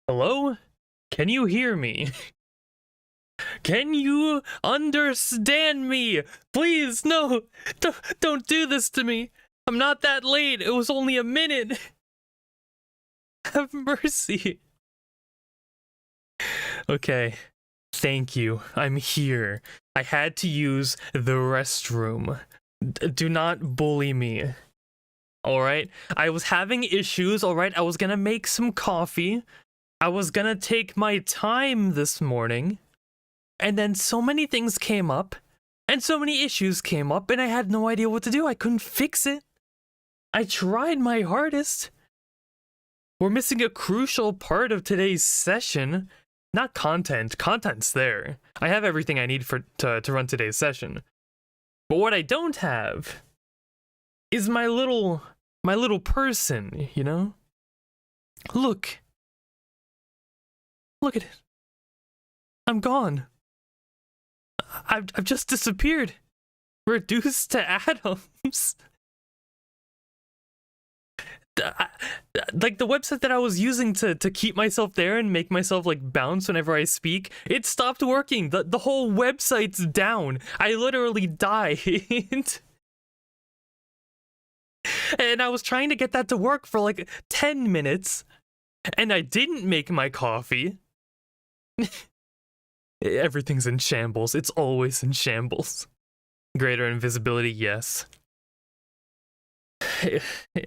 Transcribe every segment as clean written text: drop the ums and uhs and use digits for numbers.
Hello? Can you hear me? Can you understand me? Please, no! Don't do this to me! I'm not that late! It was only a minute! Have mercy! Okay. Thank you. I'm here. I had to use the restroom. Do not bully me. Alright? I was having issues, alright? I was gonna make some coffee. I was gonna take my time this morning. And then so many things came up. And so many issues came up, and I had no idea what to do. I couldn't fix it. I tried my hardest. We're missing a crucial part of today's session. Not content. Content's there. I have everything I need to run today's session. But what I don't have is my little person, you know? Look. Look at it. I'm gone. I've just disappeared. Reduced to atoms. Like the website that I was using to keep myself there and make myself like bounce whenever I speak, it stopped working. The whole website's down. I literally died. And I was trying to get that to work for like 10 minutes, and I didn't make my coffee. Everything's in shambles. It's always in shambles. Greater invisibility, yes.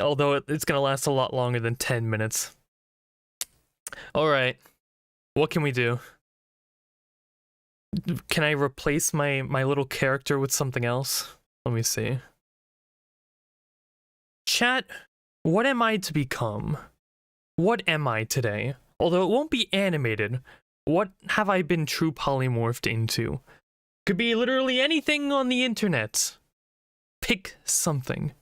Although it's gonna last a lot longer than 10 minutes. Alright. What can we do? Can I replace my little character with something else? Let me see. Chat, what am I to become? What am I today? Although it won't be animated, what have I been true polymorphed into? Could be literally anything on the internet. Pick something.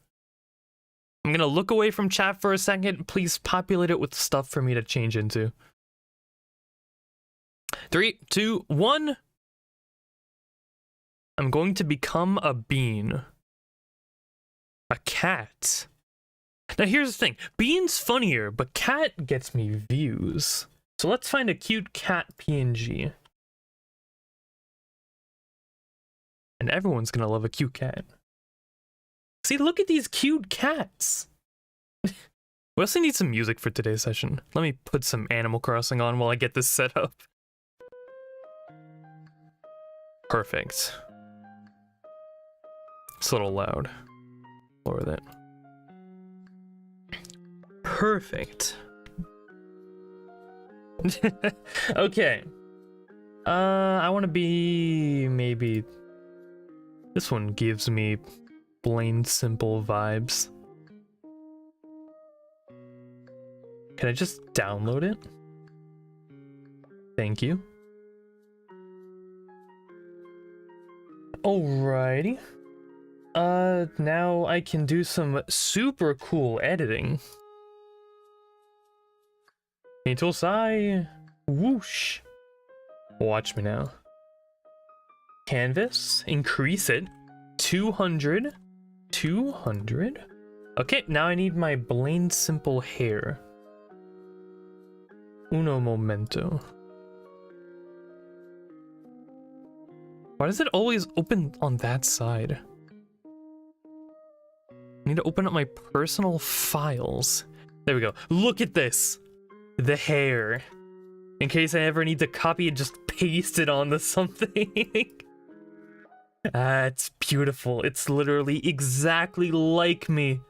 I'm gonna look away from chat for a second. Please populate it with stuff for me to change into. 3, 2, 1. I'm going to become a bean. A cat. Now here's the thing. Bean's funnier, but cat gets me views. So let's find a cute cat PNG. And everyone's gonna love a cute cat. See, look at these cute cats. We also need some music for today's session. Let me put some Animal Crossing on while I get this set up. Perfect. It's a little loud. Lower that. Perfect. Okay. I want to be maybe... This one gives me plain simple vibes. Can I just download it? Thank you. Alrighty. Now I can do some super cool editing. Until Sai. Whoosh. Watch me now. Canvas. Increase it. 200. 200. Okay, now I need my plain simple hair. Uno momento. Why does it always open on that side? I need to open up my personal files. There we go. Look at this. The hair. In case I ever need to copy and just paste it onto something. It's beautiful. It's literally exactly like me.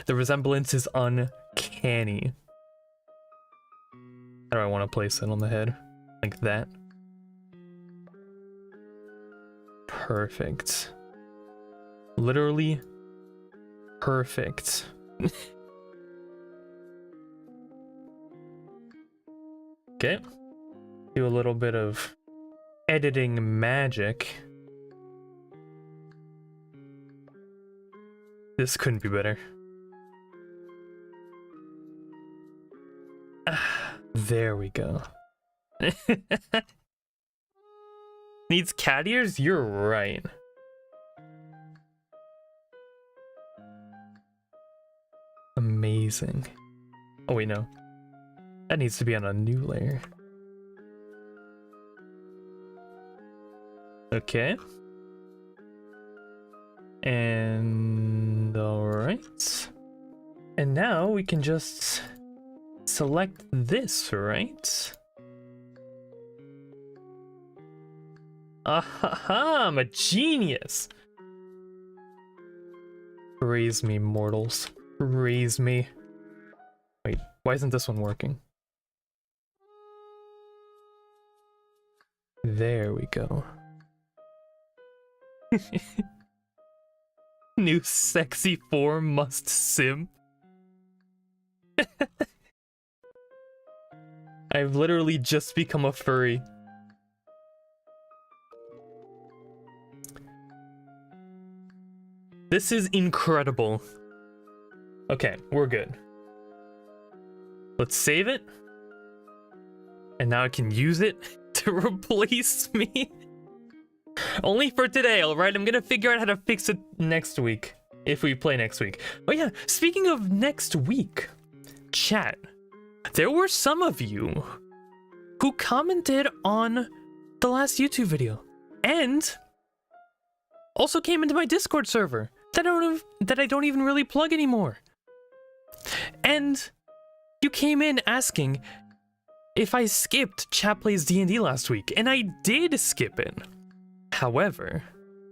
The resemblance is uncanny. How do I want to place it on the head? Like that. Perfect. Literally perfect. Okay. Do a little bit of editing magic. This couldn't be better. There we go. Needs cat ears? You're right. Amazing. Oh wait, no. That needs to be on a new layer. Okay. And alright. And now we can just select this, right? Ahaha, I'm a genius! Praise me, mortals. Praise me. Wait, why isn't this one working? There we go. New sexy form must sim. I've literally just become a furry. This is incredible. Okay, we're good. Let's save it. And now I can use it to replace me. Only for today, alright? I'm gonna figure out how to fix it next week. If we play next week. Oh yeah, speaking of next week, chat, there were some of you who commented on the last YouTube video and also came into my Discord server that I don't even really plug anymore. And you came in asking if I skipped Chat Plays D&D last week, and I did skip it. However,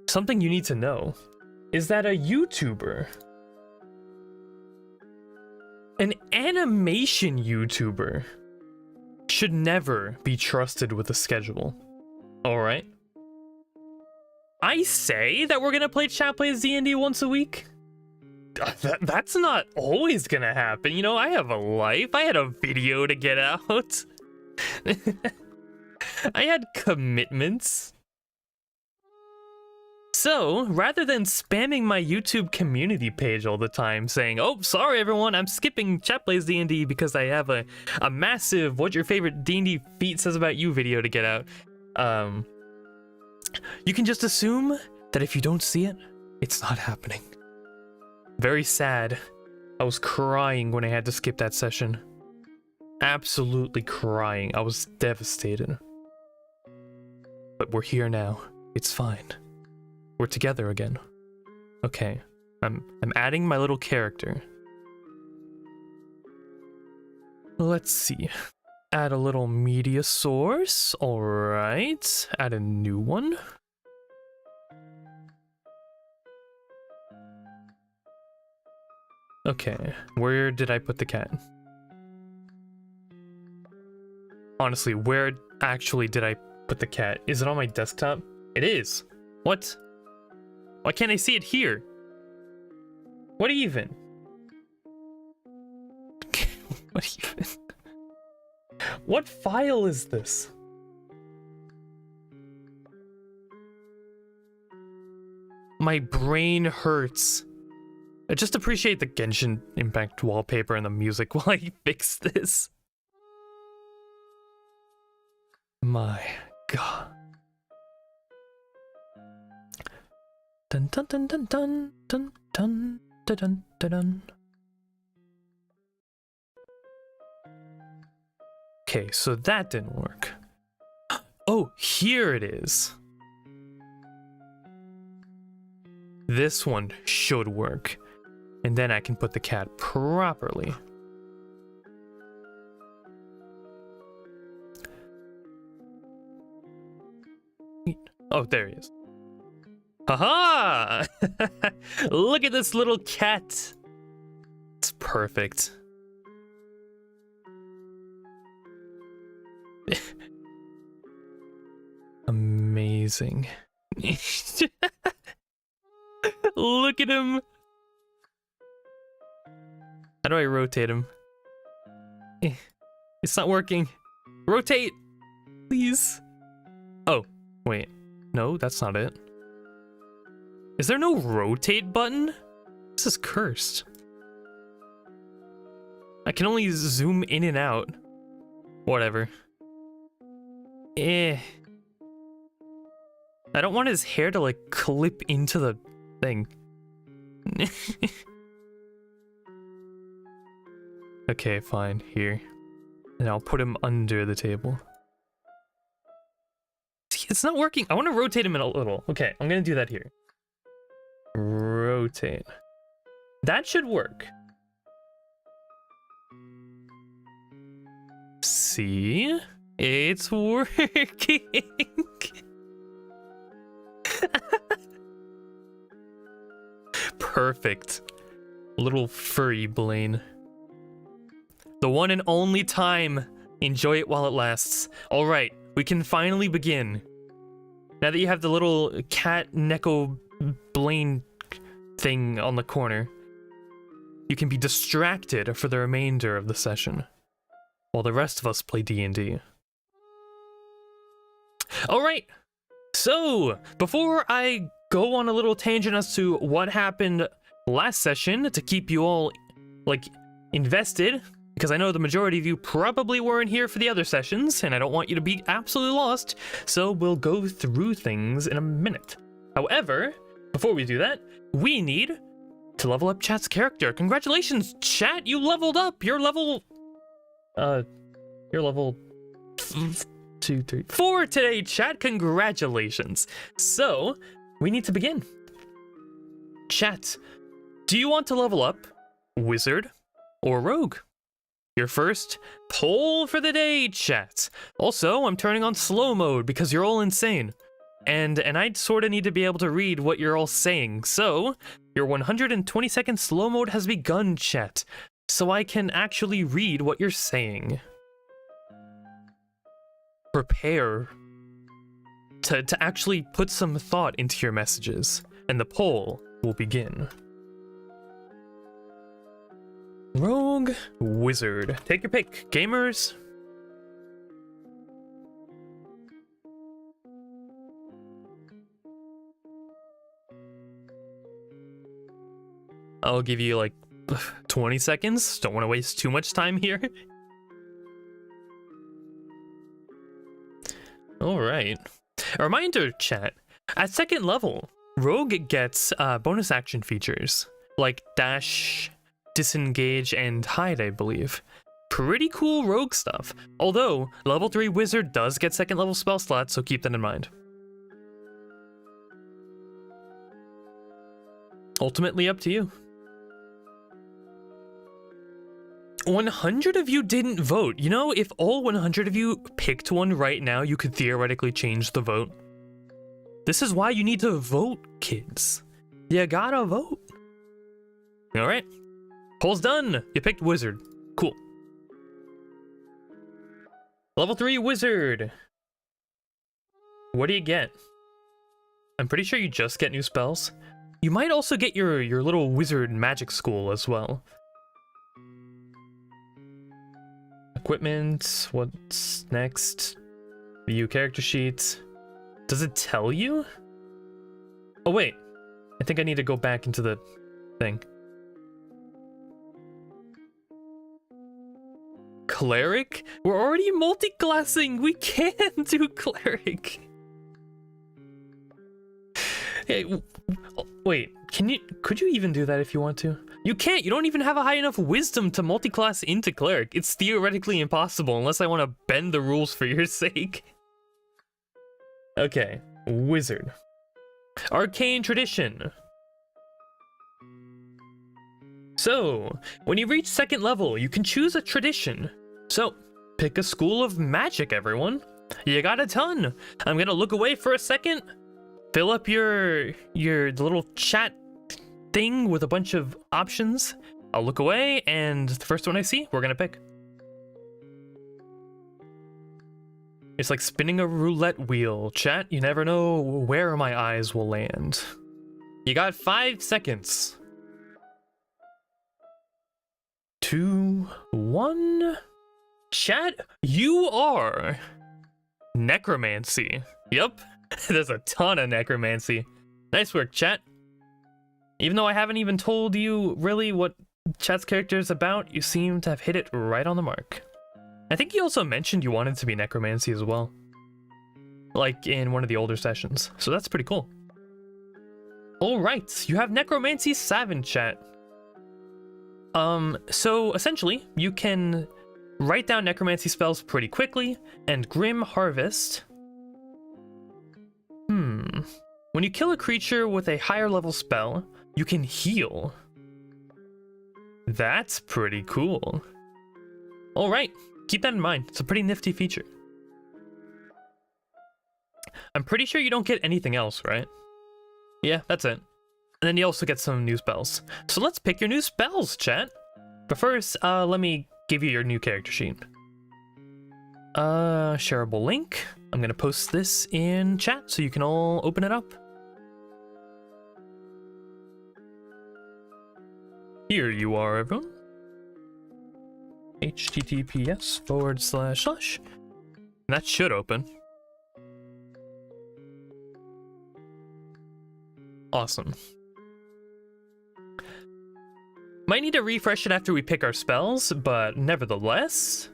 something you need to know is that a YouTuber, an animation YouTuber, should never be trusted with a schedule. Alright? I say that we're gonna play Chat Plays D&D once a week. That's not always gonna happen. You know, I have a life. I had a video to get out. I had commitments. So, rather than spamming my YouTube community page all the time saying, oh, sorry everyone, I'm skipping Chat Plays D&D because I have a massive what your favorite D&D feat says about you video to get out, you can just assume that if you don't see it, it's not happening. Very sad. I was crying when I had to skip that session. Absolutely crying. I was devastated. But we're here now. It's fine. We're together again. Okay. I'm adding my little character. Let's see. Add a little media source. Alright. Add a new one. Okay. Where did I put the cat? Honestly, where actually did I put the cat? Is it on my desktop? It is. What? Why can't I see it here? What even? What even? What file is this? My brain hurts. I just appreciate the Genshin Impact wallpaper and the music while I fix this. My god. Dun dun dun dun dun dun dun dun dun dun dun. Okay, so that didn't work. Oh, here it is. This one should work. And then I can put the cat properly. Oh, there he is. Haha! Look at this little cat. It's perfect. Amazing. Look at him. How do I rotate him? It's not working. Rotate! Please. Oh, wait. No, that's not it. Is there no rotate button? This is cursed. I can only zoom in and out. Whatever. I don't want his hair to like clip into the thing. Okay, fine. Here. And I'll put him under the table. See, it's not working. I want to rotate him in a little. Okay, I'm gonna do that here. Rotate. That should work. See? It's working. Perfect. Little furry Blaine. The one and only time. Enjoy it while it lasts. Alright, we can finally begin. Now that you have the little cat Neko Blaine thing on the corner, you can be distracted for the remainder of the session, while the rest of us play D&D. Alright, so before I go on a little tangent as to what happened last session to keep you all, like, invested, because I know the majority of you probably weren't here for the other sessions, and I don't want you to be absolutely lost, so we'll go through things in a minute. However, before we do that, we need to level up Chat's character. Congratulations, Chat, you leveled up! You're level 2, 3, 4 today, Chat. Congratulations. So, we need to begin. Chat, do you want to level up Wizard or Rogue? Your first poll for the day, Chat. Also, I'm turning on slow mode because you're all insane. And I sort of need to be able to read what you're all saying. So, your 120-second slow mode has begun, Chat. So I can actually read what you're saying. Prepare to actually put some thought into your messages, and the poll will begin. Rogue, Wizard. Take your pick, gamers. I'll give you like 20 seconds. Don't want to waste too much time here. Alright. A reminder, Chat. At second level, Rogue gets bonus action features like dash, disengage, and hide, I believe. Pretty cool Rogue stuff. Although, level 3 Wizard does get second level spell slots, so keep that in mind. Ultimately up to you. 100 of you didn't vote. You know, if all 100 of you picked one right now, you could theoretically change the vote. This is why you need to vote, kids. You gotta vote. Alright. Poll's done. You picked Wizard. Cool. Level 3 Wizard. What do you get? I'm pretty sure you just get new spells. You might also get your little wizard magic school as well. Equipment, what's next? View character sheets. Does it tell you? Oh wait, I think I need to go back into the thing. Cleric? We're already multi-classing, we can't do cleric. Hey, wait, could you even do that if you want to? You can't, you don't even have a high enough wisdom to multi-class into cleric. It's theoretically impossible unless I want to bend the rules for your sake. Okay, Wizard. Arcane Tradition. So, when you reach second level, you can choose a tradition. So, pick a school of magic, everyone. You got a ton. I'm gonna look away for a second. Fill up your little chat thing with a bunch of options. I'll look away, and the first one I see, we're gonna pick. It's like spinning a roulette wheel. Chat, you never know where my eyes will land. You got 5 seconds. 2, 1. Chat, you are necromancy. Yep, there's a ton of necromancy. Nice work, Chat. Even though I haven't even told you really what Chat's character is about, you seem to have hit it right on the mark. I think you also mentioned you wanted to be necromancy as well, like in one of the older sessions, so that's pretty cool. Alright, you have necromancy 7, Chat. So essentially, you can write down necromancy spells pretty quickly, and Grim Harvest. When you kill a creature with a higher level spell, you can heal. That's pretty cool. Alright, keep that in mind. It's a pretty nifty feature. I'm pretty sure you don't get anything else, right? Yeah, that's it. And then you also get some new spells. So let's pick your new spells, chat. But first, let me give you your new character sheet. Shareable link. I'm gonna post this in chat so you can all open it up. Here you are, everyone. https:// That should open. Awesome. Might need to refresh it after we pick our spells, but nevertheless,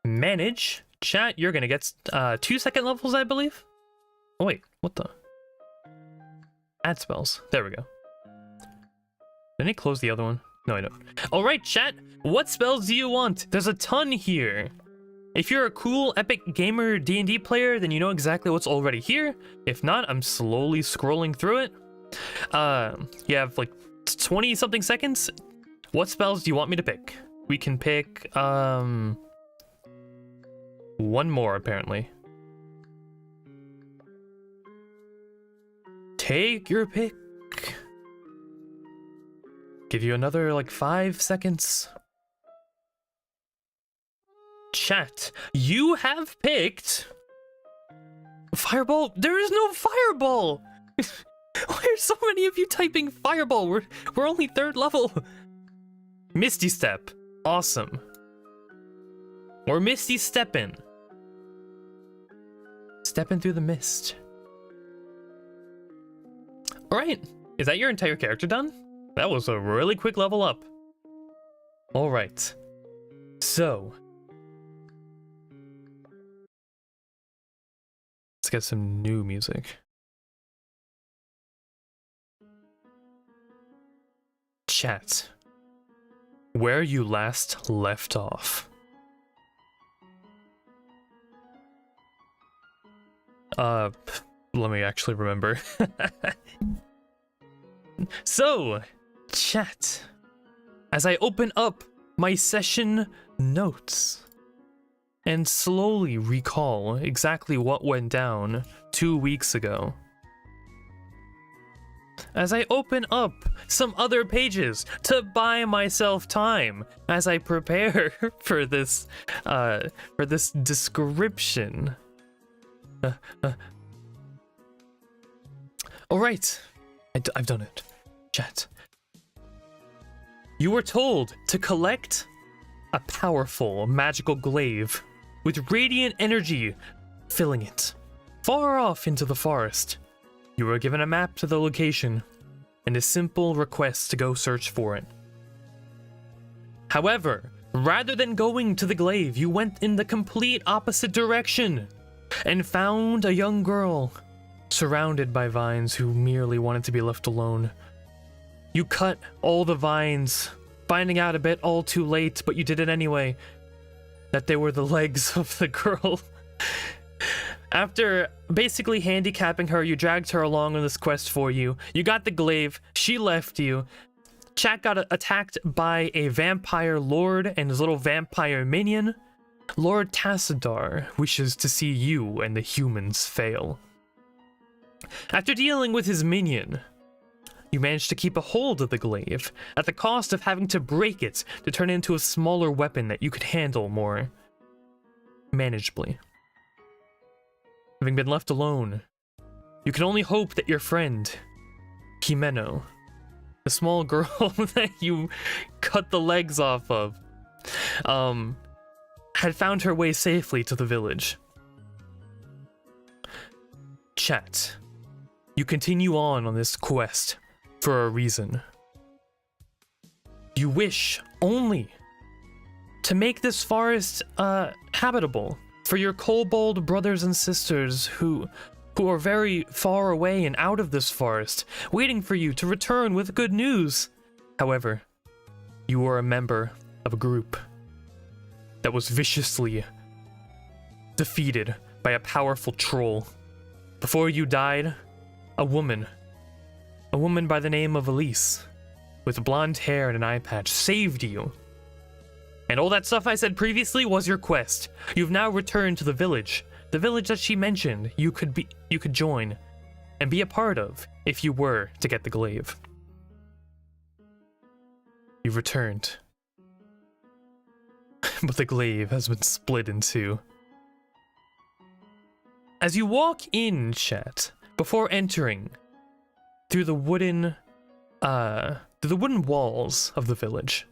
manage. Chat, you're gonna get 2 second levels, I believe. Oh wait, what the? Add spells. There we go. Didn't I close the other one? No, I don't. All right, chat. What spells do you want? There's a ton here. If you're a cool epic gamer D&D player, then you know exactly what's already here. If not, I'm slowly scrolling through it. You have like 20 something seconds. What spells do you want me to pick? We can pick one more apparently. Take your pick. Give you another like 5 seconds. Chat, you have picked Fireball. There is no Fireball. Why are so many of you typing Fireball? We're only 3rd level. Misty Step. Awesome. Or Misty Steppin'. Stepping through the mist. Alright. Is that your entire character done? That was a really quick level up. Alright. So. Let's get some new music. Chat. Where you last left off. Let me actually remember. So, chat. As I open up my session notes and slowly recall exactly what went down 2 weeks ago. As I open up some other pages to buy myself time as I prepare for this description. All right, I've done it. Chat. You were told to collect a powerful magical glaive with radiant energy filling it far off into the forest. You were given a map to the location and a simple request to go search for it. However, rather than going to the glaive, you went in the complete opposite direction and found a young girl surrounded by vines who merely wanted to be left alone. You cut all the vines, finding out a bit all too late, but you did it anyway, that they were the legs of the girl. After basically handicapping her, you dragged her along on this quest for you. You got the glaive, she left you. Chat got attacked by a vampire lord and his little vampire minion. Lord Tassadar wishes to see you and the humans fail. After dealing with his minion, you managed to keep a hold of the glaive, at the cost of having to break it to turn it into a smaller weapon that you could handle more manageably. Having been left alone, you can only hope that your friend, Himeno, the small girl that you cut the legs off of, had found her way safely to the village. Chat, you continue on this quest for a reason. You wish only to make this forest habitable for your kobold brothers and sisters who are very far away and out of this forest, waiting for you to return with good news. However, you were a member of a group that was viciously defeated by a powerful troll. Before you died, a woman by the name of Elise, with blonde hair and an eye patch, saved you. And all that stuff I said previously was your quest. You've now returned to the village that she mentioned you could join and be a part of if you were to get the glaive. You've returned, but the glaive has been split in two. As you walk in, chat, before entering through the wooden walls of the village,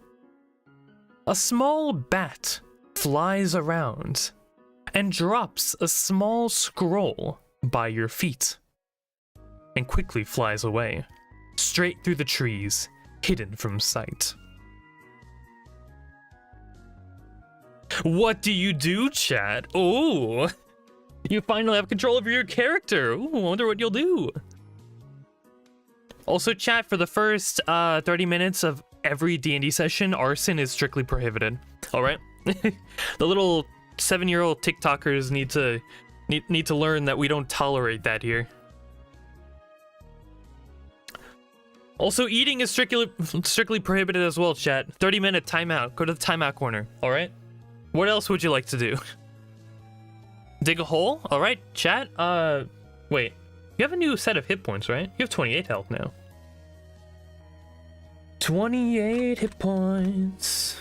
a small bat flies around and drops a small scroll by your feet and quickly flies away, straight through the trees, hidden from sight. What do you do, chat? Oh, you finally have control over your character. Ooh, I wonder what you'll do. Also, chat, for the first 30 minutes of every D&D session, arson is strictly prohibited. All right? The little 7-year-old TikTokers need to learn that we don't tolerate that here. Also, eating is strictly prohibited as well, chat. 30-minute timeout. Go to the timeout corner. All right? What else would you like to do? Dig a hole? All right, chat. Wait. You have a new set of hit points, right? You have 28 health now. 28 hit points.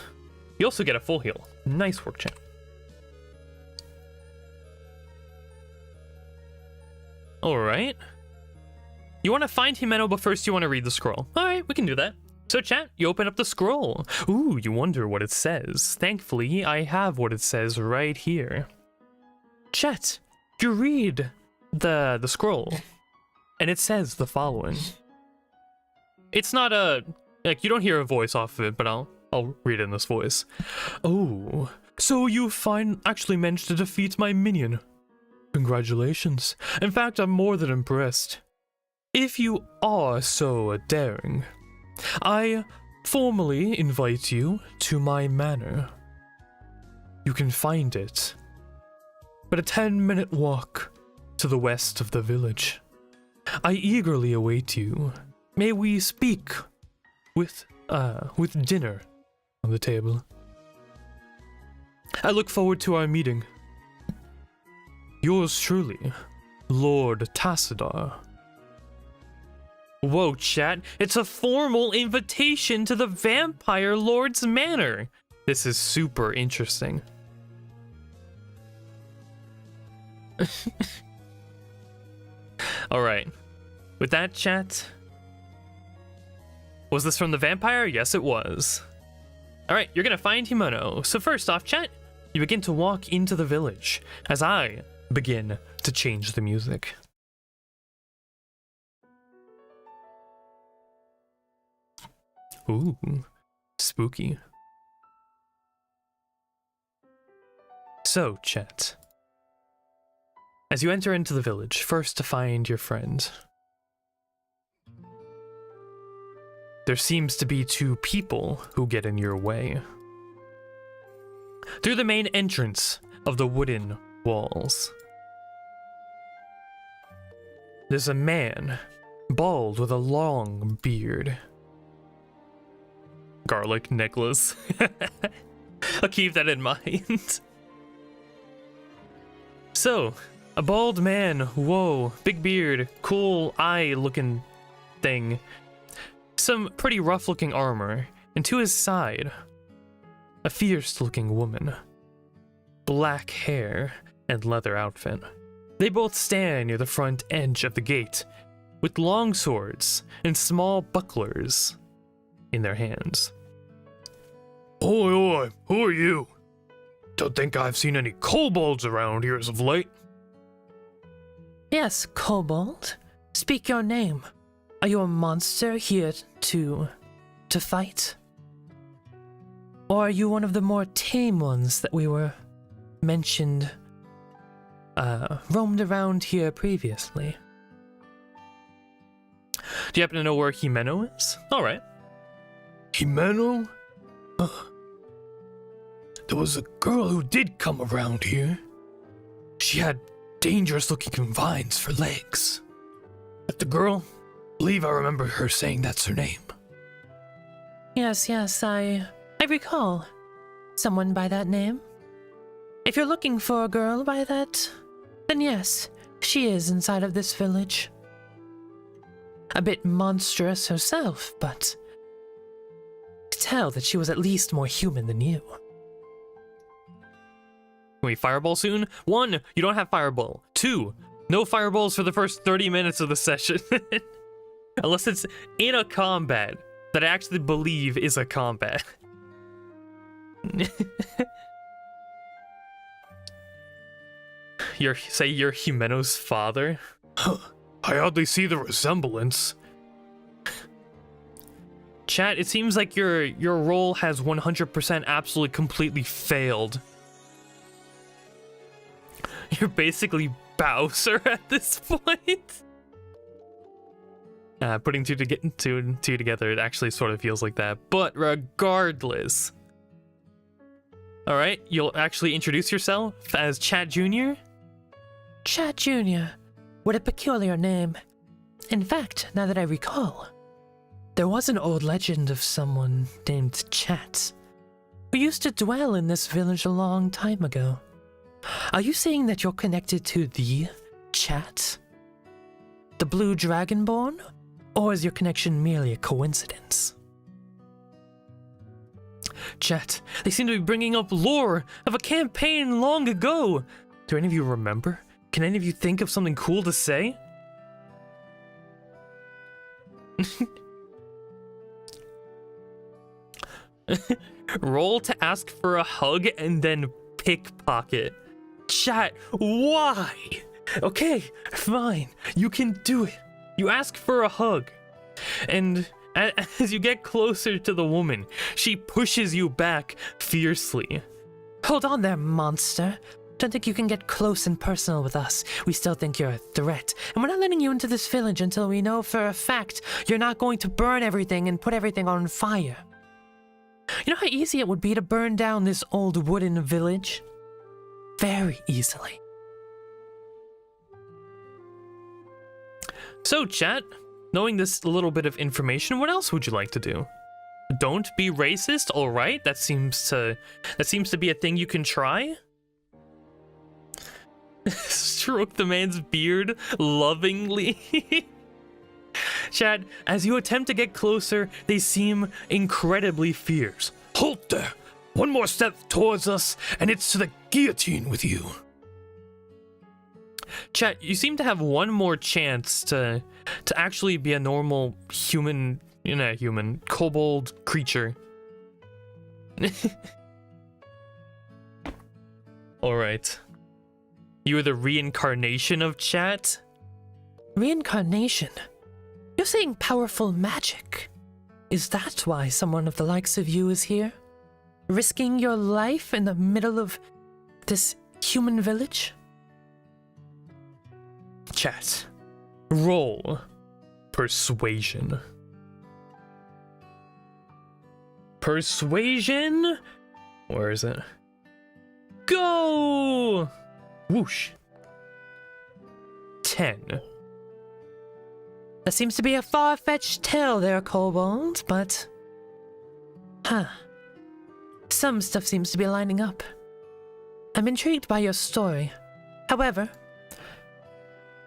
You also get a full heal. Nice work, chat. Alright. You want to find Jimeno, but first you want to read the scroll. Alright, we can do that. So, chat, you open up the scroll. Ooh, you wonder what it says. Thankfully, I have what it says right here. Chat, you read the scroll, and it says the following. It's not like, you don't hear a voice off of it, but I'll read it in this voice. Oh, so you actually managed to defeat my minion. Congratulations. In fact, I'm more than impressed. If you are so daring, I formally invite you to my manor. You can find it but a 10-minute walk to the west of the village. I eagerly await you. May we speak with dinner on the table. I look forward to our meeting. Yours truly, Lord Tassadar. Whoa, chat, it's a formal invitation to the Vampire Lord's manor. This is super interesting. Alright. With that, chat, was this from the vampire? Yes, it was. Alright, you're gonna find Jimeno. So first off, chat, you begin to walk into the village as I begin to change the music. Ooh, spooky. So, chat, as you enter into the village, first to find your friend, there seems to be two people who get in your way. Through the main entrance of the wooden walls, there's a man, bald with a long beard. Garlic necklace. I'll keep that in mind. So, a bald man, whoa, big beard, cool eye looking thing, some pretty rough looking armor, and to his side, a fierce looking woman, black hair and leather outfit. They both stand near the front edge of the gate, with long swords and small bucklers in their hands. Oi, oi, who are you? Don't think I've seen any kobolds around here as of late. Yes, kobold. Speak your name. Are you a monster here to fight? Or are you one of the more tame ones that we were mentioned, roamed around here previously? Do you happen to know where Jimeno is? Alright. Jimeno? There was a girl who did come around here. She had dangerous looking vines for legs. But the girl, I believe I remember her saying that's her name. Yes, I recall someone by that name. If you're looking for a girl by that, then yes, she is inside of this village. A bit monstrous herself, but I could tell that she was at least more human than you. Can we fireball soon? 1, you don't have fireball. 2, no fireballs for the first 30 minutes of the session. Unless it's in a combat that I actually believe is a combat. You're Jimeno's father? Huh. I hardly see the resemblance. Chat, it seems like your role has 100% absolutely completely failed. You're basically Bowser at this point. Putting two together, it actually sort of feels like that. But regardless. Alright, you'll actually introduce yourself as Chat Jr.? Chat Jr. What a peculiar name. In fact, now that I recall, there was an old legend of someone named Chat, who used to dwell in this village a long time ago. Are you saying that you're connected to the Chat? The Blue Dragonborn? Or is your connection merely a coincidence? Chat, they seem to be bringing up lore of a campaign long ago. Do any of you remember? Can any of you think of something cool to say? Roll to ask for a hug and then pickpocket. Chat, why? Okay, fine. You can do it. You ask for a hug. And as you get closer to the woman, she pushes you back fiercely. Hold on there, monster. Don't think you can get close and personal with us. We still think you're a threat. And we're not letting you into this village until we know for a fact you're not going to burn everything and put everything on fire. You know how easy it would be to burn down this old wooden village? Very easily. So, chat, knowing this little bit of information, what else would you like to do? Don't be racist, all right? That seems to be a thing you can try. Stroke the man's beard lovingly. Chat, as you attempt to get closer, they seem incredibly fierce. Halt there! One more step towards us, and it's to the guillotine with you. Chat, you seem to have one more chance to actually be a normal human, kobold creature. Alright. You are the reincarnation of Chat? Reincarnation? You're saying powerful magic. Is that why someone of the likes of you is here? Risking your life in the middle of this human village? Chat. Roll. Persuasion. Persuasion? Where is it? Go! Whoosh. 10. That seems to be a far-fetched tale there, kobold, but... Some stuff seems to be lining up. I'm intrigued by your story. However,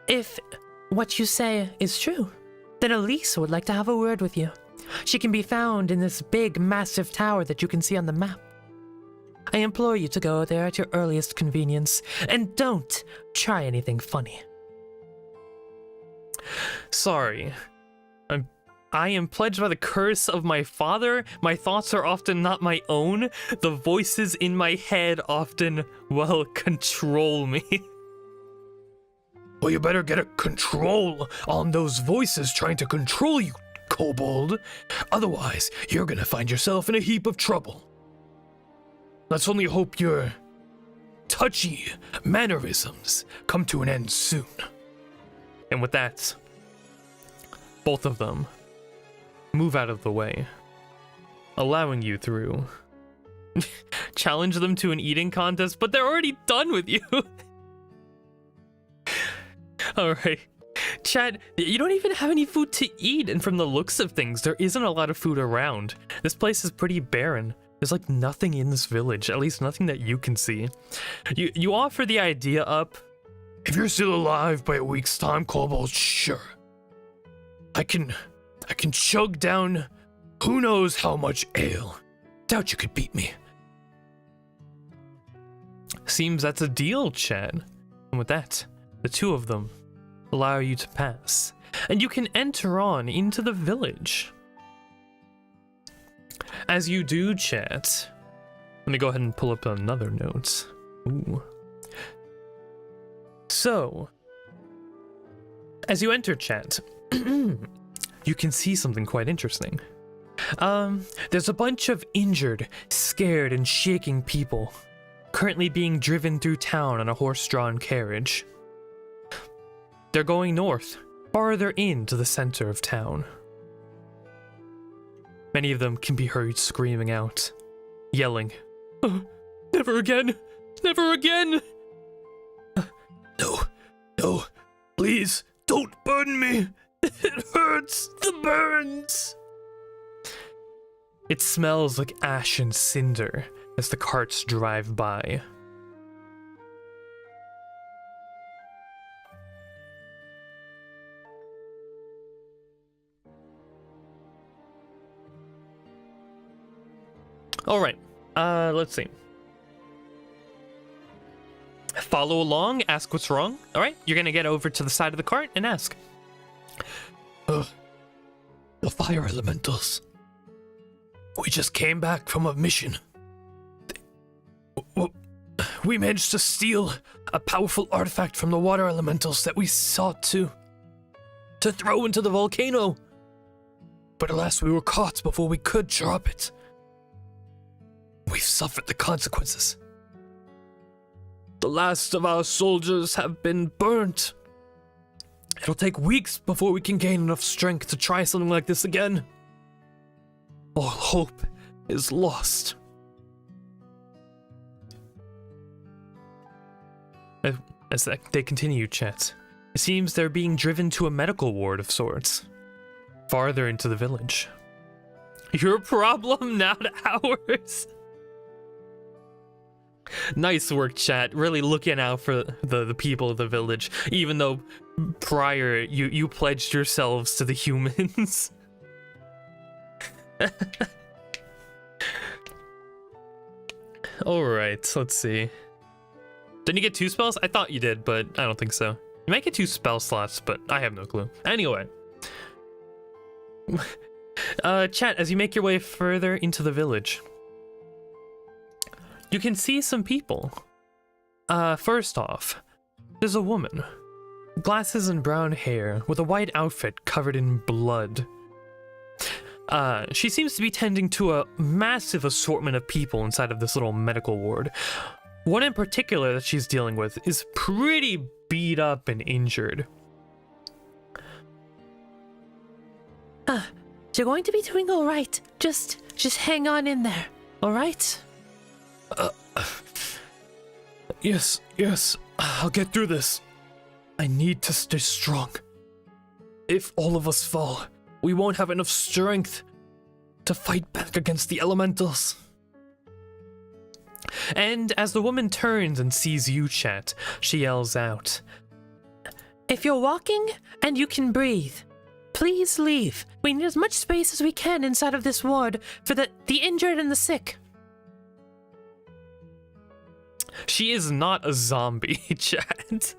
if what you say is true, then Elise would like to have a word with you. She can be found in this big, massive tower that you can see on the map. I implore you to go there at your earliest convenience, and don't try anything funny. Sorry. I am pledged by the curse of my father. My thoughts are often not my own. The voices in my head often, control me. Well, you better get a control on those voices trying to control you, kobold. Otherwise, you're gonna find yourself in a heap of trouble. Let's only hope your touchy mannerisms come to an end soon. And with that, both of them move out of the way. allowing you through. Challenge them to an eating contest, but they're already done with you. Alright. Chat, you don't even have any food to eat, and from the looks of things, there isn't a lot of food around. This place is pretty barren. There's like nothing in this village, at least nothing that you can see. You offer the idea up. If you're still alive by a week's time, kobold, sure. I can chug down who knows how much ale. Doubt you could beat me. Seems that's a deal, chat. And with that, the two of them allow you to pass, and you can enter on into the village. As you do, chat, let me go ahead and pull up another note. Ooh. So, as you enter, chat, you can see something quite interesting. There's a bunch of injured, scared, and shaking people currently being driven through town on a horse-drawn carriage. They're going north, farther into the center of town. Many of them can be heard screaming out, yelling, "Oh, never again! Never again!" No, please, don't burn me! It hurts, the burns! It smells like ash and cinder as the carts drive by. Alright, let's see. Follow along, ask what's wrong. Alright, you're gonna get over to the side of the cart and ask. The fire elementals. We just came back from a mission. We managed to steal a powerful artifact from the water elementals that we sought to throw into the volcano. But alas, we were caught before we could drop it. We've suffered the consequences. The last of our soldiers have been burnt. It'll take weeks before we can gain enough strength to try something like this again. All hope is lost. As they continue, chat, it seems they're being driven to a medical ward of sorts, farther into the village. Your problem, not ours. Nice work, chat. Really looking out for the people of the village, even though prior you pledged yourselves to the humans. Alright, let's see. Didn't you get 2 spells? I thought you did, but I don't think so. You might get 2 spell slots, but I have no clue. Anyway. Chat, as you make your way further into the village, you can see some people. First off, there's a woman. Glasses and brown hair, with a white outfit covered in blood. She seems to be tending to a massive assortment of people inside of this little medical ward. One in particular that she's dealing with is pretty beat up and injured. You're going to be doing all right. Just hang on in there, all right? Yes, I'll get through this. I need to stay strong. If all of us fall, we won't have enough strength to fight back against the elementals. And as the woman turns and sees you, chat, she yells out, If you're walking and you can breathe, please leave. We need as much space as we can inside of this ward for the injured and the sick. She is not a zombie, chat.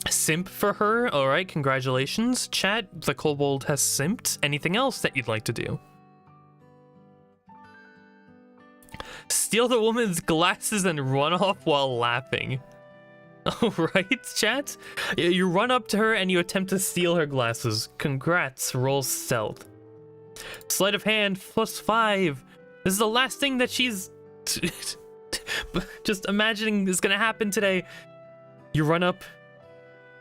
Simp for her? Alright, congratulations. Chat, the kobold has simped. Anything else that you'd like to do? Steal the woman's glasses and run off while laughing. Alright, chat? You run up to her and you attempt to steal her glasses. Congrats, roll stealth. Sleight of hand, +5. This is the last thing that she's just imagining is gonna happen today. You run up,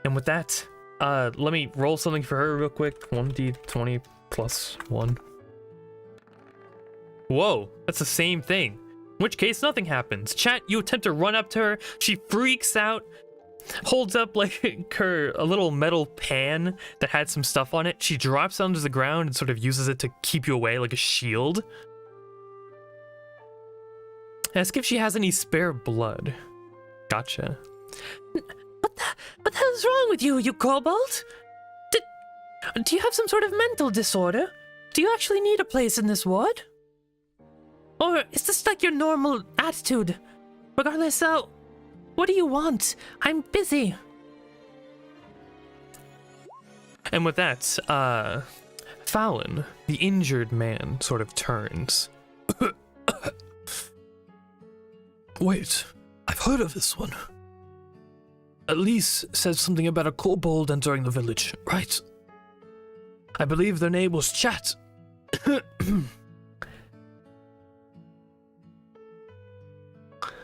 and with that, let me roll something for her real quick. 1d20 plus 1. Whoa, that's the same thing. In which case, nothing happens. Chat, you attempt to run up to her. She freaks out, holds up like a little metal pan that had some stuff on it. She drops it onto the ground and sort of uses it to keep you away like a shield. Ask if she has any spare blood. Gotcha. What the hell is wrong with you, you kobold? Do you have some sort of mental disorder? Do you actually need a place in this ward? Or is this like your normal attitude? Regardless, what do you want? I'm busy. And with that, Fallon, the injured man, sort of turns. Wait, I've heard of this one. Elise said something about a kobold entering the village, right? I believe their name was Chat.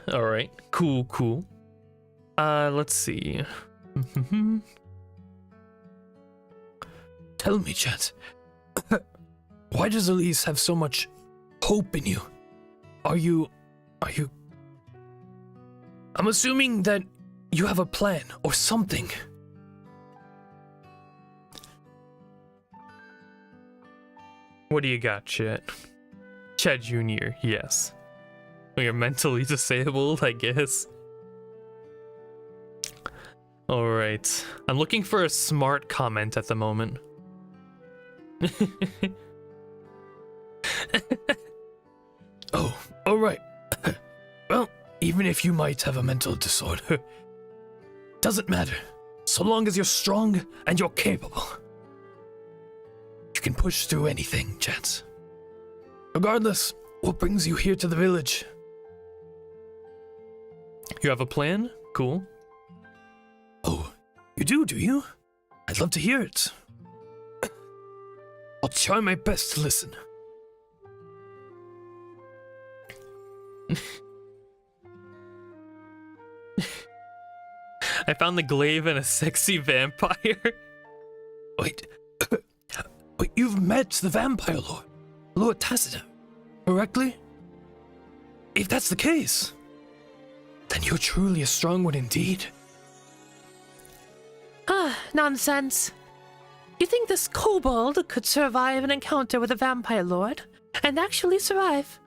Alright, cool. Let's see. Tell me, Chat. Why does Elise have so much hope in you? Are you... I'm assuming that you have a plan or something. What do you got, Chet? Chet Jr., yes. You're mentally disabled, I guess. Alright. I'm looking for a smart comment at the moment. Oh, alright. Well, even if you might have a mental disorder, doesn't matter. So long as you're strong and you're capable. You can push through anything, Chat. Regardless, what brings you here to the village? You have a plan? Cool. Oh, you do you? I'd love to hear it. I'll try my best to listen. I found the glaive and a sexy vampire. Wait, you've met the vampire Lord Tacita, correctly? If that's the case, then you're truly a strong one indeed. Nonsense. You think this kobold could survive an encounter with a vampire lord and actually survive?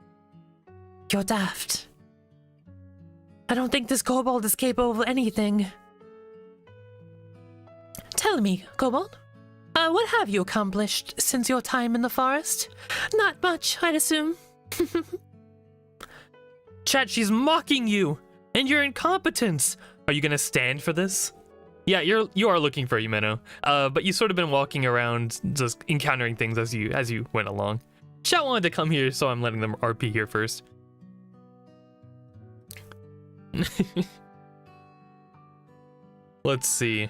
You're daft. I don't think this kobold is capable of anything. Tell me, kobold, what have you accomplished since your time in the forest? Not much, I'd assume. Chat, she's mocking you and your incompetence. Are you gonna stand for this? Yeah, you are looking for Yumeno, but you sort of been walking around, just encountering things as you went along. Chat wanted to come here, so I'm letting them RP here first. Let's see.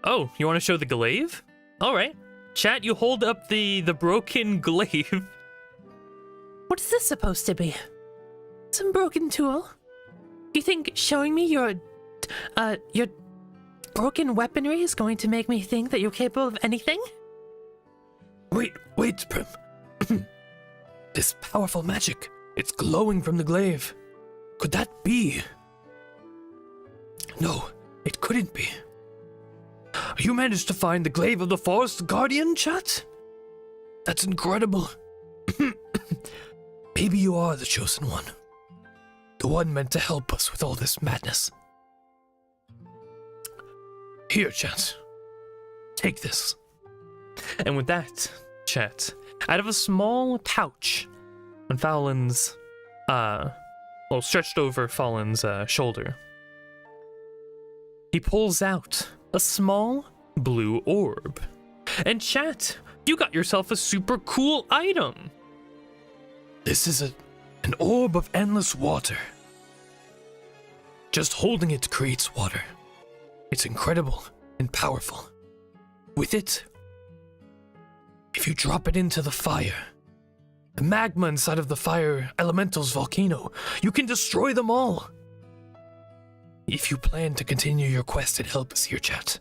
Oh, you want to show the glaive? All right. Chat, you hold up the broken glaive. What is this supposed to be? Some broken tool? You think showing me your broken weaponry is going to make me think that you're capable of anything? Wait, Prim. This powerful magic, it's glowing from the glaive. Could that be? No, it couldn't be. You managed to find the glaive of the forest guardian, Chat? That's incredible. Maybe you are the chosen one. The one meant to help us with all this madness. Here, Chat. Take this. And with that, Chat, out of a small pouch on Fallon's, stretched over Fallon's shoulder, he pulls out a small blue orb. And Chat, you got yourself a super cool item. This is an orb of endless water. Just holding it creates water. It's incredible and powerful. With it, if you drop it into the fire, the magma inside of the fire elemental's volcano, you can destroy them all. If you plan to continue your quest and help us here, Chat,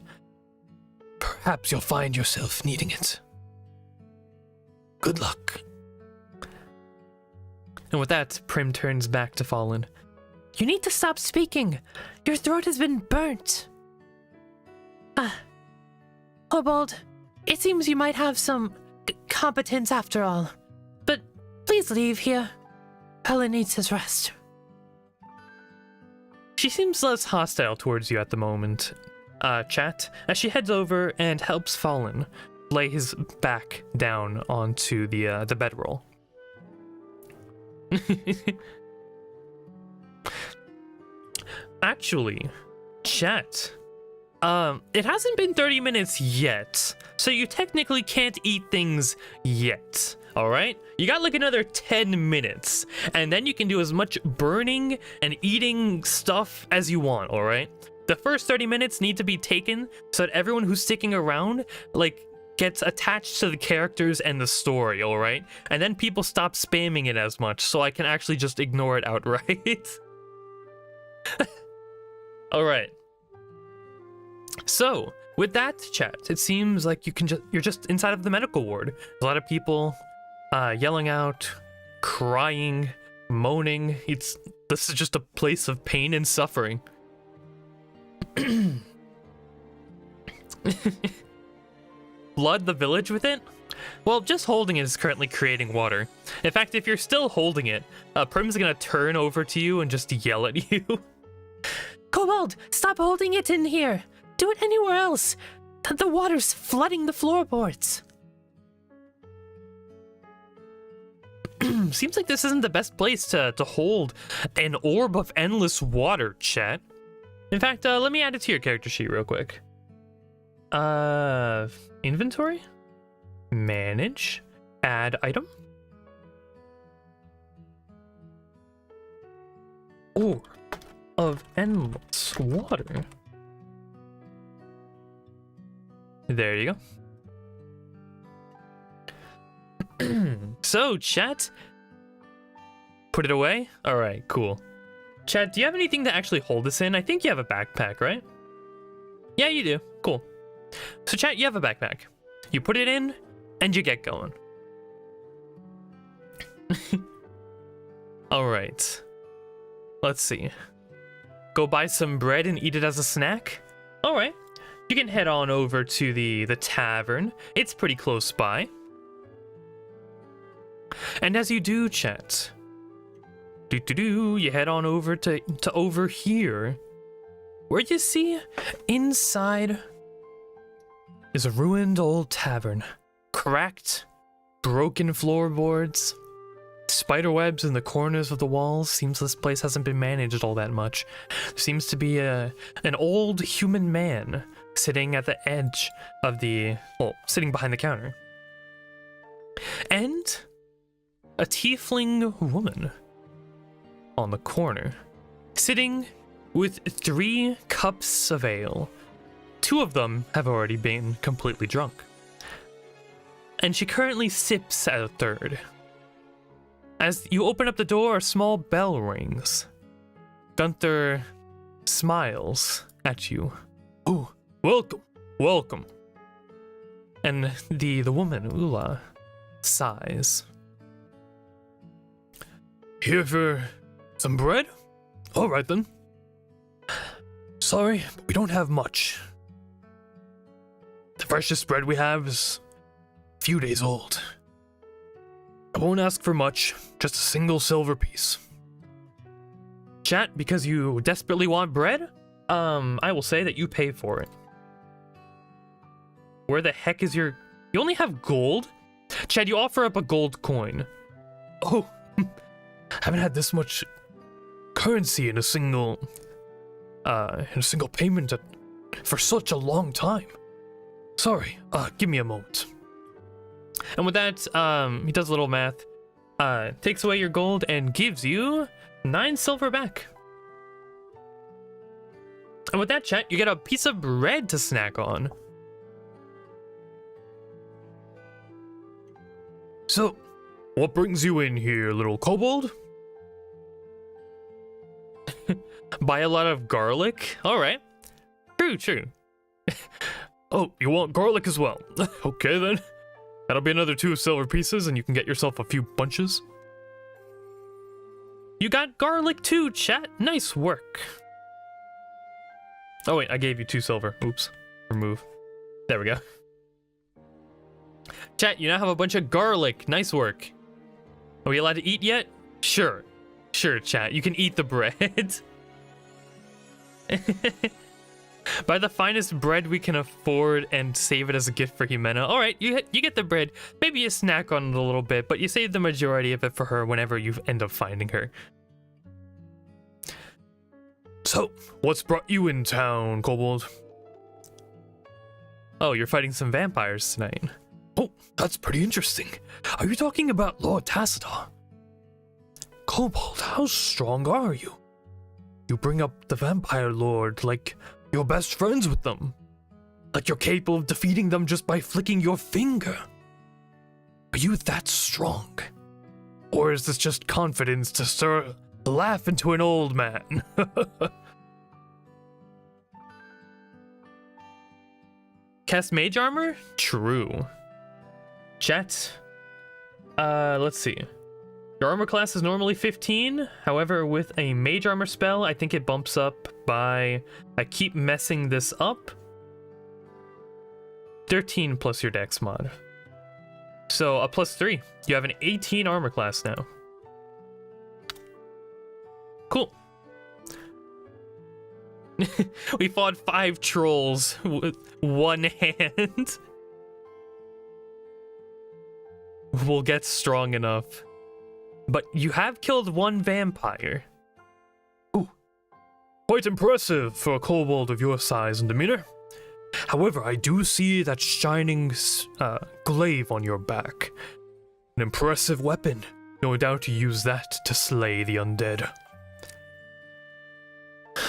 perhaps you'll find yourself needing it. Good luck. And with that, Prim turns back to Fallen. You need to stop speaking. Your throat has been burnt. Kobold, it seems you might have some competence after all. But please leave here. Helen needs his rest. She seems less hostile towards you at the moment, chat, as she heads over and helps Fallen lay his back down onto the bedroll. Actually, chat, it hasn't been 30 minutes yet, so you technically can't eat things yet, alright? You got like another 10 minutes, and then you can do as much burning and eating stuff as you want, alright? The first 30 minutes need to be taken so that everyone who's sticking around, like, gets attached to the characters and the story, alright? And then people stop spamming it as much, so I can actually just ignore it outright. Alright. So, with that, chat, it seems like you're just inside of the medical ward. A lot of people yelling out, crying, moaning. This is just a place of pain and suffering. Flood the village with it? Well, just holding it is currently creating water. In fact, if you're still holding it, Prim's gonna turn over to you and just yell at you. Kobold, stop holding it in here. Do it anywhere else. The water's flooding the floorboards. Seems like this isn't the best place to hold an orb of endless water, chat. In fact, let me add it to your character sheet real quick. Inventory? Manage? Add item? Orb of endless water. There you go. So, chat, put it away? Alright, cool. Chat, do you have anything to actually hold this in? I think you have a backpack, right? Yeah, you do. Cool. So, chat, you have a backpack. You put it in, and you get going. Alright. Let's see. Go buy some bread and eat it as a snack? Alright. You can head on over to the tavern. It's pretty close by. And as you do, chat, you head on over to over here, where you see inside is a ruined old tavern. Cracked, broken floorboards, spiderwebs in the corners of the walls. Seems this place hasn't been managed all that much. There seems to be an old human man sitting at the edge of sitting behind the counter. And a tiefling woman on the corner, sitting with 3 cups of ale. 2 of them have already been completely drunk. And she currently sips at a 3rd. As you open up the door, a small bell rings. Gunther smiles at you. Oh, welcome, welcome. And the woman, Ula, sighs. Here for some bread? All right then. Sorry, but we don't have much. The freshest bread we have is a few days old. I won't ask for much, just a single silver piece. Chat, because you desperately want bread, I will say that you pay for it. Where the heck is your... You only have gold? Chad, you offer up a gold coin. Oh, haven't had this much currency in a single payment for such a long time. Sorry, give me a moment. And with that, he does a little math, takes away your gold and gives you 9 silver back. And with that, chat, you get a piece of bread to snack on. So, what brings you in here, little kobold? Buy a lot of garlic? Alright. True. Oh, you want garlic as well? Okay then. That'll be another 2 silver pieces, and you can get yourself a few bunches. You got garlic too, chat. Nice work. Oh wait, I gave you 2 silver. Oops. Remove. There we go. Chat, you now have a bunch of garlic. Nice work. Are we allowed to eat yet? Sure. Sure, chat. You can eat the bread. Buy the finest bread we can afford and save it as a gift for Jimena. Alright, you get the bread. Maybe you snack on it a little bit, but you save the majority of it for her whenever you end up finding her. So, what's brought you in town, kobold? Oh, you're fighting some vampires tonight. Oh, that's pretty interesting. Are you talking about Lord Tassadar? Kobold, how strong are you? You bring up the vampire lord like you're best friends with them. Like you're capable of defeating them just by flicking your finger. Are you that strong? Or is this just confidence to stir laugh into an old man? Cast mage armor? True. Chat. Let's see. Your armor class is normally 15. However, with a mage armor spell, I think it bumps up by... I keep messing this up. 13 plus your dex mod. So a +3. You have an 18 armor class now. Cool. We fought 5 trolls with 1 hand. We'll get strong enough. But you have killed 1 vampire. Ooh. Quite impressive for a kobold of your size and demeanor. However, I do see that shining glaive on your back. An impressive weapon. No doubt you use that to slay the undead.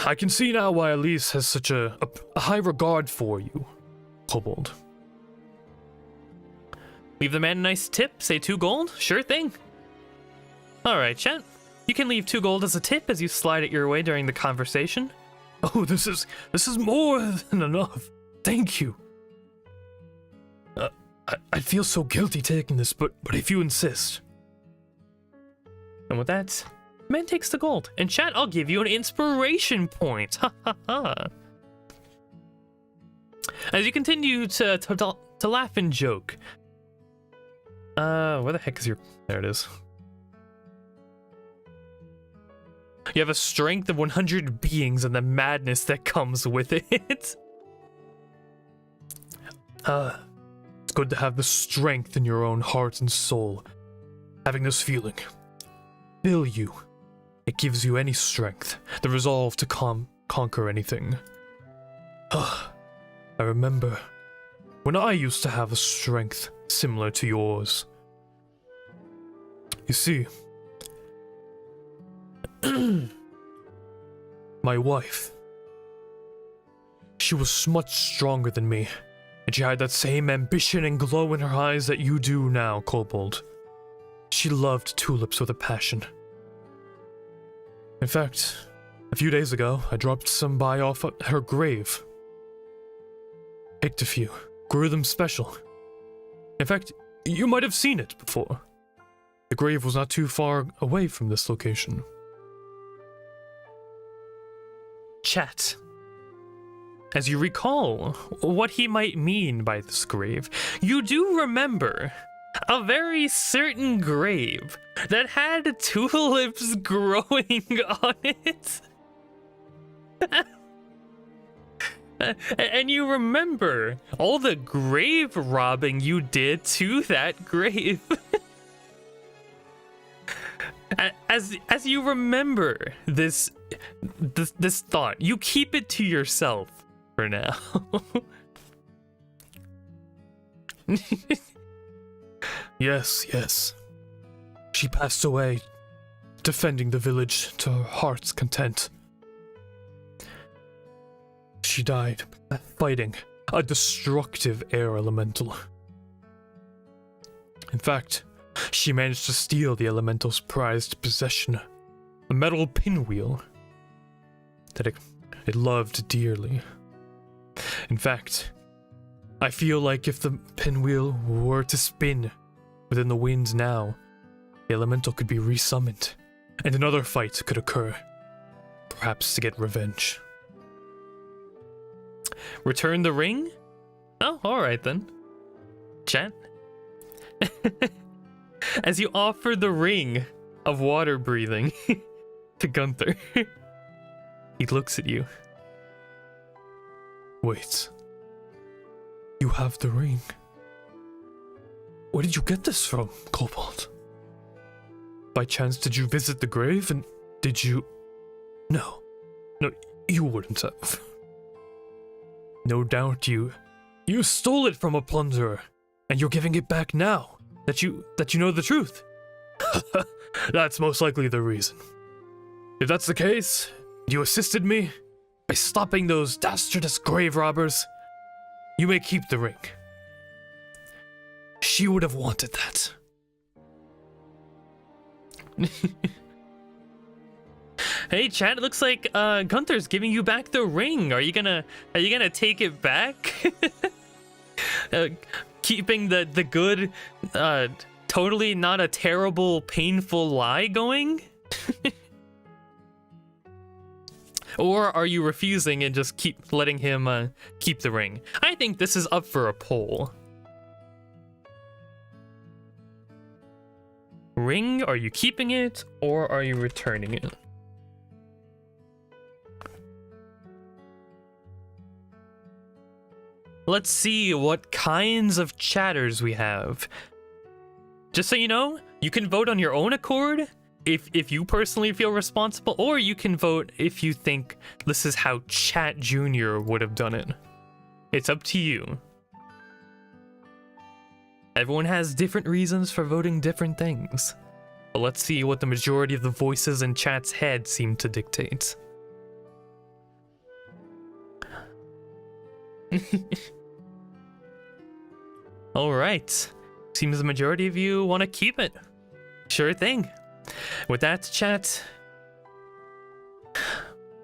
I can see now why Elise has such a high regard for you, kobold. Leave the man a nice tip, say 2 gold? Sure thing. Alright, chat. You can leave 2 gold as a tip as you slide it your way during the conversation. Oh, this is more than enough. Thank you. I feel so guilty taking this, but if you insist. And with that, man takes the gold. And chat, I'll give you an inspiration point. Ha ha ha. As you continue to laugh and joke. Where the heck is your... There it is. You have a strength of 100 beings and the madness that comes with it. It's good to have the strength in your own heart and soul. Having this feeling fill you. It gives you any strength, the resolve to conquer anything. I remember when I used to have a strength similar to yours. You see, my wife, she was much stronger than me, and she had that same ambition and glow in her eyes that you do now, kobold. She loved tulips with a passion. In fact, a few days ago, I dropped some by off her grave. Picked a few, grew them special. In fact, you might have seen it before. The grave was not too far away from this location. Chat. As you recall what he might mean by this grave, you do remember a very certain grave that had tulips growing on it. And you remember all the grave robbing you did to that grave. As you remember this thought, you keep it to yourself for now. Yes. She passed away, defending the village to her heart's content. She died fighting a destructive air elemental. In fact, she managed to steal the elemental's prized possession, a metal pinwheel that it loved dearly. In fact, I feel like if the pinwheel were to spin within the winds now, the elemental could be resummoned, and another fight could occur, perhaps to get revenge. Return the ring? Oh, alright then. Chat? As you offer the ring of water breathing to Gunther, he looks at you. Wait. You have the ring. Where did you get this from, Kobold? By chance did you visit the grave and did you... No, you wouldn't have. No doubt you stole it from a plunderer, and you're giving it back now that you know the truth. That's most likely the reason. If that's the case, you assisted me by stopping those dastardous grave robbers. You may keep the ring. She would have wanted that. Hey chat, it looks like Gunther's giving you back the ring. Are you gonna take it back? Keeping the good, totally not a terrible, painful lie going? Or are you refusing and just keep letting him keep the ring? I think this is up for a poll. Ring, are you keeping it or are you returning it? Let's see what kinds of chatters we have. Just so you know, you can vote on your own accord if you personally feel responsible, or you can vote if you think this is how Chat Junior would have done it. It's up to you. Everyone has different reasons for voting different things. But let's see what the majority of the voices in Chat's head seem to dictate. Alright. Seems the majority of you want to keep it. Sure thing. With that, chat,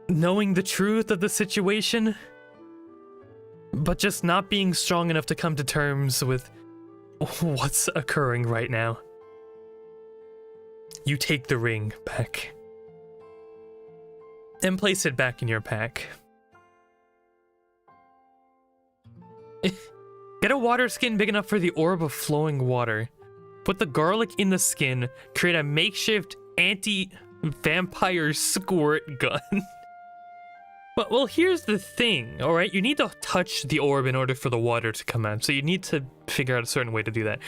knowing the truth of the situation, but just not being strong enough to come to terms with what's occurring right now, you take the ring back and place it back in your pack. Get a water skin big enough for the orb of flowing water. Put the garlic in the skin, create a makeshift anti-vampire squirt gun. Well, here's the thing, alright? You need to touch the orb in order for the water to come out, so you need to figure out a certain way to do that.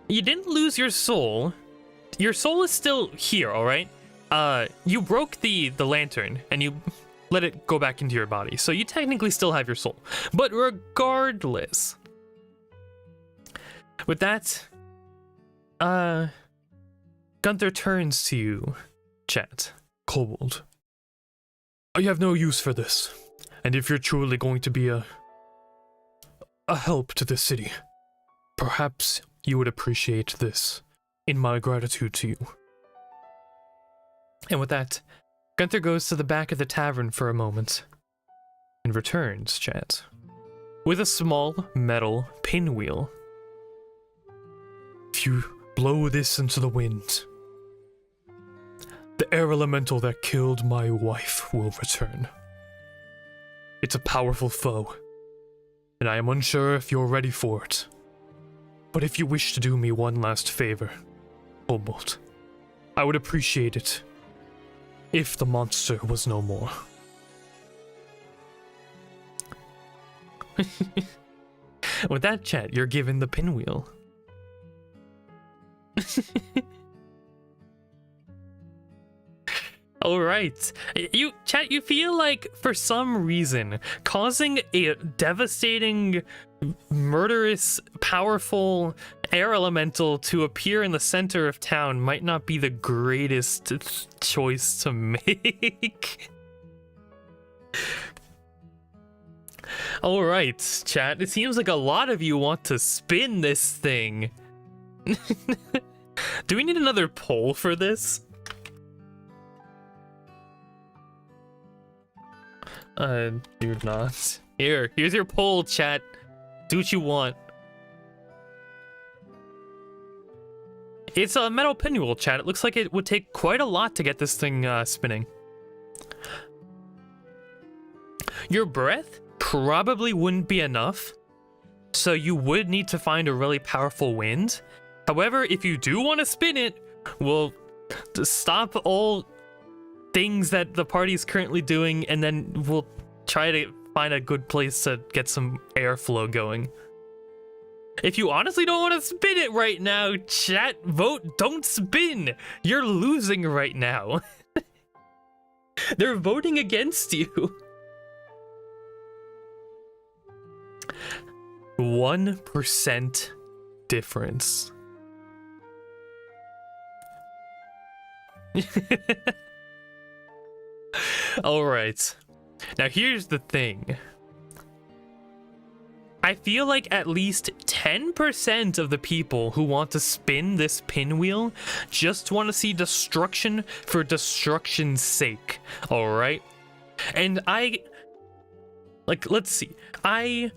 You didn't lose your soul. Your soul is still here, alright? You broke the lantern, and you let it go back into your body, so you technically still have your soul. But regardless... With that, Gunther turns to you, chat. Kobold, I have no use for this, and if you're truly going to be a help to the city, perhaps you would appreciate this in my gratitude to you. And with that, Gunther goes to the back of the tavern for a moment, and returns, chat, with a small metal pinwheel. If you blow this into the wind, the air elemental that killed my wife will return. It's a powerful foe, and I am unsure if you're ready for it. But if you wish to do me one last favor, Kobold, I would appreciate it if the monster was no more. With that, chat, you're given the pinwheel. Alright. You feel like, for some reason, causing a devastating, murderous, powerful air elemental to appear in the center of town might not be the greatest choice to make. Alright, chat. It seems like a lot of you want to spin this thing. Do we need another poll for this? Do not. Here's your poll, chat. Do what you want. It's a metal pinwheel, chat. It looks like it would take quite a lot to get this thing spinning. Your breath probably wouldn't be enough, so you would need to find a really powerful wind. However, if you do want to spin it, we'll stop all things that the party's currently doing, and then we'll try to find a good place to get some airflow going. If you honestly don't want to spin it right now, chat, vote don't spin. You're losing right now. They're voting against you. 1% difference. Alright. Now here's the thing. I feel like at least 10% of the people who want to spin this pinwheel just want to see destruction for destruction's sake. Alright? And let's see. I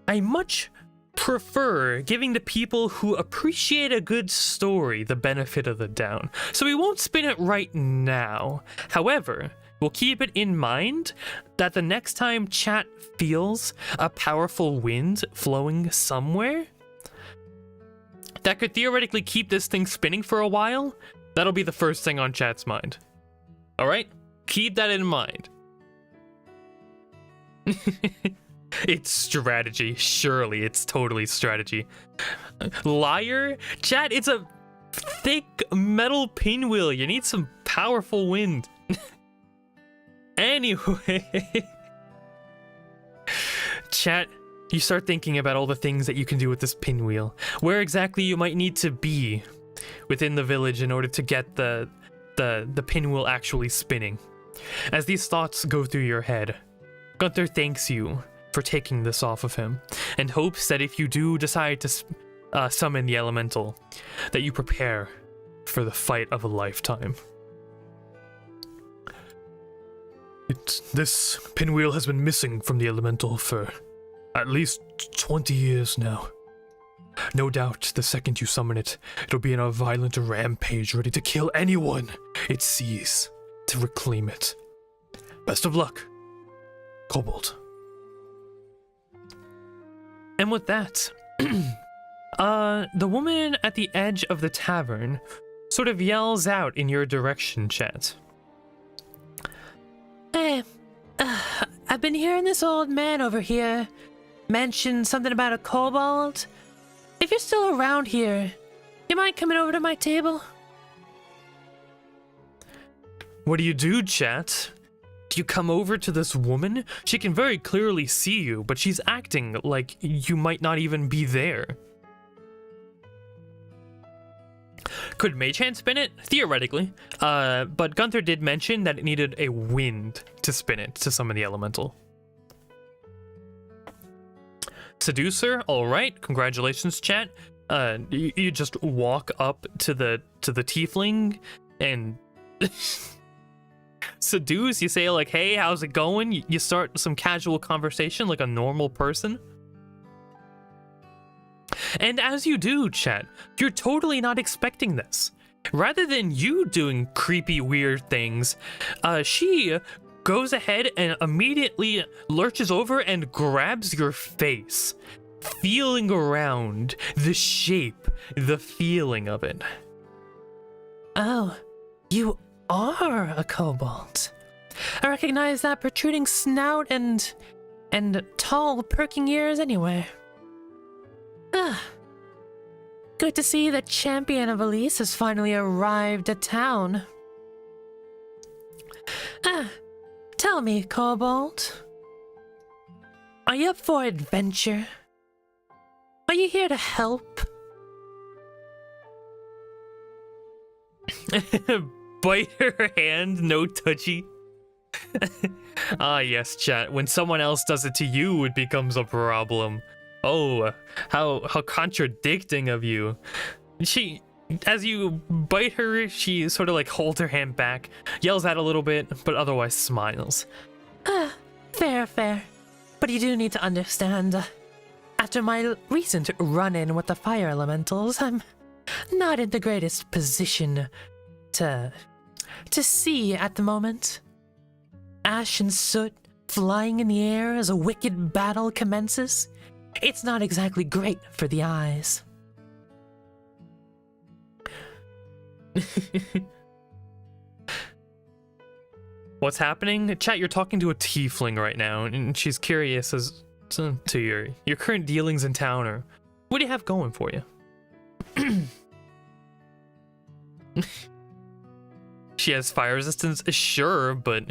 much prefer giving the people who appreciate a good story the benefit of the doubt. So we won't spin it right now. However, we'll keep it in mind that the next time chat feels a powerful wind flowing somewhere that could theoretically keep this thing spinning for a while, that'll be the first thing on chat's mind. Alright? Keep that in mind. It's strategy. Surely it's totally strategy. Liar? Chat, it's a thick metal pinwheel. You need some powerful wind. Anyway. Chat, you start thinking about all the things that you can do with this pinwheel. Where exactly you might need to be within the village in order to get the pinwheel actually spinning. As these thoughts go through your head, Gunther thanks you for taking this off of him, and hopes that if you do decide to summon the elemental, that you prepare for the fight of a lifetime. This pinwheel has been missing from the elemental for at least 20 years now. No doubt, the second you summon it, it'll be in a violent rampage ready to kill anyone it sees to reclaim it. Best of luck, Kobold. And with that, the woman at the edge of the tavern sort of yells out in your direction, chat. Hey, I've been hearing this old man over here mention something about a kobold. If you're still around here, you mind coming over to my table? What do you do, chat? Do you come over to this woman? She can very clearly see you, but she's acting like you might not even be there. Could Mage Hand spin it? Theoretically. But Gunther did mention that it needed a wind to spin it to summon the elemental. Seducer, alright. Congratulations, chat. You just walk up to the tiefling and seduce. You say like, hey, how's it going? You start some casual conversation like a normal person. And as you do, chat, you're totally not expecting this. Rather than you doing creepy, weird things, she goes ahead and immediately lurches over and grabs your face, feeling around the shape, the feeling of it. Oh, you are a kobold. I recognize that protruding snout and tall, perking ears anywhere. Good to see the champion of Elise has finally arrived at town. Tell me, kobold, are you up for adventure? Are you here to help? Bite her hand, no touchy. Ah yes, chat, when someone else does it to you, it becomes a problem. Oh, how contradicting of you. She, as you bite her, she sort of like holds her hand back, yells out a little bit, but otherwise smiles. Fair. But you do need to understand, after my recent run-in with the fire elementals, I'm not in the greatest position to see at the moment. Ash and soot flying in the air as a wicked battle commences. It's not exactly great for the eyes. What's happening? Chat, you're talking to a tiefling right now, and she's curious as to your current dealings in town, or what do you have going for you? She has fire resistance? Sure, but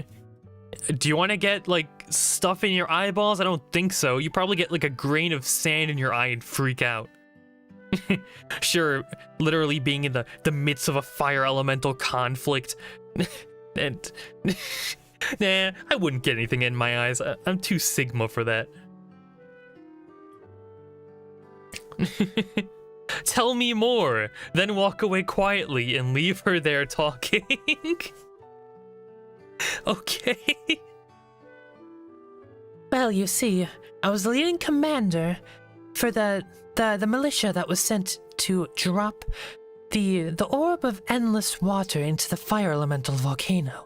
do you want to get, like, stuff in your eyeballs? I don't think so. You probably get, like, a grain of sand in your eye and freak out. Sure, literally being in the midst of a fire elemental conflict. And nah, I wouldn't get anything in my eyes. I'm too Sigma for that. Tell me more, then walk away quietly and leave her there talking. Okay. Well, you see, I was the leading commander for the militia that was sent to drop the orb of endless water into the fire elemental volcano.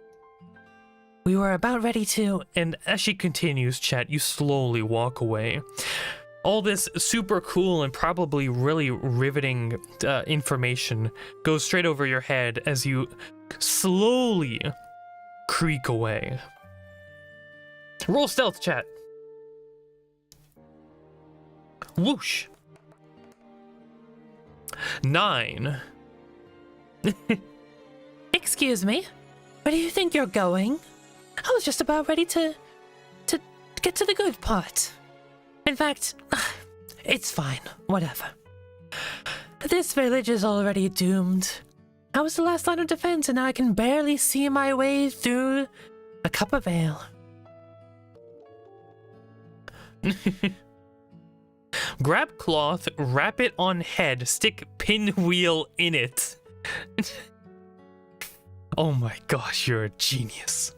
We were about ready to... And as she continues, chat, you slowly walk away. All this super cool and probably really riveting information goes straight over your head as you slowly creak away. Roll stealth, chat. Whoosh. 9. Excuse me? Where do you think you're going? I was just about ready to get to the good part. In fact, it's fine. Whatever. This village is already doomed. I was the last line of defense, and now I can barely see my way through a cup of ale. Grab cloth, wrap it on head, stick pinwheel in it. Oh my gosh, you're a genius.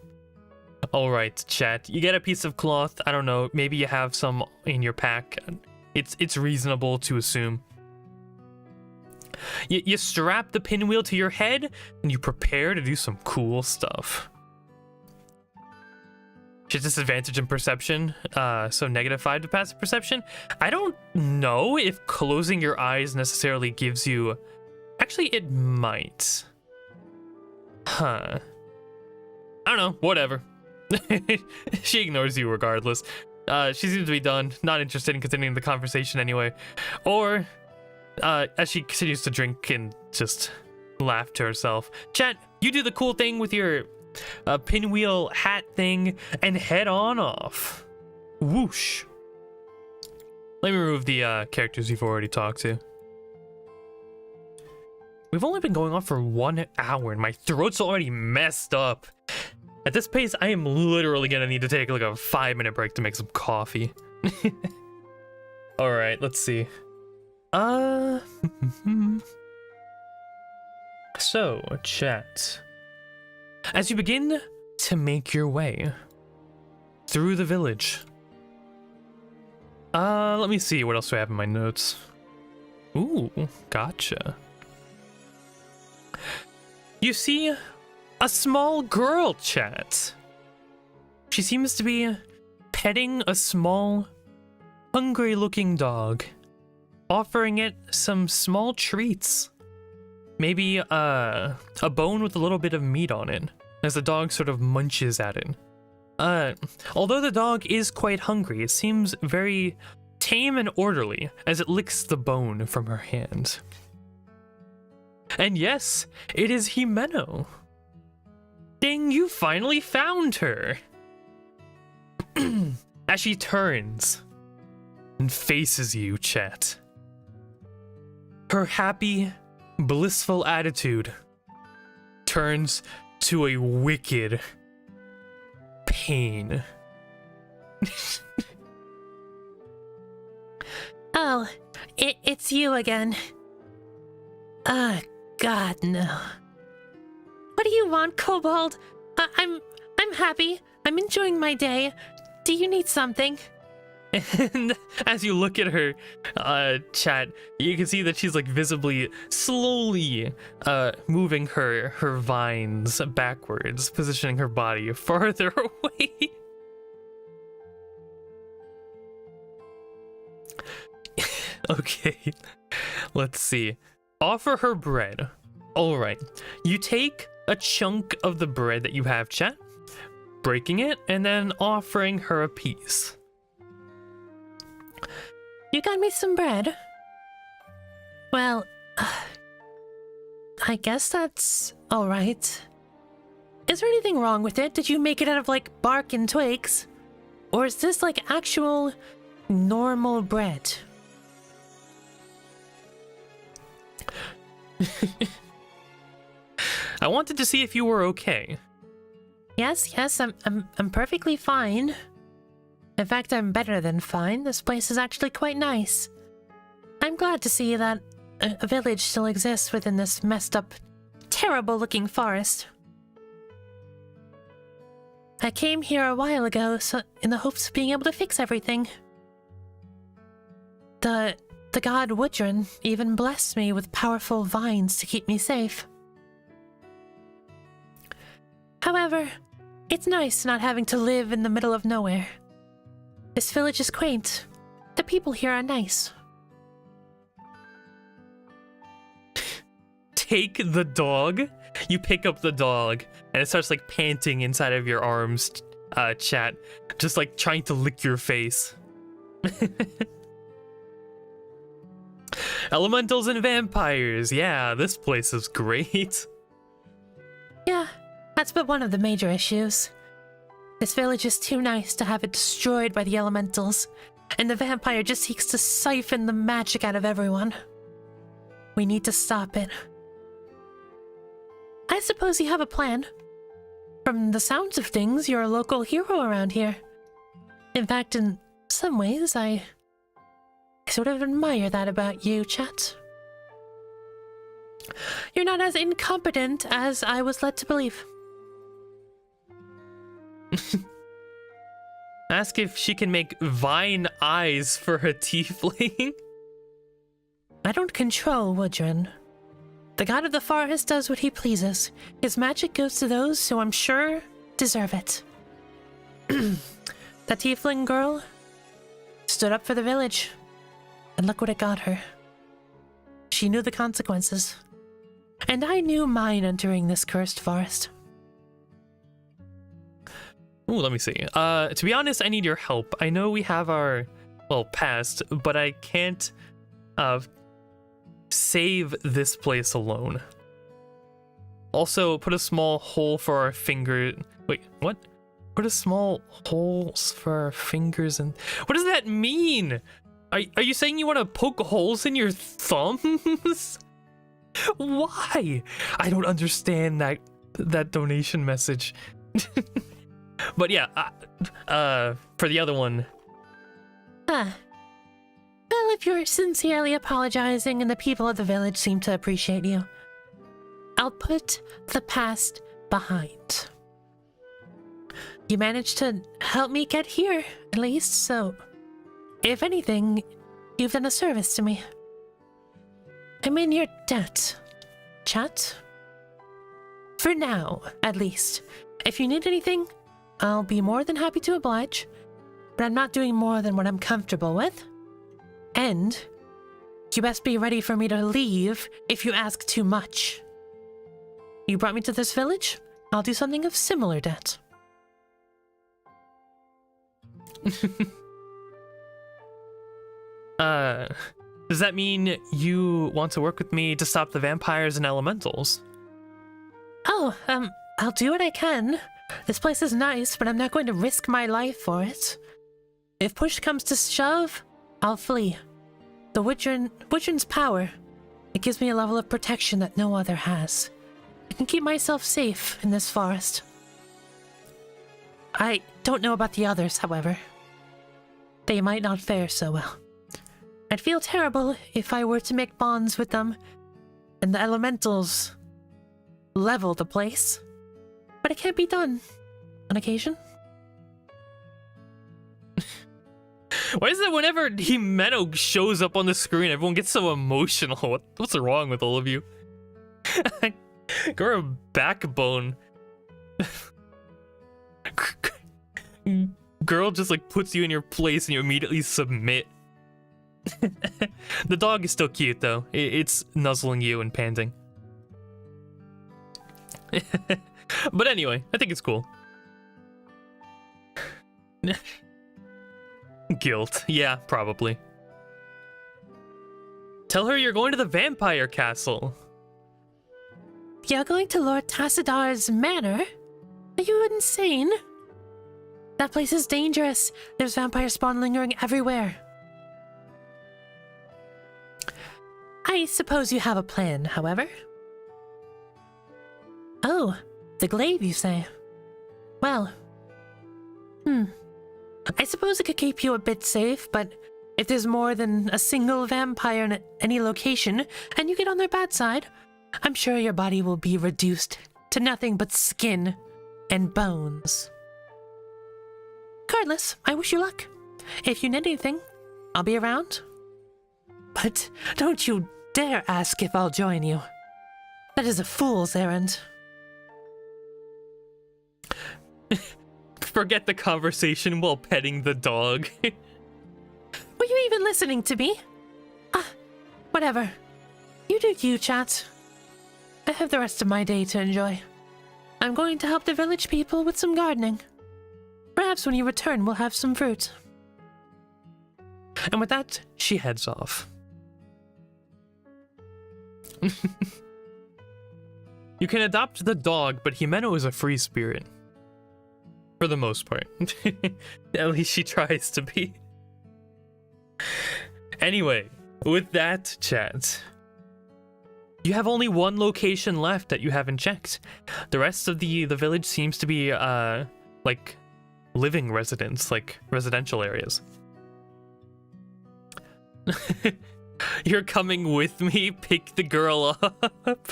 Alright, chat. You get a piece of cloth. I don't know, maybe you have some in your pack. It's reasonable to assume. You strap the pinwheel to your head, and you prepare to do some cool stuff. She's disadvantage in perception, so -5 to passive perception. I don't know if closing your eyes necessarily gives you... Actually, it might. Huh. I don't know, whatever. She ignores you regardless. She seems to be done, not interested in continuing the conversation anyway. Or, as she continues to drink and just laugh to herself. Chat, you do the cool thing with your pinwheel hat thing and head on off. Whoosh. Let me remove the characters you've already talked to. We've only been going on for 1 hour and my throat's already messed up. At this pace, I am literally gonna need to take like a 5-minute break to make some coffee. Alright, let's see. So, chat. As you begin to make your way through the village. Let me see, what else do I have in my notes? Ooh, gotcha. You see a small girl, chat. She seems to be petting a small, hungry-looking dog, offering it some small treats. Maybe a bone with a little bit of meat on it, as the dog sort of munches at it. Although the dog is quite hungry, it seems very tame and orderly as it licks the bone from her hand. And yes, it is Jimeno. Ding, you finally found her! As she turns and faces you, chat. Her happy, blissful attitude turns to a wicked pain. Oh, it's you again. God, no. What do you want, Kobold? I'm happy. I'm enjoying my day. Do you need something? And as you look at her, chat, you can see that she's like visibly, slowly, moving her vines backwards, positioning her body farther away. Okay, let's see. Offer her bread. All right, you take a chunk of the bread that you have, chat, breaking it, and then offering her a piece. You got me some bread? Well, I guess that's alright. Is there anything wrong with it? Did you make it out of, like, bark and twigs? Or is this, like, actual normal bread? I wanted to see if you were okay. Yes, I'm perfectly fine. In fact, I'm better than fine. This place is actually quite nice. I'm glad to see that a village still exists within this messed up, terrible-looking forest. I came here a while ago in the hopes of being able to fix everything. The god Woodrun even blessed me with powerful vines to keep me safe. However, it's nice not having to live in the middle of nowhere. This village is quaint. The people here are nice. Take the dog. You pick up the dog, and it starts like panting inside of your arms, chat. Just like trying to lick your face. Elementals and vampires. Yeah, this place is great. Yeah, that's but one of the major issues. This village is too nice to have it destroyed by the elementals, and the vampire just seeks to siphon the magic out of everyone. We need to stop it. I suppose you have a plan. From the sounds of things, you're a local hero around here. In fact, in some ways, I sort of admire that about you, chat. You're not as incompetent as I was led to believe. Ask if she can make vine eyes for a tiefling. I don't control Woodrun. The god of the forest does what he pleases. His magic goes to those who I'm sure deserve it. That tiefling girl stood up for the village, and look what it got her. She knew the consequences, and I knew mine entering this cursed forest. Ooh, let me see. To be honest, I need your help. I know we have our, well, past, but I can't, save this place alone. Also, put a small hole for our finger. Wait, what? Put a small holes for our fingers and. What does that mean? Are you saying you want to poke holes in your thumbs? Why? I don't understand that donation message. But yeah, for the other one. Well, if you're sincerely apologizing and the people of the village seem to appreciate you, I'll put the past behind. You managed to help me get here, at least, so if anything, you've done a service to me. I'm in your debt, chat. For now, at least. If you need anything, I'll be more than happy to oblige, but I'm not doing more than what I'm comfortable with. And you best be ready for me to leave if you ask too much. You brought me to this village, I'll do something of similar debt. Does that mean you want to work with me to stop the vampires and elementals? Oh, I'll do what I can. This place is nice, but I'm not going to risk my life for it. If push comes to shove, I'll flee. The Woodrun's power, it gives me a level of protection that no other has. I can keep myself safe in this forest. I don't know about the others, however. They might not fare so well. I'd feel terrible if I were to make bonds with them, and the elementals level the place. But it can't be done on occasion. Why is it whenever Himeno shows up on the screen, everyone gets so emotional? What's wrong with all of you? Grow a backbone. Girl just like puts you in your place and you immediately submit. The dog is still cute though. It's nuzzling you and panting. But anyway, I think it's cool. Guilt. Yeah, probably. Tell her you're going to the vampire castle. You're going to Lord Tassidar's manor? Are you insane? That place is dangerous. There's vampire spawn lingering everywhere. I suppose you have a plan, however. Oh, the glaive, you say? Well, I suppose it could keep you a bit safe, but if there's more than a single vampire in any location, and you get on their bad side, I'm sure your body will be reduced to nothing but skin and bones. Regardless, I wish you luck. If you need anything, I'll be around. But don't you dare ask if I'll join you. That is a fool's errand. Forget the conversation while petting the dog. Were you even listening to me? Whatever. You do you, chat. I have the rest of my day to enjoy. I'm going to help the village people with some gardening. Perhaps when you return, we'll have some fruit. And with that, she heads off. You can adopt the dog, but Himeno is a free spirit. For the most part. At least she tries to be. Anyway, with that, chat, you have only one location left that you haven't checked. The rest of the village seems to be, like, living residents, like, residential areas. You're coming with me? Pick the girl up.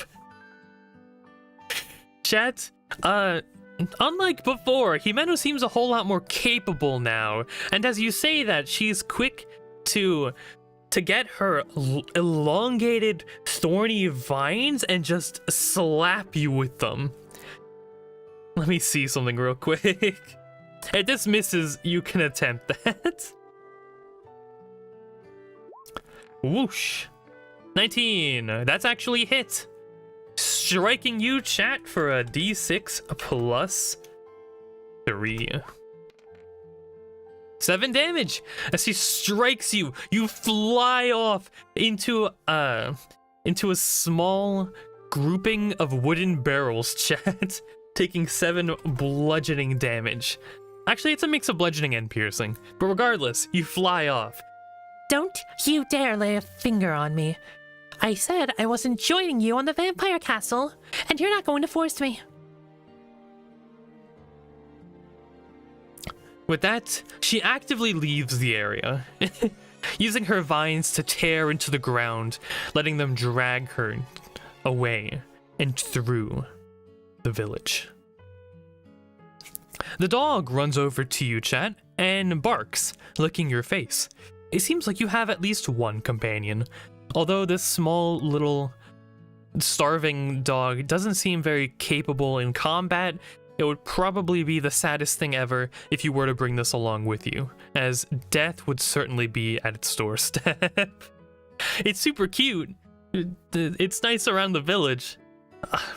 Chat, unlike before, Himeno seems a whole lot more capable now, and as you say that, she's quick to get her elongated, thorny vines and just slap you with them. Let me see something real quick. If this misses, you can attempt that. Whoosh. 19. That's actually hit. Striking you, chat, for a d6 plus 3. 7 damage. As he strikes you, you fly off into a small grouping of wooden barrels, chat, taking 7 bludgeoning damage. Actually, it's a mix of bludgeoning and piercing, but regardless, you fly off. Don't you dare lay a finger on me. I said I wasn't joining you on the vampire castle, and you're not going to force me. With that, she actively leaves the area, using her vines to tear into the ground, letting them drag her away and through the village. The dog runs over to you, chat, and barks, licking your face. It seems like you have at least one companion, although this small little starving dog doesn't seem very capable in combat. It would probably be the saddest thing ever if you were to bring this along with you, as death would certainly be at its doorstep. It's super cute. It's nice around the village,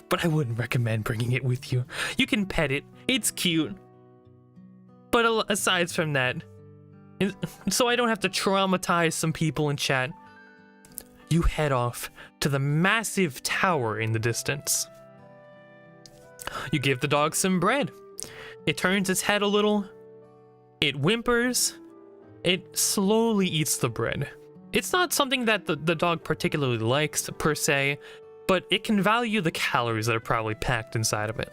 but I wouldn't recommend bringing it with you. You can pet it. It's cute. But aside from that, so I don't have to traumatize some people in chat, you head off to the massive tower in the distance. You give the dog some bread. It turns its head a little. It whimpers. It slowly eats the bread. It's not something that the dog particularly likes, per se, but it can value the calories that are probably packed inside of it.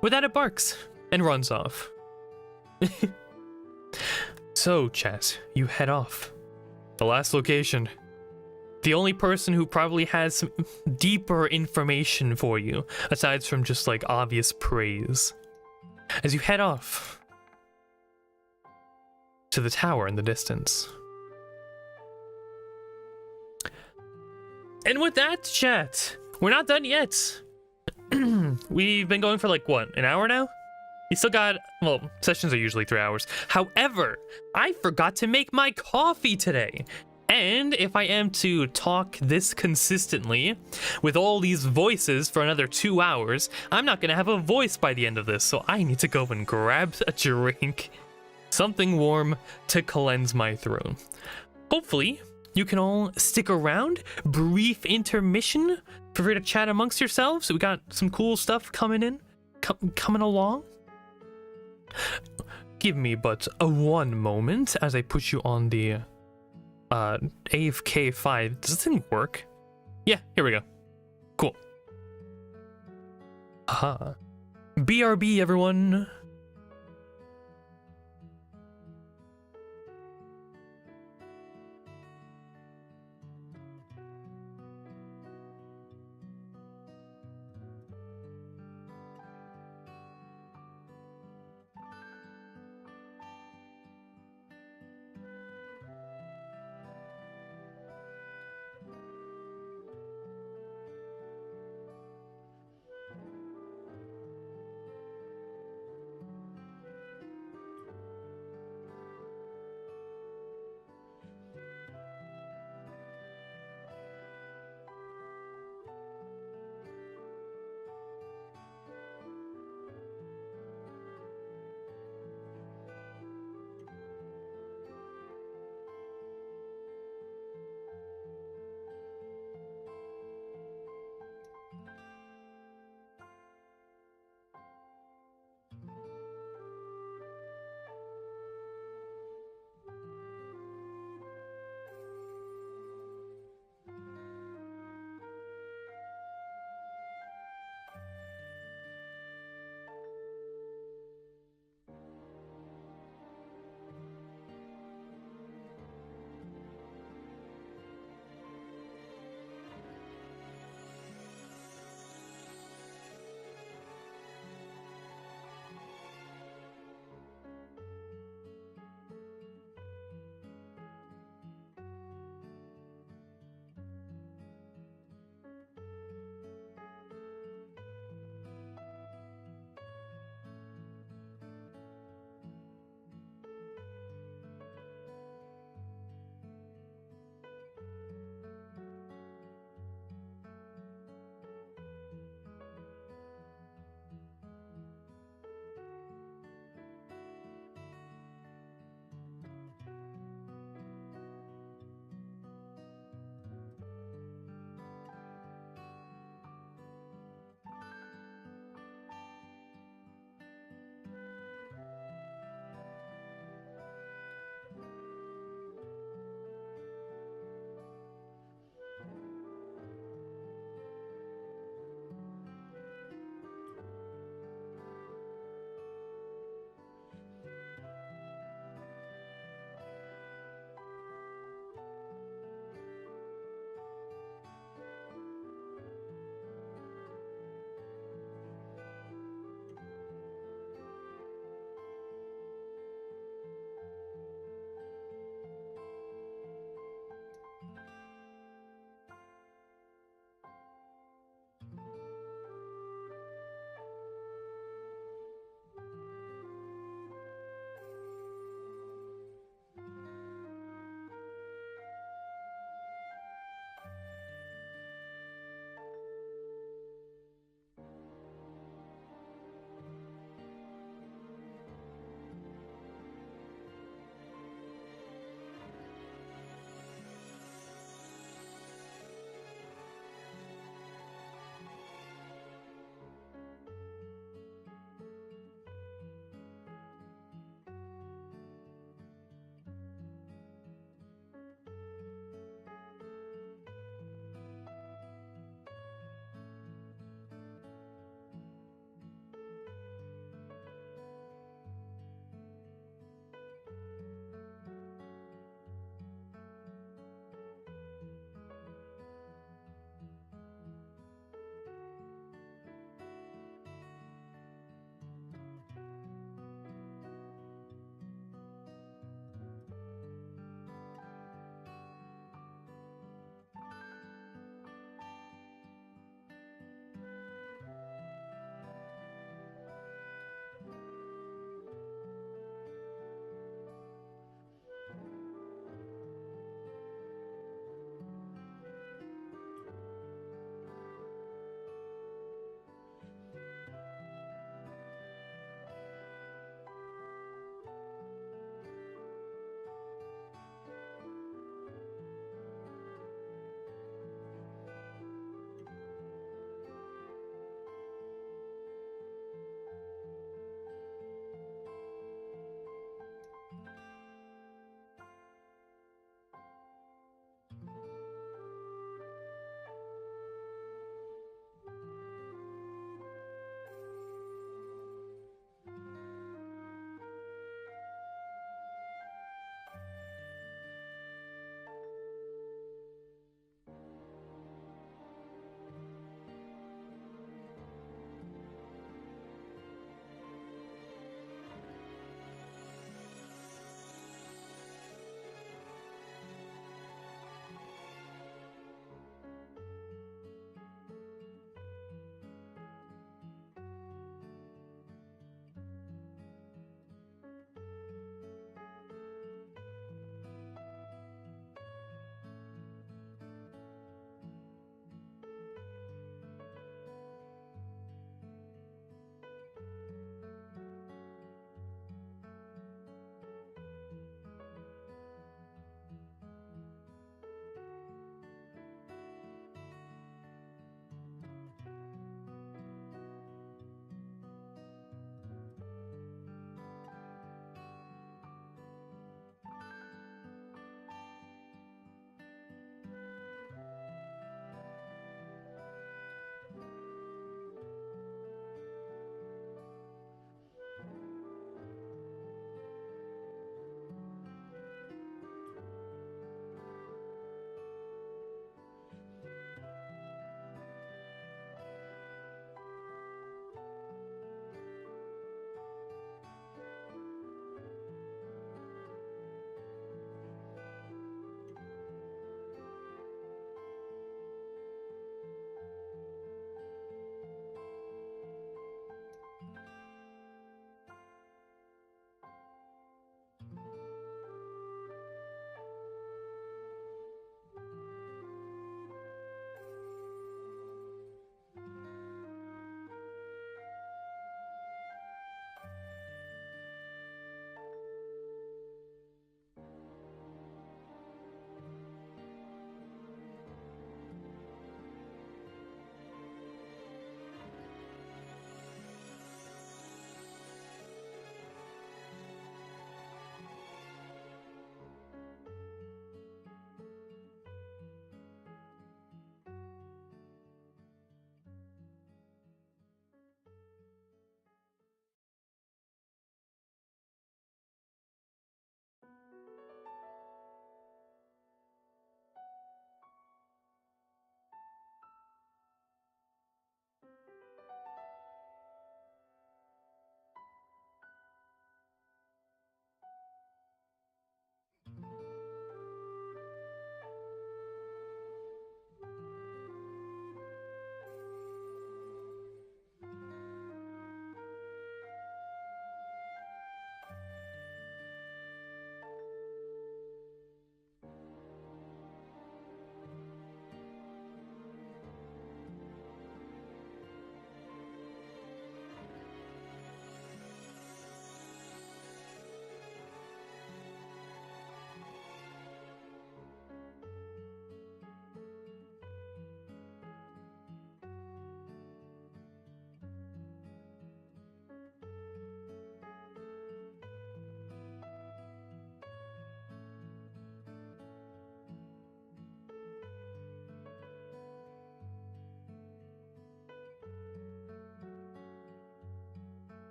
With that, it barks and runs off. So, chat, you head off. The last location. The only person who probably has some deeper information for you, aside from just like obvious praise. As you head off, to the tower in the distance. And with that, chat, we're not done yet. We've been going for like, what, an hour now? We still got, well, sessions are usually 3 hours. However, I forgot to make my coffee today. And if I am to talk this consistently with all these voices for another 2 hours, I'm not going to have a voice by the end of this. So I need to go and grab a drink, something warm to cleanse my throat. Hopefully, you can all stick around. Brief intermission. Feel free to chat amongst yourselves. We got some cool stuff coming in, coming along. Give me but one moment as I put you on the AFK5. Does this thing work? Yeah, here we go. Cool. Aha. BRB, everyone.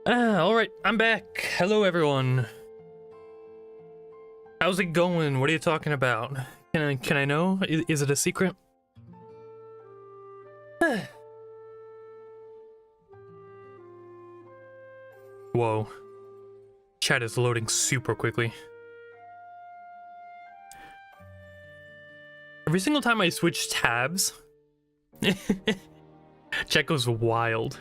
Alright, I'm back. Hello, everyone. How's it going? What are you talking about? Can I know? Is it a secret? Whoa. Chat is loading super quickly. Every single time I switch tabs, chat goes wild.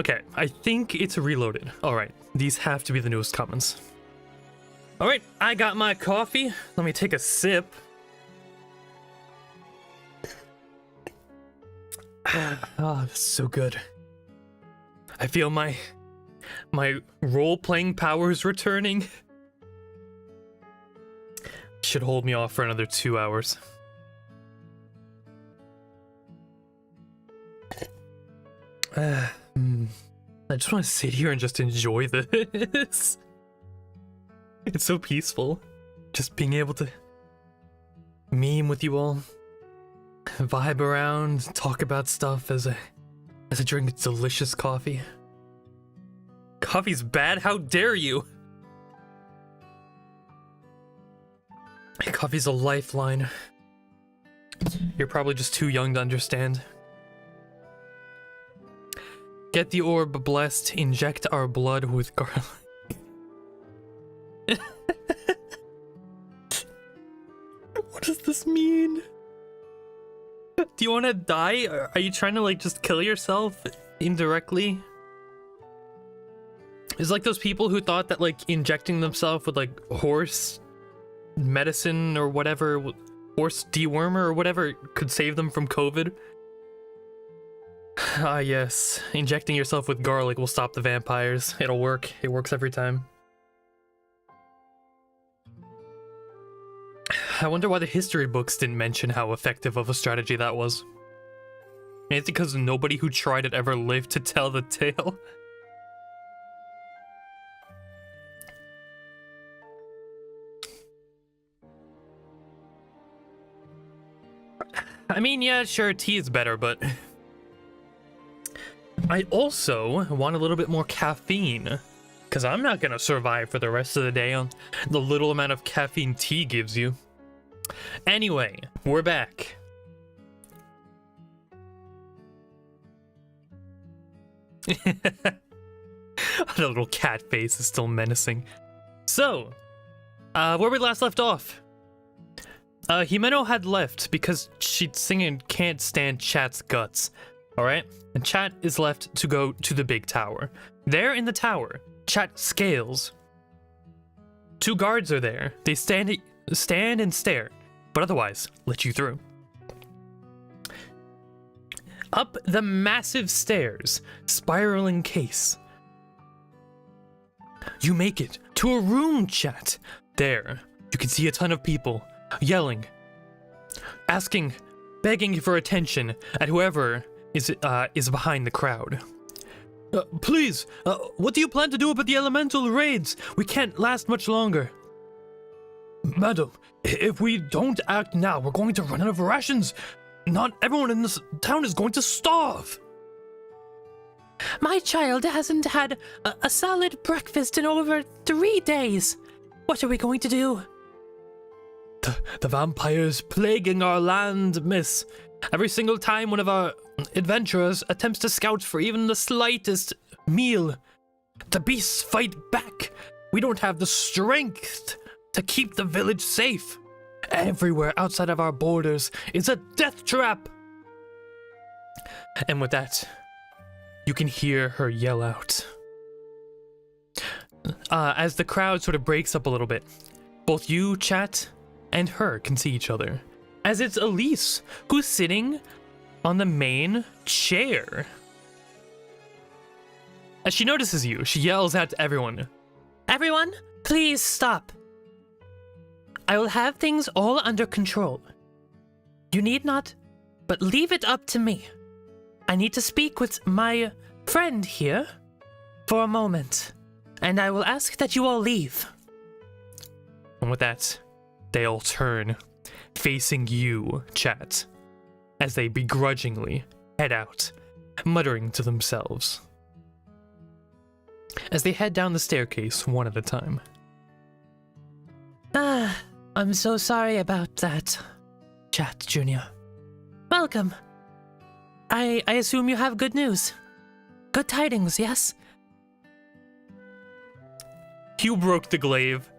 Okay, I think it's reloaded. Alright, these have to be the newest comments. Alright, I got my coffee. Let me take a sip. Oh, that's so good. I feel my role-playing powers returning. Should hold me off for another 2 hours. I just want to sit here and just enjoy this. It's so peaceful. Just being able to meme with you all, vibe around, talk about stuff as I drink delicious coffee. Coffee's bad? How dare you? Coffee's a lifeline. You're probably just too young to understand. Get the orb blessed, inject our blood with garlic. What does this mean? Do you want to die? Are you trying to like just kill yourself indirectly? It's like those people who thought that like injecting themselves with like horse medicine or whatever, horse dewormer or whatever, could save them from COVID. Ah yes, injecting yourself with garlic will stop the vampires. It'll work. It works every time. I wonder why the history books didn't mention how effective of a strategy that was. Maybe it's because nobody who tried it ever lived to tell the tale. I mean, yeah, sure, tea is better, but I also want a little bit more caffeine, because I'm not gonna survive for the rest of the day on the little amount of caffeine tea gives you. Anyway, we're back. The little cat face is still menacing. So, where we last left off. Himeno had left because she'd singing can't stand Chat's guts. Alright? And Chat is left to go to the big tower. There in the tower, Chat scales. 2 guards are there. They stand and stare, but otherwise let you through. Up the massive stairs, spiraling case. You make it to a room, Chat. There, you can see a ton of people yelling, asking, begging for attention at whoever is behind the crowd. Please, what do you plan to do about the elemental raids? We can't last much longer. Madam, if we don't act now, we're going to run out of rations. Not everyone in this town is going to starve. My child hasn't had a solid breakfast in over 3 days. What are we going to do? The vampires plaguing our land, miss. Every single time one of our adventurers attempts to scout for even the slightest meal, the beasts fight back. We don't have the strength to keep the village safe. Everywhere outside of our borders is a death trap. And with that, you can hear her yell out. As the crowd sort of breaks up a little bit, both you, Chat, and her can see each other. As it's Elise, who's sitting on the main chair. As she notices you, she yells out to everyone. Everyone, please stop. I will have things all under control. You need not, but leave it up to me. I need to speak with my friend here for a moment, and I will ask that you all leave. And with that, they all turn, facing you, Chat, as they begrudgingly head out, muttering to themselves. as they head down the staircase one at a time. Ah, I'm so sorry about that, Chat Junior. Welcome. I assume you have good news. Good tidings, yes? You broke the glaive.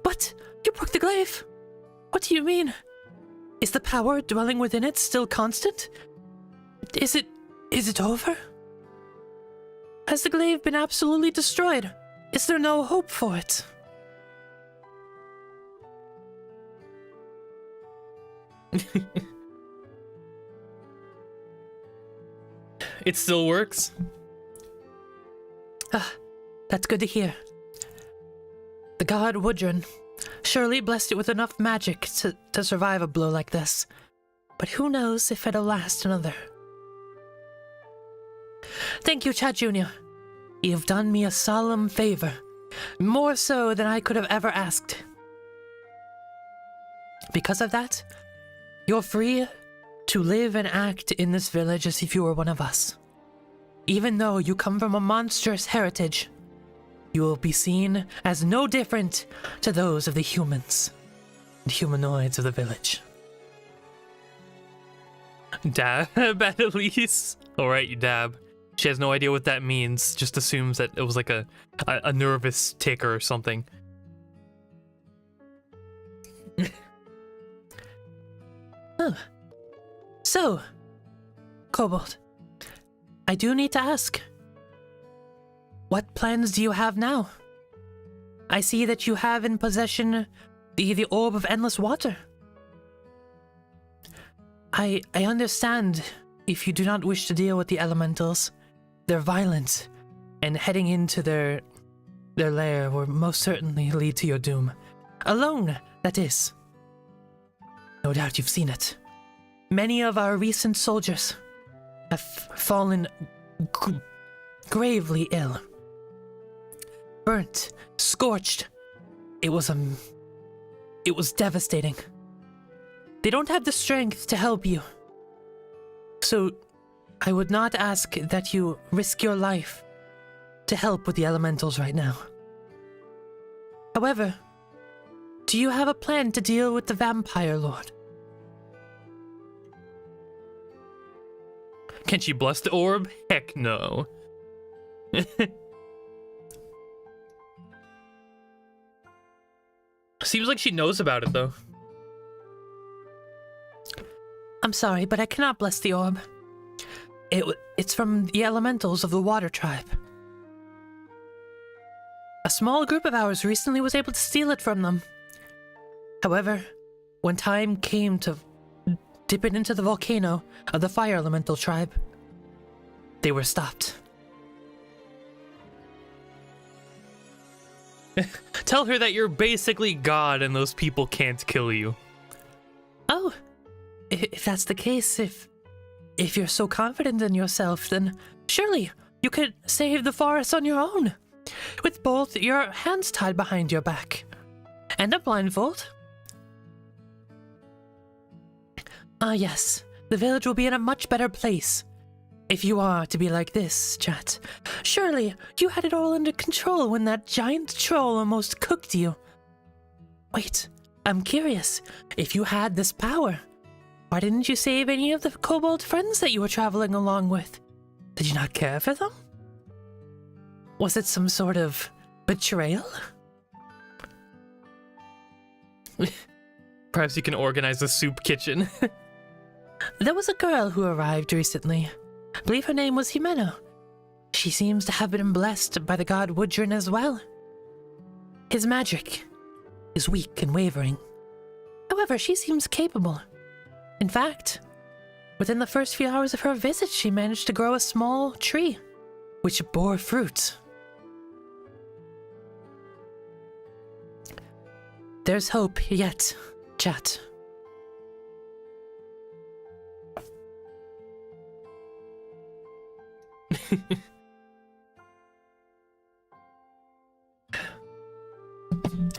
But you broke the glaive? What do you mean? Is the power dwelling within it still constant? Is it over? Has the glaive been absolutely destroyed? Is there no hope for it? It still works? Ah, that's good to hear. The god Woodrun surely blessed it with enough magic to survive a blow like this. But who knows if it'll last another. Thank you, Chad Jr. You've done me a solemn favor. More so than I could have ever asked. Because of that, you're free to live and act in this village as if you were one of us. Even though you come from a monstrous heritage, you will be seen as no different to those of the humans and humanoids of the village. Dab at least. Alright, you dab. She has no idea what that means, just assumes that it was like a nervous ticker or something. Oh. So, Kobold, I do need to ask, what plans do you have now? I see that you have in possession the Orb of Endless Water. I understand if you do not wish to deal with the elementals. They're violent, and heading into their lair will most certainly lead to your doom. Alone, that is. No doubt you've seen it. Many of our recent soldiers have fallen gravely ill. Burnt, scorched. It was devastating. They don't have the strength to help you. So, I would not ask that you risk your life to help with the elementals right now. However, do you have a plan to deal with the Vampire Lord? Can she bless the orb? Heck no. Seems like she knows about it, though. I'm sorry, but I cannot bless the orb. It's from the elementals of the Water Tribe. A small group of ours recently was able to steal it from them. However, when time came to dip it into the volcano of the Fire Elemental Tribe, they were stopped. Tell her that you're basically God and those people can't kill you. Oh, if that's the case, if you're so confident in yourself, then surely you could save the forest on your own, with both your hands tied behind your back, and a blindfold. Ah yes, the village will be in a much better place if you are to be like this, chat. Surely you had it all under control when that giant troll almost cooked you. Wait, I'm curious, if you had this power, why didn't you save any of the kobold friends that you were traveling along with? Did you not care for them? Was it some sort of betrayal? Perhaps you can organize a soup kitchen. There was a girl who arrived recently. I believe her name was Jimeno. She seems to have been blessed by the god Woodrun as well. His magic is weak and wavering. However, she seems capable. In fact, within the first few hours of her visit, she managed to grow a small tree, which bore fruit. There's hope yet, chat.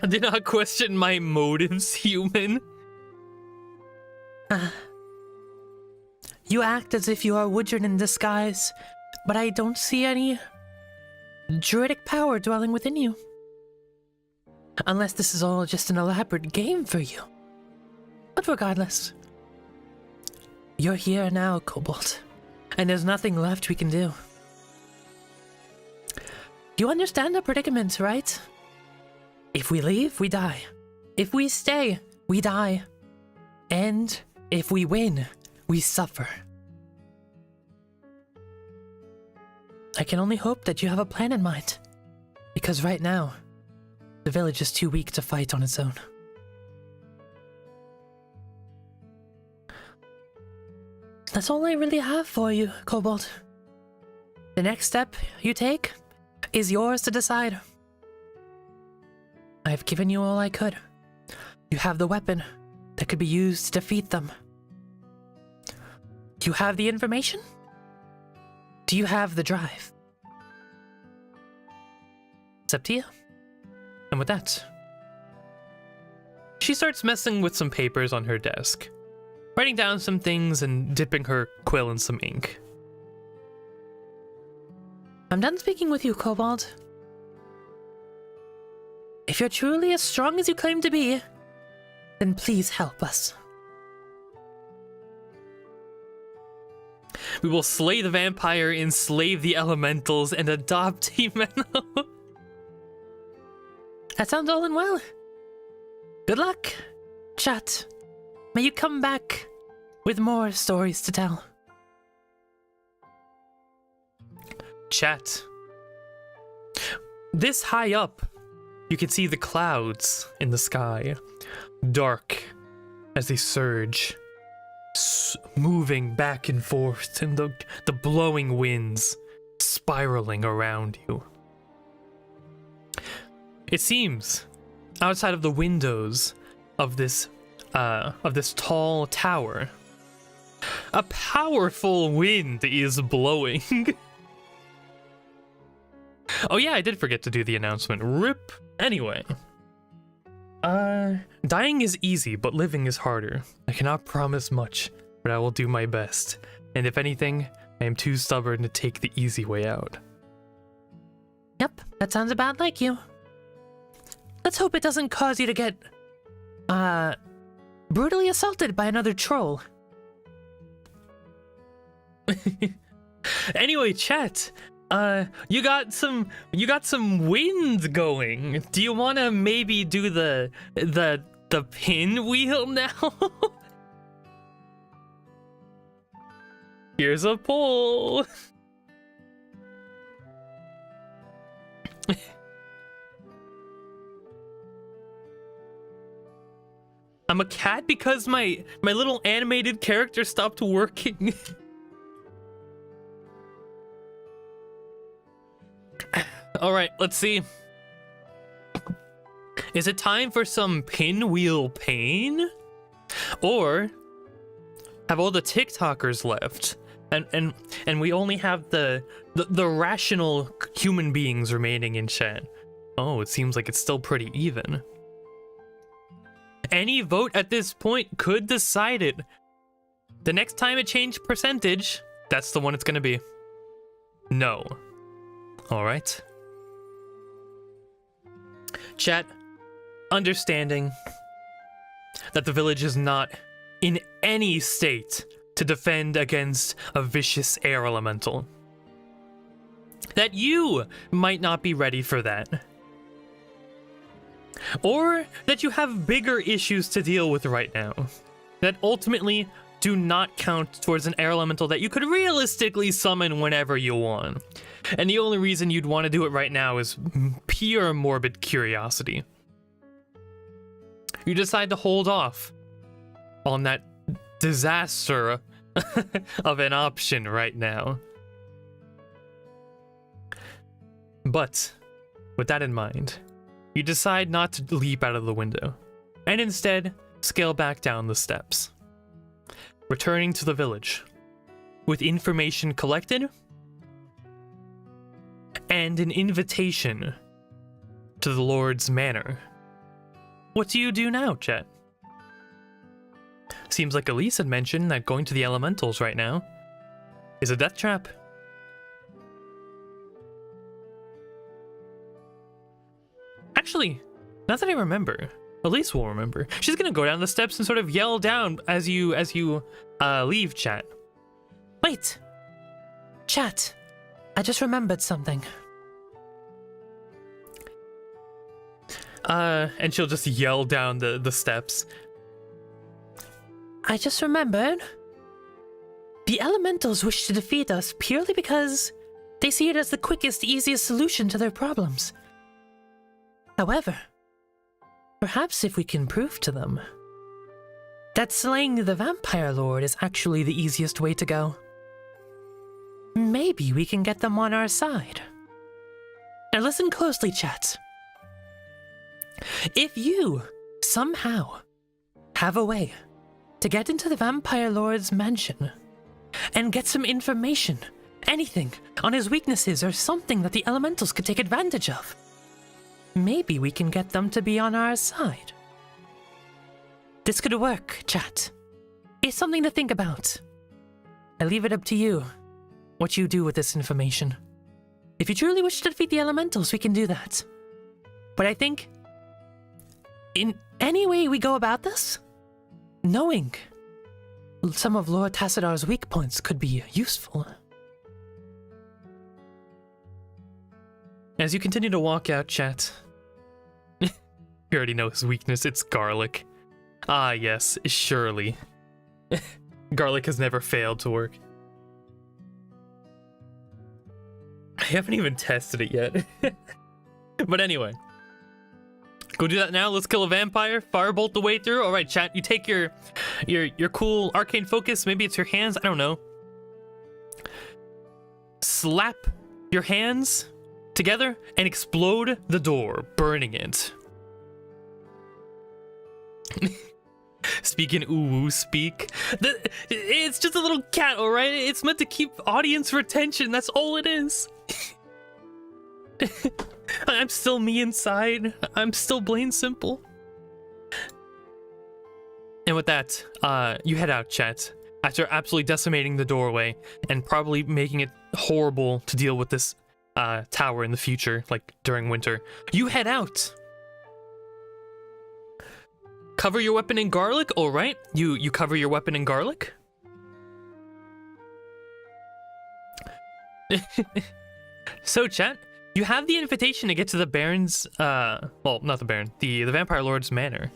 Do not question my motives, human. You act as if you are Woodrun in disguise, but I don't see any druidic power dwelling within you. Unless this is all just an elaborate game for you. But regardless, you're here now, Kobold, and there's nothing left we can do. You understand the predicament, right? If we leave, we die. If we stay, we die. And if we win, we suffer. I can only hope that you have a plan in mind, because right now, the village is too weak to fight on its own. That's all I really have for you, Kobold. The next step you take is yours to decide. I've given you all I could. You have the weapon that could be used to defeat them. You have the information? Do you have the drive? It's up to you. And with that, she starts messing with some papers on her desk, writing down some things and dipping her quill in some ink. I'm done speaking with you, Kobold. If you're truly as strong as you claim to be, then please help us. We will slay the vampire, enslave the elementals, and adopt Himeno. That sounds all in well. Good luck, chat. May you come back with more stories to tell. Chat. This high up, you can see the clouds in the sky, dark as they surge, moving back and forth, and the blowing winds spiraling around you. It seems, outside of the windows of this tall tower, a powerful wind is blowing. Oh yeah, I did forget to do the announcement. RIP. Anyway. Dying is easy, but living is harder. I cannot promise much, but I will do my best. And if anything, I am too stubborn to take the easy way out. Yep, that sounds about like you. Let's hope it doesn't cause you to get, brutally assaulted by another troll. Anyway, chat. You got some wind going. Do you want to maybe do the pinwheel now? Here's a poll. I'm a cat because my little animated character stopped working. All right, let's see. Is it time for some pinwheel pain? Or have all the TikTokers left and we only have the rational human beings remaining in chat? Oh, it seems like it's still pretty even. Any vote at this point could decide it. The next time it changed percentage, that's the one it's gonna be. No. All right. Chat, understanding that the village is not in any state to defend against a vicious air elemental. That you might not be ready for that. Or that you have bigger issues to deal with right now, that ultimately do not count towards an air elemental that you could realistically summon whenever you want. And the only reason you'd want to do it right now is pure morbid curiosity. You decide to hold off on that disaster of an option right now. But with that in mind, you decide not to leap out of the window, and instead scale back down the steps, returning to the village with information collected and an invitation to the Lord's Manor. What do you do now, Chet? Seems like Elise had mentioned that going to the elementals right now is a death trap. Actually, now that I remember, Elise will remember. She's gonna go down the steps and sort of yell down as you leave, chat. Wait! Chat, I just remembered something. And she'll just yell down the steps. I just remembered. The elementals wish to defeat us purely because they see it as the quickest, easiest solution to their problems. However, perhaps if we can prove to them that slaying the vampire lord is actually the easiest way to go, maybe we can get them on our side. Now listen closely, chat. If you, somehow, have a way to get into the vampire lord's mansion and get some information, anything, on his weaknesses or something that the elementals could take advantage of, maybe we can get them to be on our side. This could work, chat. It's something to think about. I leave it up to you, what you do with this information. If you truly wish to defeat the elementals, we can do that. But I think, in any way we go about this, knowing some of Lord Tassidar's weak points could be useful. As you continue to walk out, chat, you already know his weakness, it's garlic. Ah, yes, surely. Garlic has never failed to work. I haven't even tested it yet. But anyway. Go do that now. Let's kill a vampire. Firebolt the way through. Alright, chat, you take your cool arcane focus. Maybe it's your hands. I don't know. Slap your hands together and explode the door, burning it. Speaking ooh speak. It's just a little cat, alright? It's meant to keep audience retention. That's all it is. I'm still me inside. I'm still Blaine Simple. And with that, you head out, chat. After absolutely decimating the doorway and probably making it horrible to deal with this tower in the future, like during winter, you head out. Cover your weapon in garlic, alright? You cover your weapon in garlic? So, chat, you have the invitation to get to the Baron's, well, not the Baron, the Vampire Lord's manor.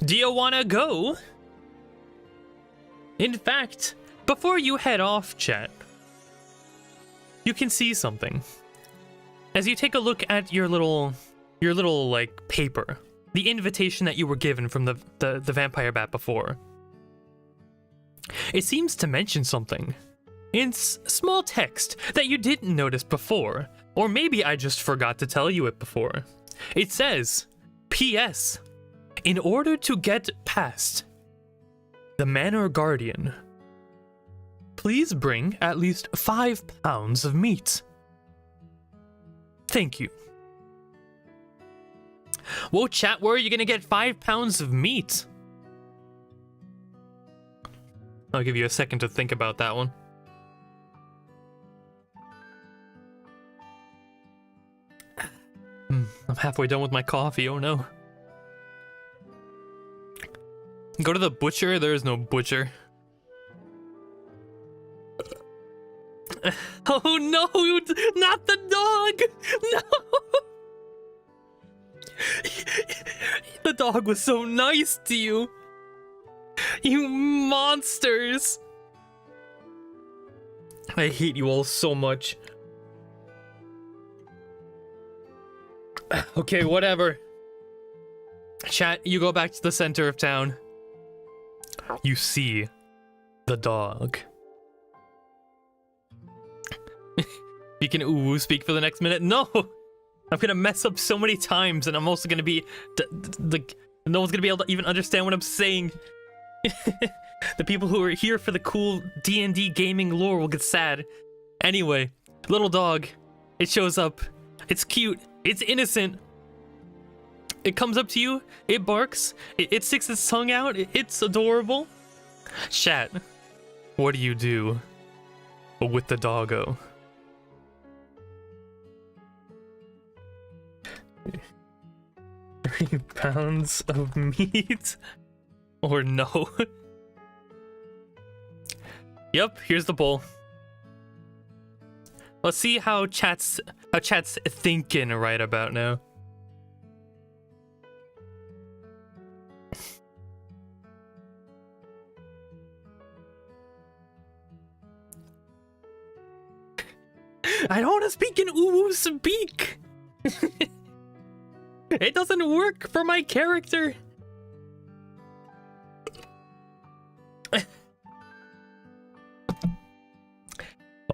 Do you wanna go? In fact, before you head off, chat, you can see something. As you take a look at your little, like, paper, the invitation that you were given from the vampire bat before. It seems to mention something in small text that you didn't notice before, or maybe I just forgot to tell you it before. It says, P.S. In order to get past the Manor Guardian, please bring at least 5 pounds of meat. Thank you. Whoa, chat, where are you gonna get 5 pounds of meat? I'll give you a second to think about that one. I'm halfway done with my coffee, oh no. Go to the butcher, there is no butcher. Oh no, not the dog! No! The dog was so nice to you. You monsters. I hate you all so much. Okay, whatever. Chat, you go back to the center of town. You see the dog. You can ooh speak for the next minute. No! I'm gonna mess up so many times, and I'm also gonna be no one's gonna be able to even understand what I'm saying. The people who are here for the cool D&D gaming lore will get sad. Anyway, little dog, it shows up. It's cute. It's innocent. It comes up to you. It barks. It sticks its tongue out. It's adorable. Chat, what do you do with the doggo? pounds of meat or no. Yep, here's the bowl. Let's see how chat's thinking right about now. I don't want to speak in Uwu speak. It doesn't work for my character.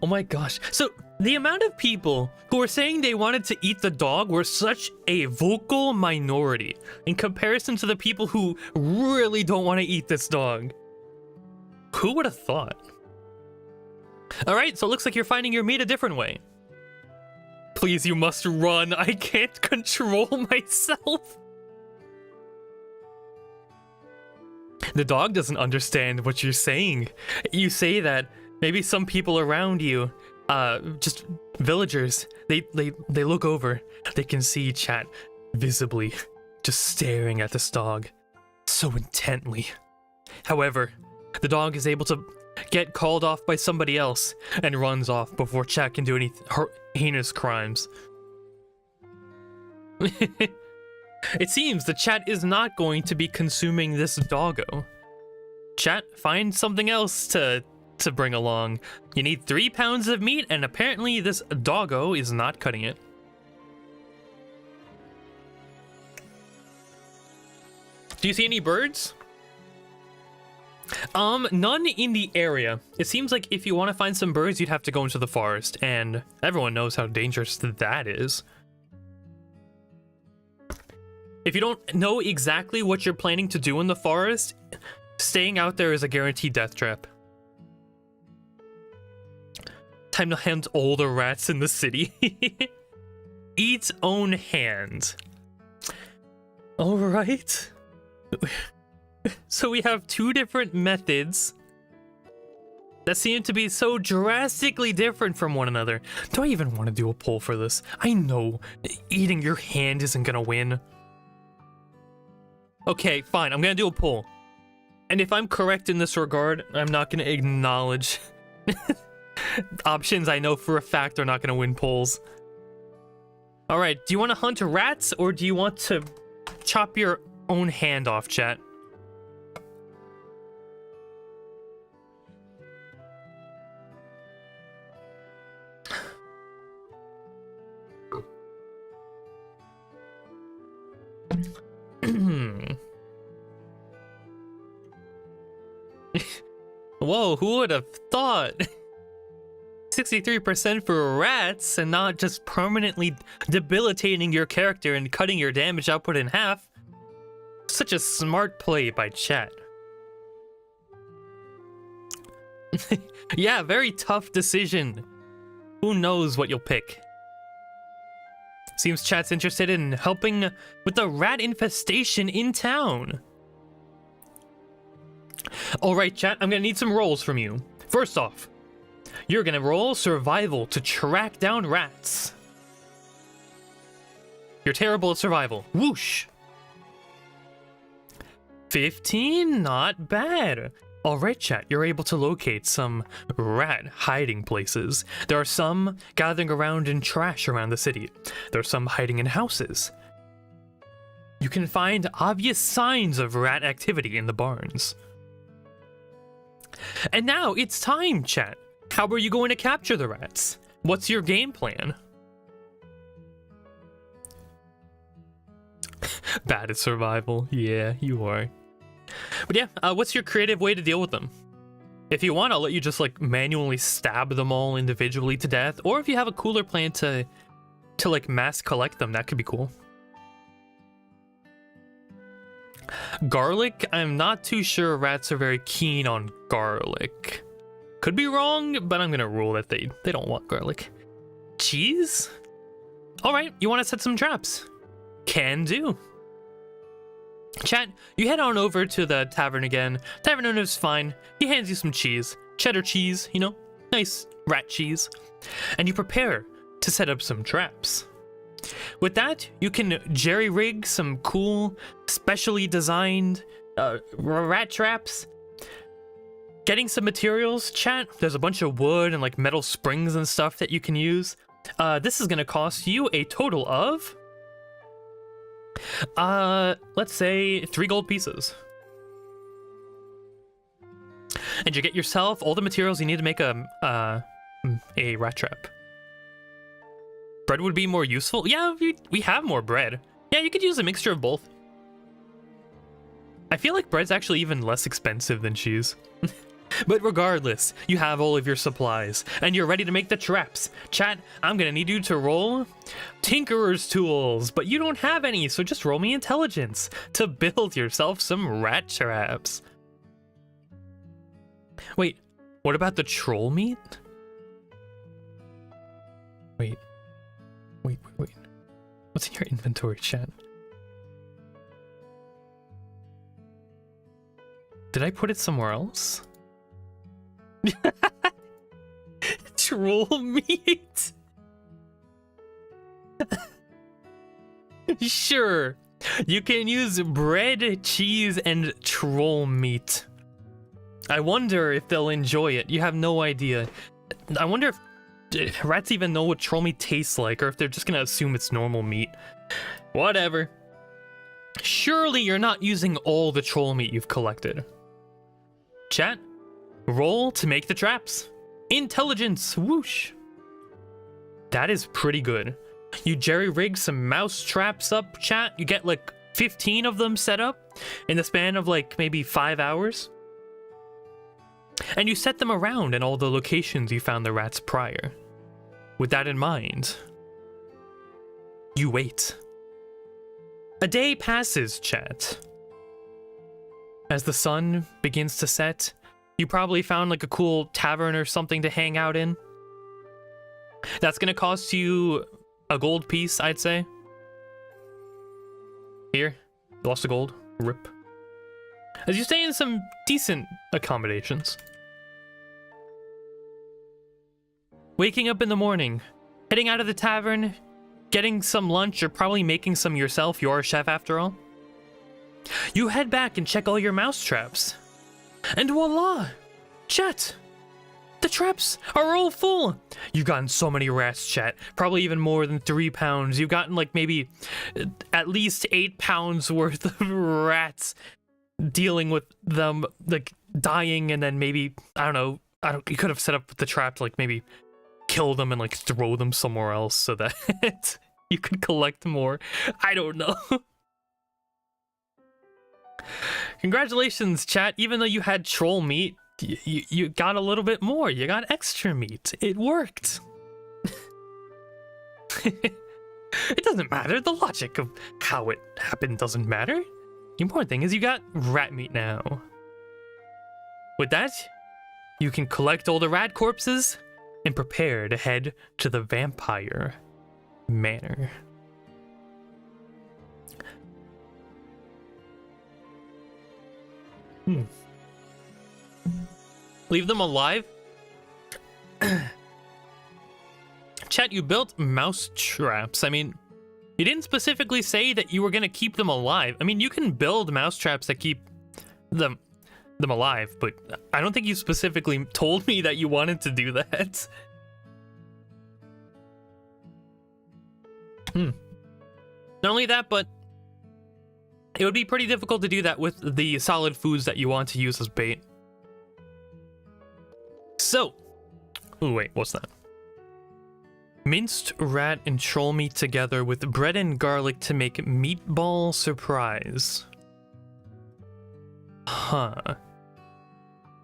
Oh my gosh. So the amount of people who were saying they wanted to eat the dog were such a vocal minority in comparison to the people who really don't want to eat this dog. Who would have thought? All right, so it looks like you're finding your meat a different way. Please, you must run. I can't control myself. The dog doesn't understand what you're saying. You say that maybe some people around you, just villagers, they look over. They can see chat visibly just staring at this dog so intently. However, the dog is able to get called off by somebody else and runs off before chat can do any heinous crimes. It seems the chat is not going to be consuming this doggo. Chat, find something else to bring along. You need 3 pounds of meat, and apparently this doggo is not cutting it. Do you see any birds? None in the area. It seems like if you want to find some birds, you'd have to go into the forest, and everyone knows how dangerous that is. If you don't know exactly what you're planning to do in the forest, staying out there is a guaranteed death trap. Time to hunt all the rats in the city. Eat own hand. Alright. So we have 2 different methods that seem to be so drastically different from one another. Do I even want to do a poll for this? I know eating your hand isn't gonna win. Okay, fine, I'm gonna do a poll. And if I'm correct in this regard, I'm not gonna acknowledge options I know for a fact are not gonna win polls. Alright, do you want to hunt rats or do you want to chop your own hand off, chat? Whoa, who would have thought? 63% for rats and not just permanently debilitating your character and cutting your damage output in half. Such a smart play by chat. Yeah, very tough decision. Who knows what you'll pick? Seems chat's interested in helping with the rat infestation in town. Alright chat, I'm gonna need some rolls from you. First off, you're gonna roll survival to track down rats. You're terrible at survival. Whoosh! 15? Not bad. Alright chat, you're able to locate some rat hiding places. There are some gathering around in trash around the city. There are some hiding in houses. You can find obvious signs of rat activity in the barns. And now it's time, chat. How are you going to capture the rats? What's your game plan? Bad at survival. Yeah, you are. But yeah, what's your creative way to deal with them? If you want, I'll let you just like manually stab them all individually to death. Or if you have a cooler plan to like mass collect them, that could be cool. Garlic? I'm not too sure rats are very keen on garlic. Could be wrong, but I'm gonna rule that they don't want garlic. Cheese? Alright, you want to set some traps? Can do. Chat, you head on over to the tavern again. Tavern owner's fine. He hands you some cheese. Cheddar cheese, you know? Nice rat cheese. And you prepare to set up some traps. With that, you can jerry-rig some cool, specially designed rat traps. Getting some materials, chat. There's a bunch of wood and like metal springs and stuff that you can use. This is gonna cost you a total of, let's say 3 gold pieces. And you get yourself all the materials you need to make a rat trap. Bread would be more useful. Yeah, we have more bread. Yeah, you could use a mixture of both. I feel like bread's actually even less expensive than cheese. But regardless, you have all of your supplies, and you're ready to make the traps. Chat, I'm gonna need you to roll Tinkerer's Tools, but you don't have any, so just roll me Intelligence to build yourself some rat traps. Wait, what about the troll meat? Wait. What's in your inventory, chat? Did I put it somewhere else? Troll meat. Sure, you can use bread, cheese, and troll meat. I wonder if they'll enjoy it. You have no idea. I wonder if rats even know what troll meat tastes like, or if they're just gonna assume it's normal meat. Whatever. Surely you're not using all the troll meat you've collected. Chat, roll to make the traps. Intelligence, whoosh. That is pretty good. You jerry-rig some mouse traps up, chat. You get like 15 of them set up in the span of like maybe 5 hours. And you set them around in all the locations you found the rats prior. With that in mind, you wait. A day passes, chat. As the sun begins to set, you probably found like a cool tavern or something to hang out in. That's gonna cost you a gold piece, I'd say. Here, you lost a gold. Rip. As you stay in some decent accommodations. Waking up in the morning, heading out of the tavern, getting some lunch, or probably making some yourself. You're a chef after all. You head back and check all your mouse traps. And voila! Chat! The traps are all full! You've gotten so many rats, chat. Probably even more than 3 pounds. You've gotten like maybe at least 8 pounds worth of rats. Dealing with them like dying, and then maybe I don't know. You could have set up the trap to like maybe kill them and like throw them somewhere else so that you could collect more. I don't know. Congratulations, chat. Even though you had troll meat, you got a little bit more. You got extra meat. It worked. It doesn't matter. The logic of how it happened doesn't matter. The important thing is you got rat meat now. With that, you can collect all the rat corpses and prepare to head to the vampire manor. Leave them alive? Chat, you built mouse traps. I mean, you didn't specifically say that you were gonna keep them alive. I mean, you can build mouse traps that keep them alive, but I don't think you specifically told me that you wanted to do that. Not only that, but it would be pretty difficult to do that with the solid foods that you want to use as bait. So, oh wait, what's that? Minced rat and troll meat together with bread and garlic to make meatball surprise. Huh.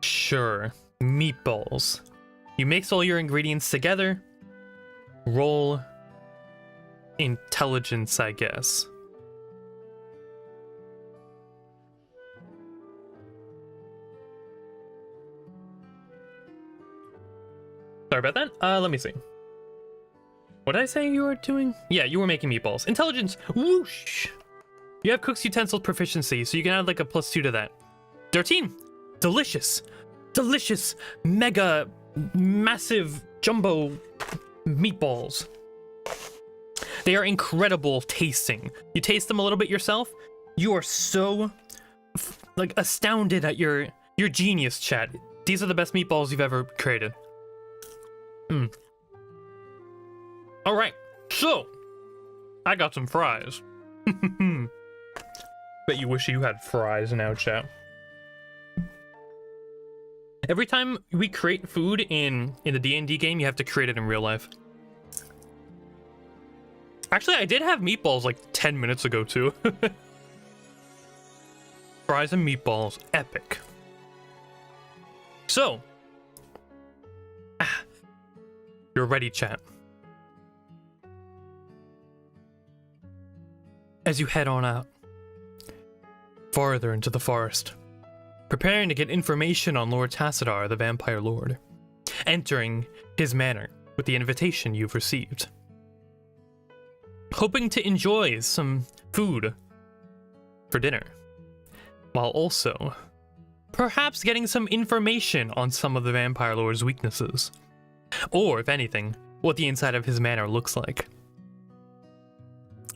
Sure. Meatballs. You mix all your ingredients together. Roll intelligence, I guess. Sorry about that. Let me see. What did I say you were doing? Yeah, you were making meatballs. Intelligence, whoosh! You have cook's utensils proficiency, so you can add like a +2 to that. 13, delicious, delicious, mega, massive, jumbo meatballs. They are incredible tasting. You taste them a little bit yourself, you are so like astounded at your genius, chat. These are the best meatballs you've ever created. All right, so I got some fries. Bet you wish you had fries now, chat. Every time we create food in the D&D game, you have to create it in real life. Actually, I did have meatballs like 10 minutes ago, too. Fries and meatballs. Epic. So. You're ready, chat. As you head on out, farther into the forest, preparing to get information on Lord Tassadar, the Vampire Lord, entering his manor with the invitation you've received. Hoping to enjoy some food for dinner, while also perhaps getting some information on some of the Vampire Lord's weaknesses, or, if anything, what the inside of his manor looks like.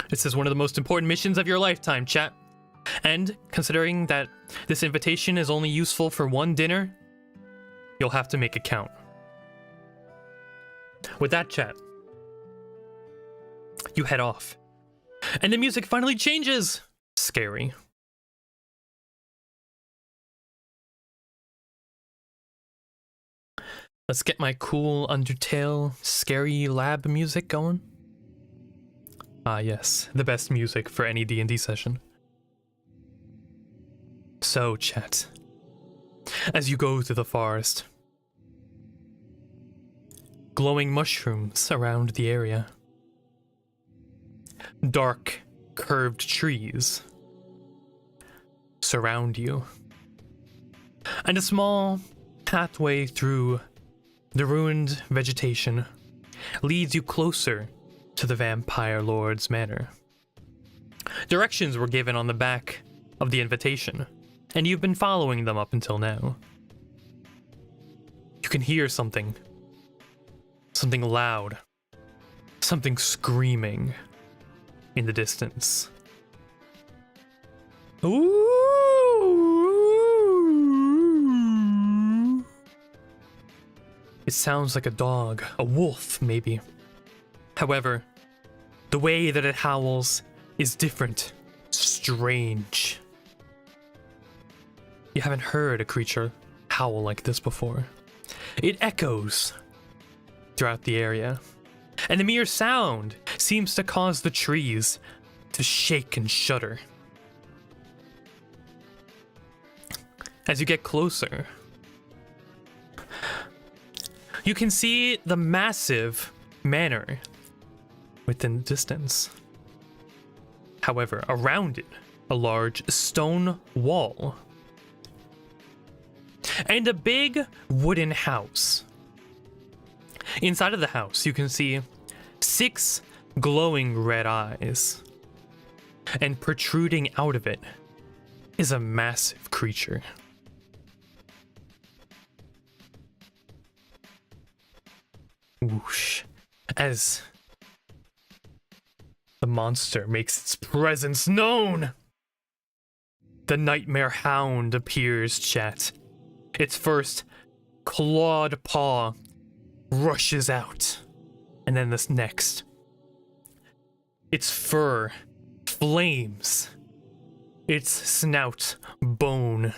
This is one of the most important missions of your lifetime, chat. And considering that this invitation is only useful for one dinner, you'll have to make it count. With that, chat, you head off. And the music finally changes! Scary. Let's get my cool Undertale scary lab music going. Ah yes, the best music for any D&D session. So, chat, as you go through the forest, glowing mushrooms surround the area. Dark, curved trees surround you. And a small pathway through the ruined vegetation leads you closer to the Vampire Lord's manor. Directions were given on the back of the invitation, and you've been following them up until now. You can hear something. Something loud. Something screaming in the distance. Ooh! It sounds like a dog, a wolf, maybe. However, the way that it howls is different, strange. You haven't heard a creature howl like this before. It echoes throughout the area, and the mere sound seems to cause the trees to shake and shudder. As you get closer, you can see the massive manor within the distance. However, around it, a large stone wall and a big wooden house. Inside of the house, you can see 6 glowing red eyes, and protruding out of it is a massive creature. Whoosh. As the monster makes its presence known, the Nightmare Hound appears, chat. Its first clawed paw rushes out, and then this next. Its fur flames, its snout bone.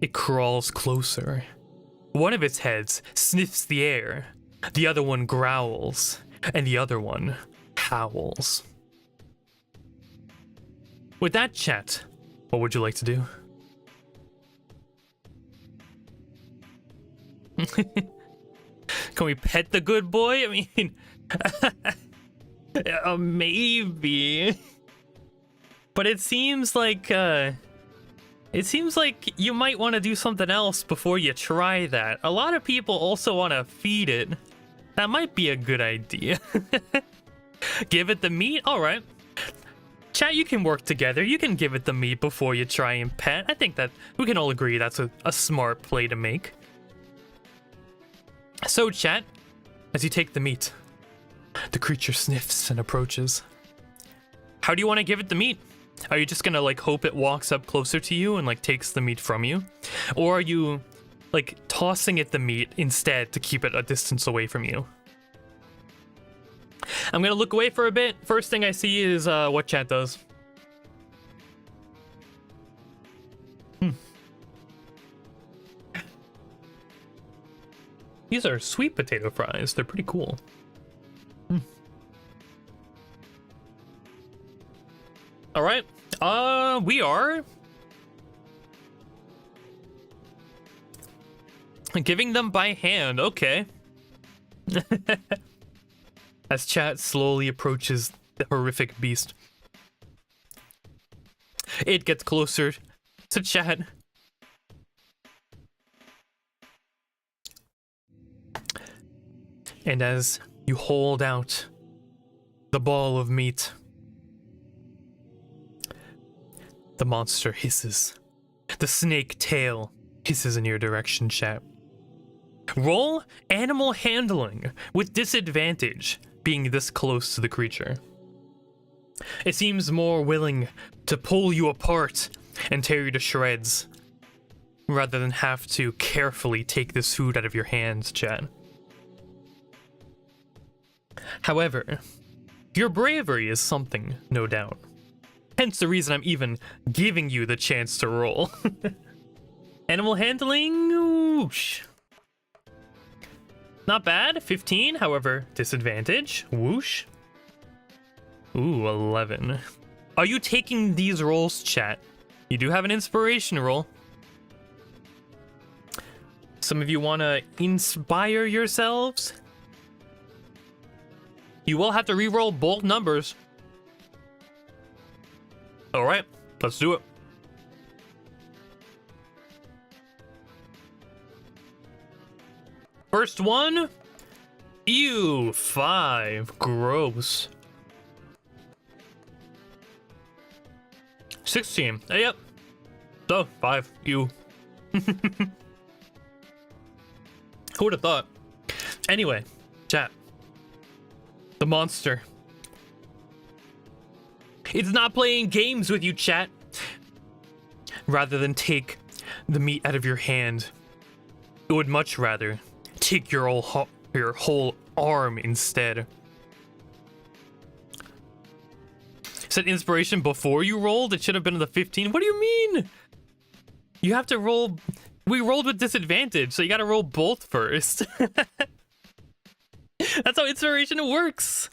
It crawls closer. One of its heads sniffs the air, the other one growls, and the other one howls. With that, chat, what would you like to do? Can we pet the good boy? I mean, maybe. But it seems like you might want to do something else before you try that. A lot of people also want to feed it. That might be a good idea. Give it the meat? All right. Chat, you can work together. You can give it the meat before you try and pet. I think that we can all agree that's a smart play to make. So, chat, as you take the meat, The creature sniffs and approaches. How do you want to give it the meat? Are you just gonna like hope it walks up closer to you and like takes the meat from you? Or are you like tossing it the meat instead to keep it a distance away from you? I'm gonna look away for a bit. First thing I see is what chat does. These are sweet potato fries. They're pretty cool. All right. We are giving them by hand. Okay. As chat slowly approaches the horrific beast, it gets closer to chat. And as you hold out the ball of meat, the monster hisses. The snake tail hisses in your direction, chat. Roll animal handling with disadvantage, being this close to the creature. It seems more willing to pull you apart and tear you to shreds, rather than have to carefully take this food out of your hands, chat. However, your bravery is something, no doubt. Hence the reason I'm even giving you the chance to roll. Animal handling, whoosh. Not bad, 15, however, disadvantage, whoosh. Ooh, 11. Are you taking these rolls, chat? You do have an inspiration roll. Some of you want to inspire yourselves? You will have to re-roll both numbers. All right, let's do it. First one. Ew, 5. Gross. 16. Yep. So, 5. Ew. Who would have thought? Anyway, chat. The monster. It's not playing games with you, chat. Rather than take the meat out of your hand, it would much rather take your whole arm instead. Said inspiration before you rolled? It should have been the 15. What do you mean? You have to roll. We rolled with disadvantage, so you gotta roll both first. That's how inspiration works.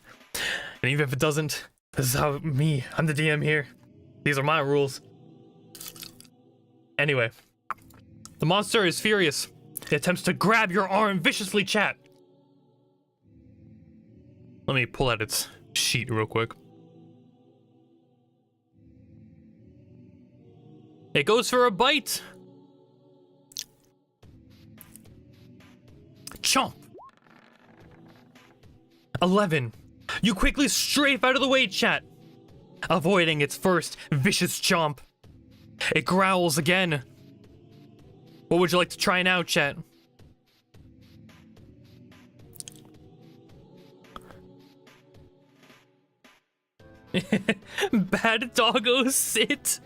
And even if it doesn't, this is how I'm the DM here. These are my rules. Anyway, the monster is furious. It attempts to grab your arm viciously, chat. Let me pull out its sheet real quick. It goes for a bite. Chomp. 11. You quickly strafe out of the way, chat, avoiding its first vicious chomp. It growls again. What would you like to try now, chat? Bad doggo, sit.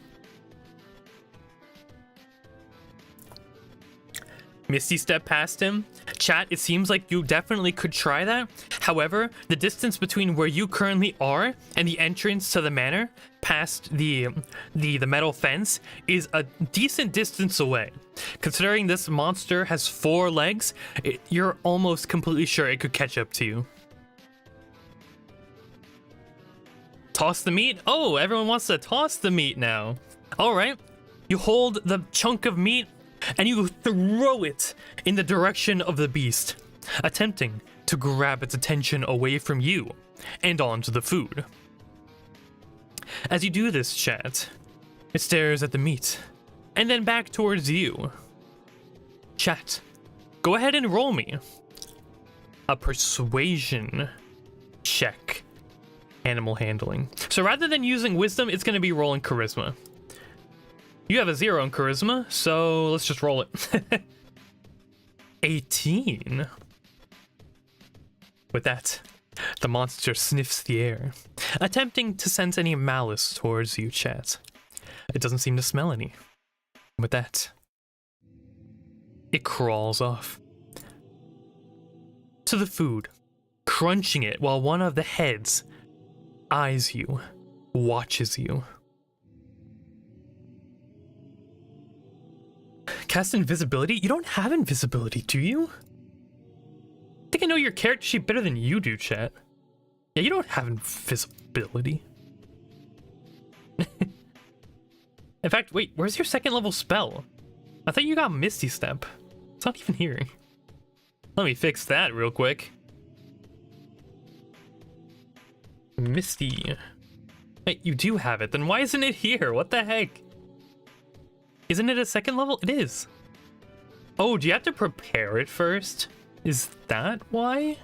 Misty step past him. Chat, it seems like you definitely could try that. However, the distance between where you currently are and the entrance to the manor, past the metal fence, is a decent distance away. Considering this monster has 4 legs, you're almost completely sure it could catch up to you. Toss the meat? Oh, everyone wants to toss the meat now. All right. You hold the chunk of meat and you throw it in the direction of the beast, attempting to grab its attention away from you and onto the food. As you do this, chat, it stares at the meat and then back towards you. Chat, go ahead and roll me a persuasion check. Animal handling. So rather than using wisdom, it's going to be rolling charisma. You have a 0 in charisma, so let's just roll it. 18. With that, The monster sniffs the air, attempting to sense any malice towards you, chat. It doesn't seem to smell any. With that, it crawls off to the food, crunching it while one of the heads eyes you, watches you. Cast invisibility? You don't have invisibility, do you? I think I know your character sheet better than you do, chat. Yeah, you don't have invisibility. In fact, wait, where's your second level spell? I thought you got Misty Step. It's not even here. Let me fix that real quick. Misty. Wait, you do have it. Then why isn't it here? What the heck? Isn't it a second level? It is. Oh, do you have to prepare it first? Is that why?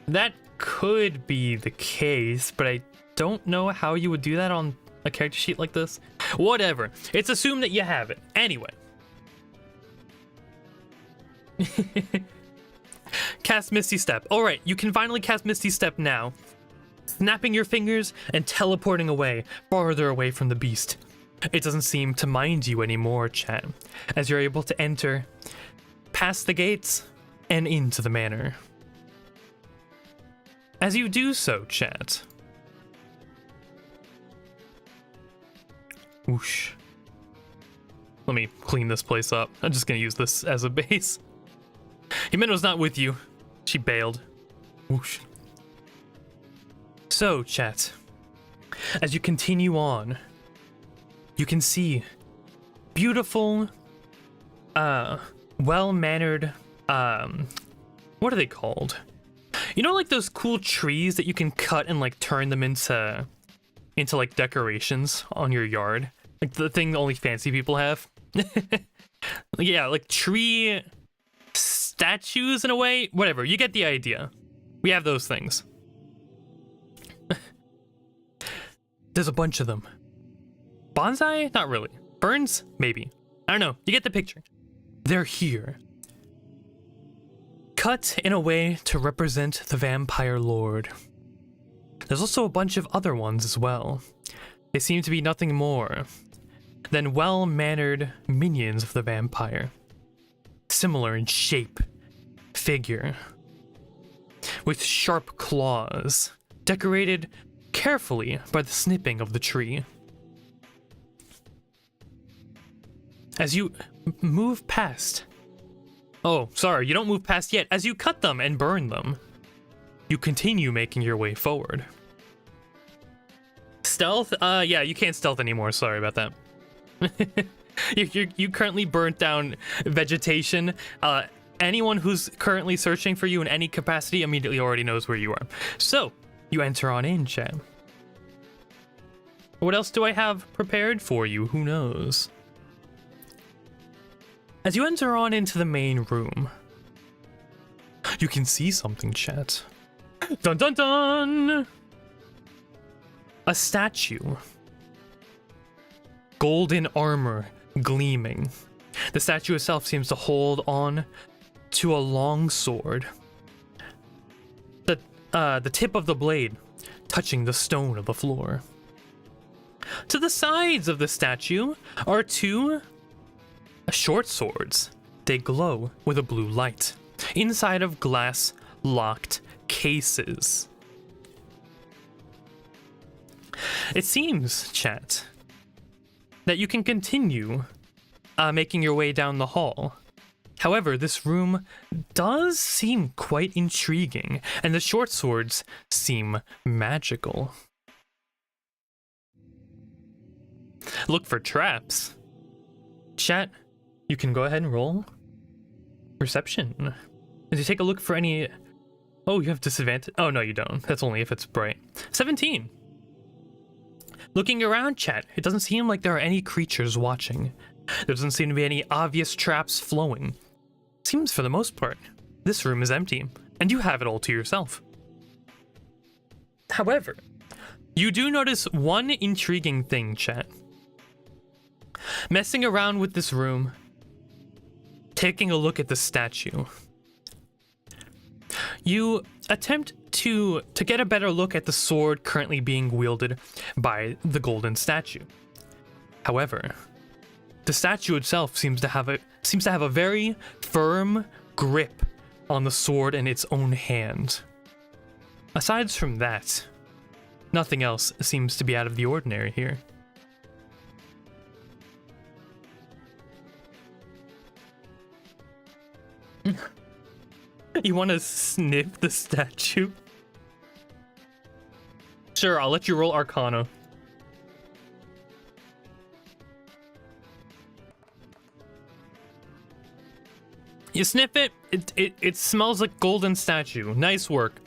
That could be the case, but I don't know how you would do that on a character sheet like this. Whatever. It's assumed that you have it. Anyway. Cast Misty Step. Alright, you can finally cast Misty Step now. Snapping your fingers and teleporting away, farther away from the beast. It doesn't seem to mind you anymore, chat, as you're able to enter past the gates and into the manor. As you do so, chat. Whoosh. Let me clean this place up. I'm just gonna use this as a base. Himena's not with you. She bailed. Whoosh. So, chat, as you continue on, you can see beautiful, well-mannered, what are they called? You know, like those cool trees that you can cut and like turn them into like decorations on your yard? Like the thing only fancy people have? Yeah, like tree statues in a way? Whatever, you get the idea. We have those things. There's a bunch of them. Bonsai? Not really. Ferns? Maybe. I don't know. You get the picture. They're here. Cut in a way to represent the vampire lord. There's also a bunch of other ones as well. They seem to be nothing more than well-mannered minions of the vampire. Similar in shape, figure, with sharp claws, decorated carefully by the snipping of the tree. As you move past... Oh, sorry, you don't move past yet. As you cut them and burn them, you continue making your way forward. Stealth? Yeah, you can't stealth anymore. Sorry about that. You currently burnt down vegetation. Anyone who's currently searching for you in any capacity immediately already knows where you are. So, you enter on in, chat. What else do I have prepared for you? Who knows? As you enter on into the main room, you can see something, chat. Dun dun dun! A statue. Golden armor gleaming. The statue itself seems to hold on to a long sword. The tip of the blade touching the stone of the floor. To the sides of the statue are two short swords. They glow with a blue light inside of glass locked cases. It seems, chat, that you can continue making your way down the hall. However, this room does seem quite intriguing, and the short swords seem magical. Look for traps. Chat, you can go ahead and roll perception. As you take a look for any... Oh, you have disadvantage. Oh, no, you don't. That's only if it's bright. 17. Looking around, chat, it doesn't seem like there are any creatures watching. There doesn't seem to be any obvious traps flowing. Seems for the most part, this room is empty, and you have it all to yourself. However, you do notice one intriguing thing, chat. Messing around with this room, taking a look at the statue, You attempt to get a better look at the sword currently being wielded by the golden statue. However, the statue itself seems to have a very firm grip on the sword in its own hand. Aside from that, nothing else seems to be out of the ordinary here. You want to sniff the statue? Sure, I'll let you roll Arcana. You sniff it, it smells like golden statue. Nice work.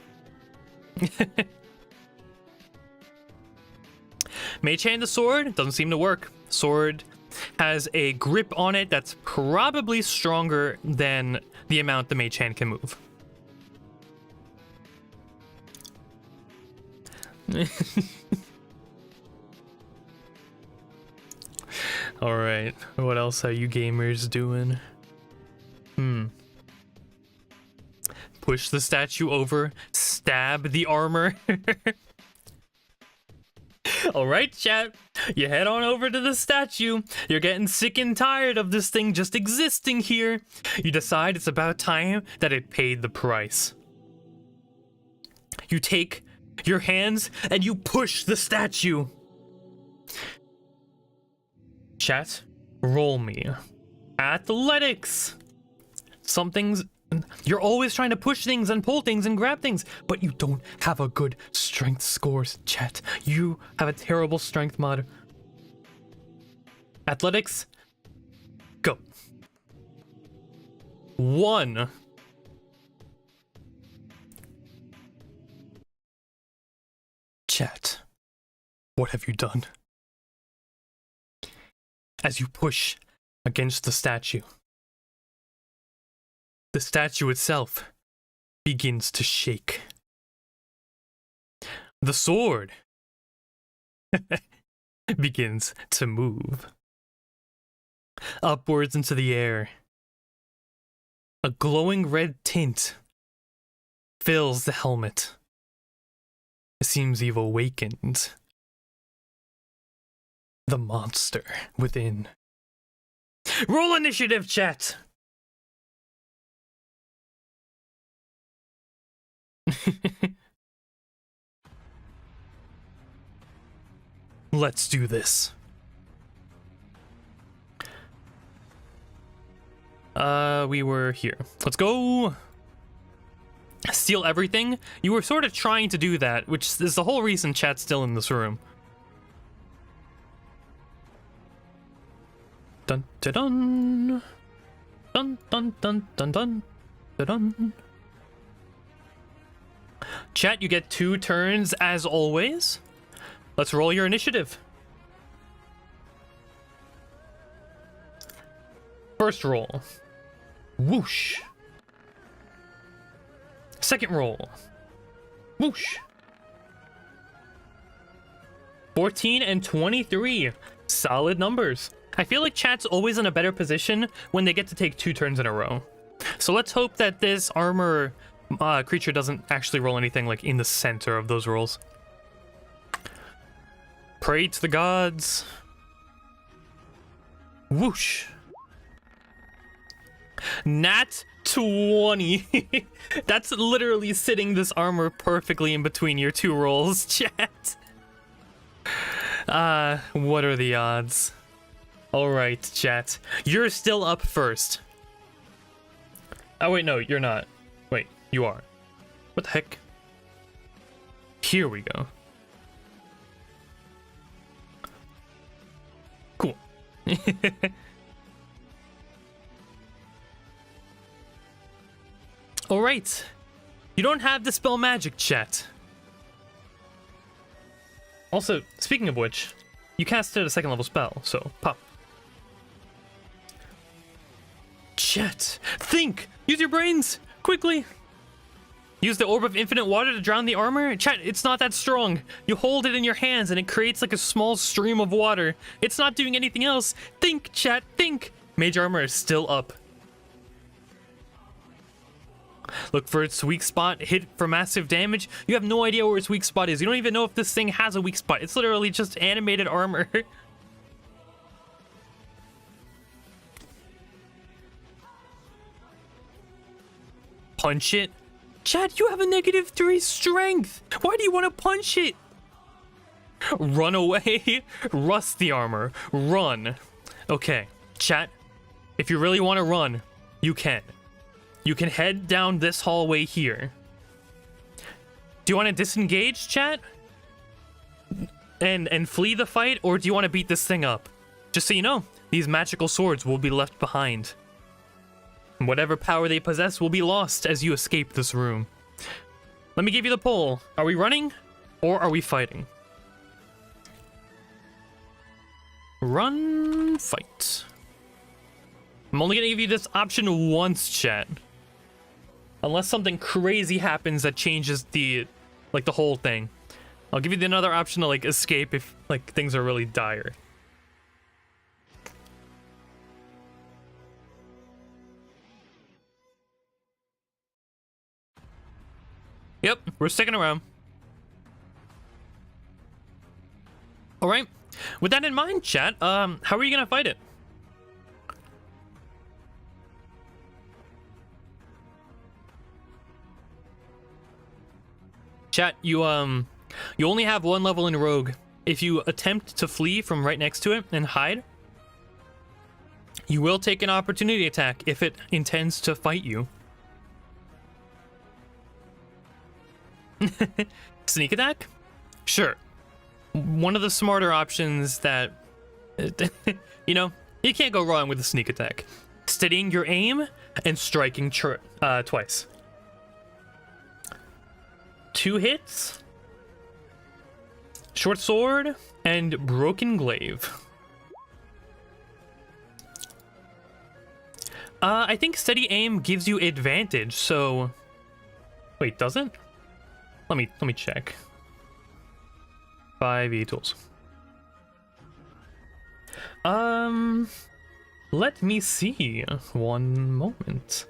Mage hand the sword, doesn't seem to work. Sword has a grip on it that's probably stronger than the amount the mage hand can move. All right, what else are you gamers doing? Push the statue over, stab the armor. All right, chat, you head on over to the statue. You're getting sick and tired of this thing just existing here. You decide it's about time that it paid the price. You take your hands and you push the statue. Chat, roll me. Athletics. You're always trying to push things and pull things and grab things, but you don't have a good strength scores, chat. You have a terrible strength mod. Athletics, go. 1. Chat, what have you done? As you push against the statue itself begins to shake. The sword begins to move upwards into the air. A glowing red tint fills the helmet. It seems you've awakened the monster within. Roll initiative, chat! Let's do this. We were here. Let's go. Steal everything. You were sort of trying to do that, which is the whole reason chat's still in this room. Dun dun dun. Dun dun dun dun dun dun dun. Chat, you get 2 turns as always. Let's roll your initiative. First roll. Whoosh. Second roll. Whoosh. 14 and 23. Solid numbers. I feel like chat's always in a better position when they get to take 2 turns in a row. So let's hope that this armor creature doesn't actually roll anything like in the center of those rolls. Pray to the gods. Whoosh. Nat 20. That's literally sitting this armor perfectly in between your 2 rolls, chat. What are the odds? Alright, chat. You're still up first. Oh, wait, no, you're not. Wait, you are. What the heck? Here we go. Cool. Alright. You don't have the spell magic, chat. Also, speaking of which, you casted a 2nd level spell, so pop. Chat, think! Use your brains! Quickly! Use the orb of infinite water to drown the armor? Chat, it's not that strong. You hold it in your hands and it creates like a small stream of water. It's not doing anything else. Think, chat, think! Mage armor is still up. Look for its weak spot, hit for massive damage. You have no idea where its weak spot is. You don't even know if this thing has a weak spot. It's literally just animated armor. Punch it. Chad, you have a -3 strength. Why do you want to punch it? Run away. Rust the armor. Run. Okay, chat. If you really want to run, you can. You can head down this hallway here. Do you want to disengage, chat? And flee the fight, or do you want to beat this thing up? Just so you know, these magical swords will be left behind. Whatever power they possess will be lost as you escape this room. Let me give you the poll. Are we running or are we fighting? Run, fight. I'm only gonna give you this option once, chat. Unless something crazy happens that changes the whole thing. I'll give you another option to like escape if like things are really dire. Yep, we're sticking around. All right. With that in mind, chat, how are you gonna fight it? Chat, you only have 1 level in Rogue. If you attempt to flee from right next to it and hide, you will take an opportunity attack if it intends to fight you. Sneak attack? Sure. One of the smarter options that, you know, you can't go wrong with a sneak attack. Steadying your aim and striking twice. 2 hits. Short sword and broken glaive. I think steady aim gives you advantage, so... Wait, does it? Let me check. 5e tools. Let me see. One moment.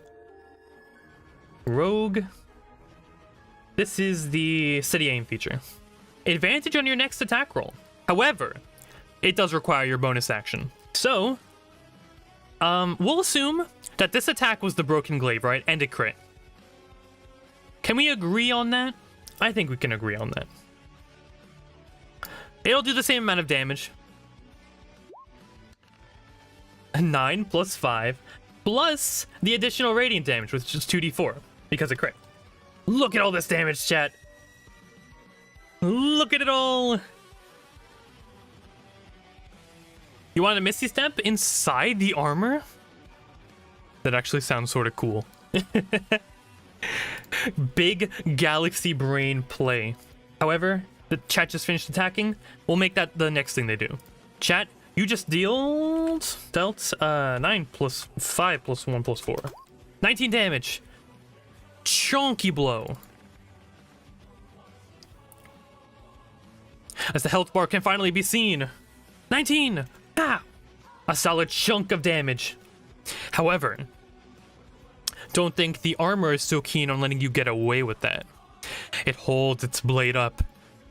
Rogue. This is the steady aim feature. Advantage on your next attack roll. However, it does require your bonus action. So, we'll assume that this attack was the broken glaive, right? And a crit. Can we agree on that? I think we can agree on that. It'll do the same amount of damage. 9 plus 5 plus the additional radiant damage, which is 2d4 because of crit. Look at all this damage, chat. Look at it all. You want a Misty Step inside the armor? That actually sounds sort of cool. Big galaxy brain play. However, the chat just finished attacking. We'll make that the next thing they do. Chat, you just dealt 9 plus 5 plus 1 plus 4. 19 damage. Chunky blow. As the health bar can finally be seen. 19! Ah! A solid chunk of damage. However, don't think the armor is so keen on letting you get away with that. It holds its blade up.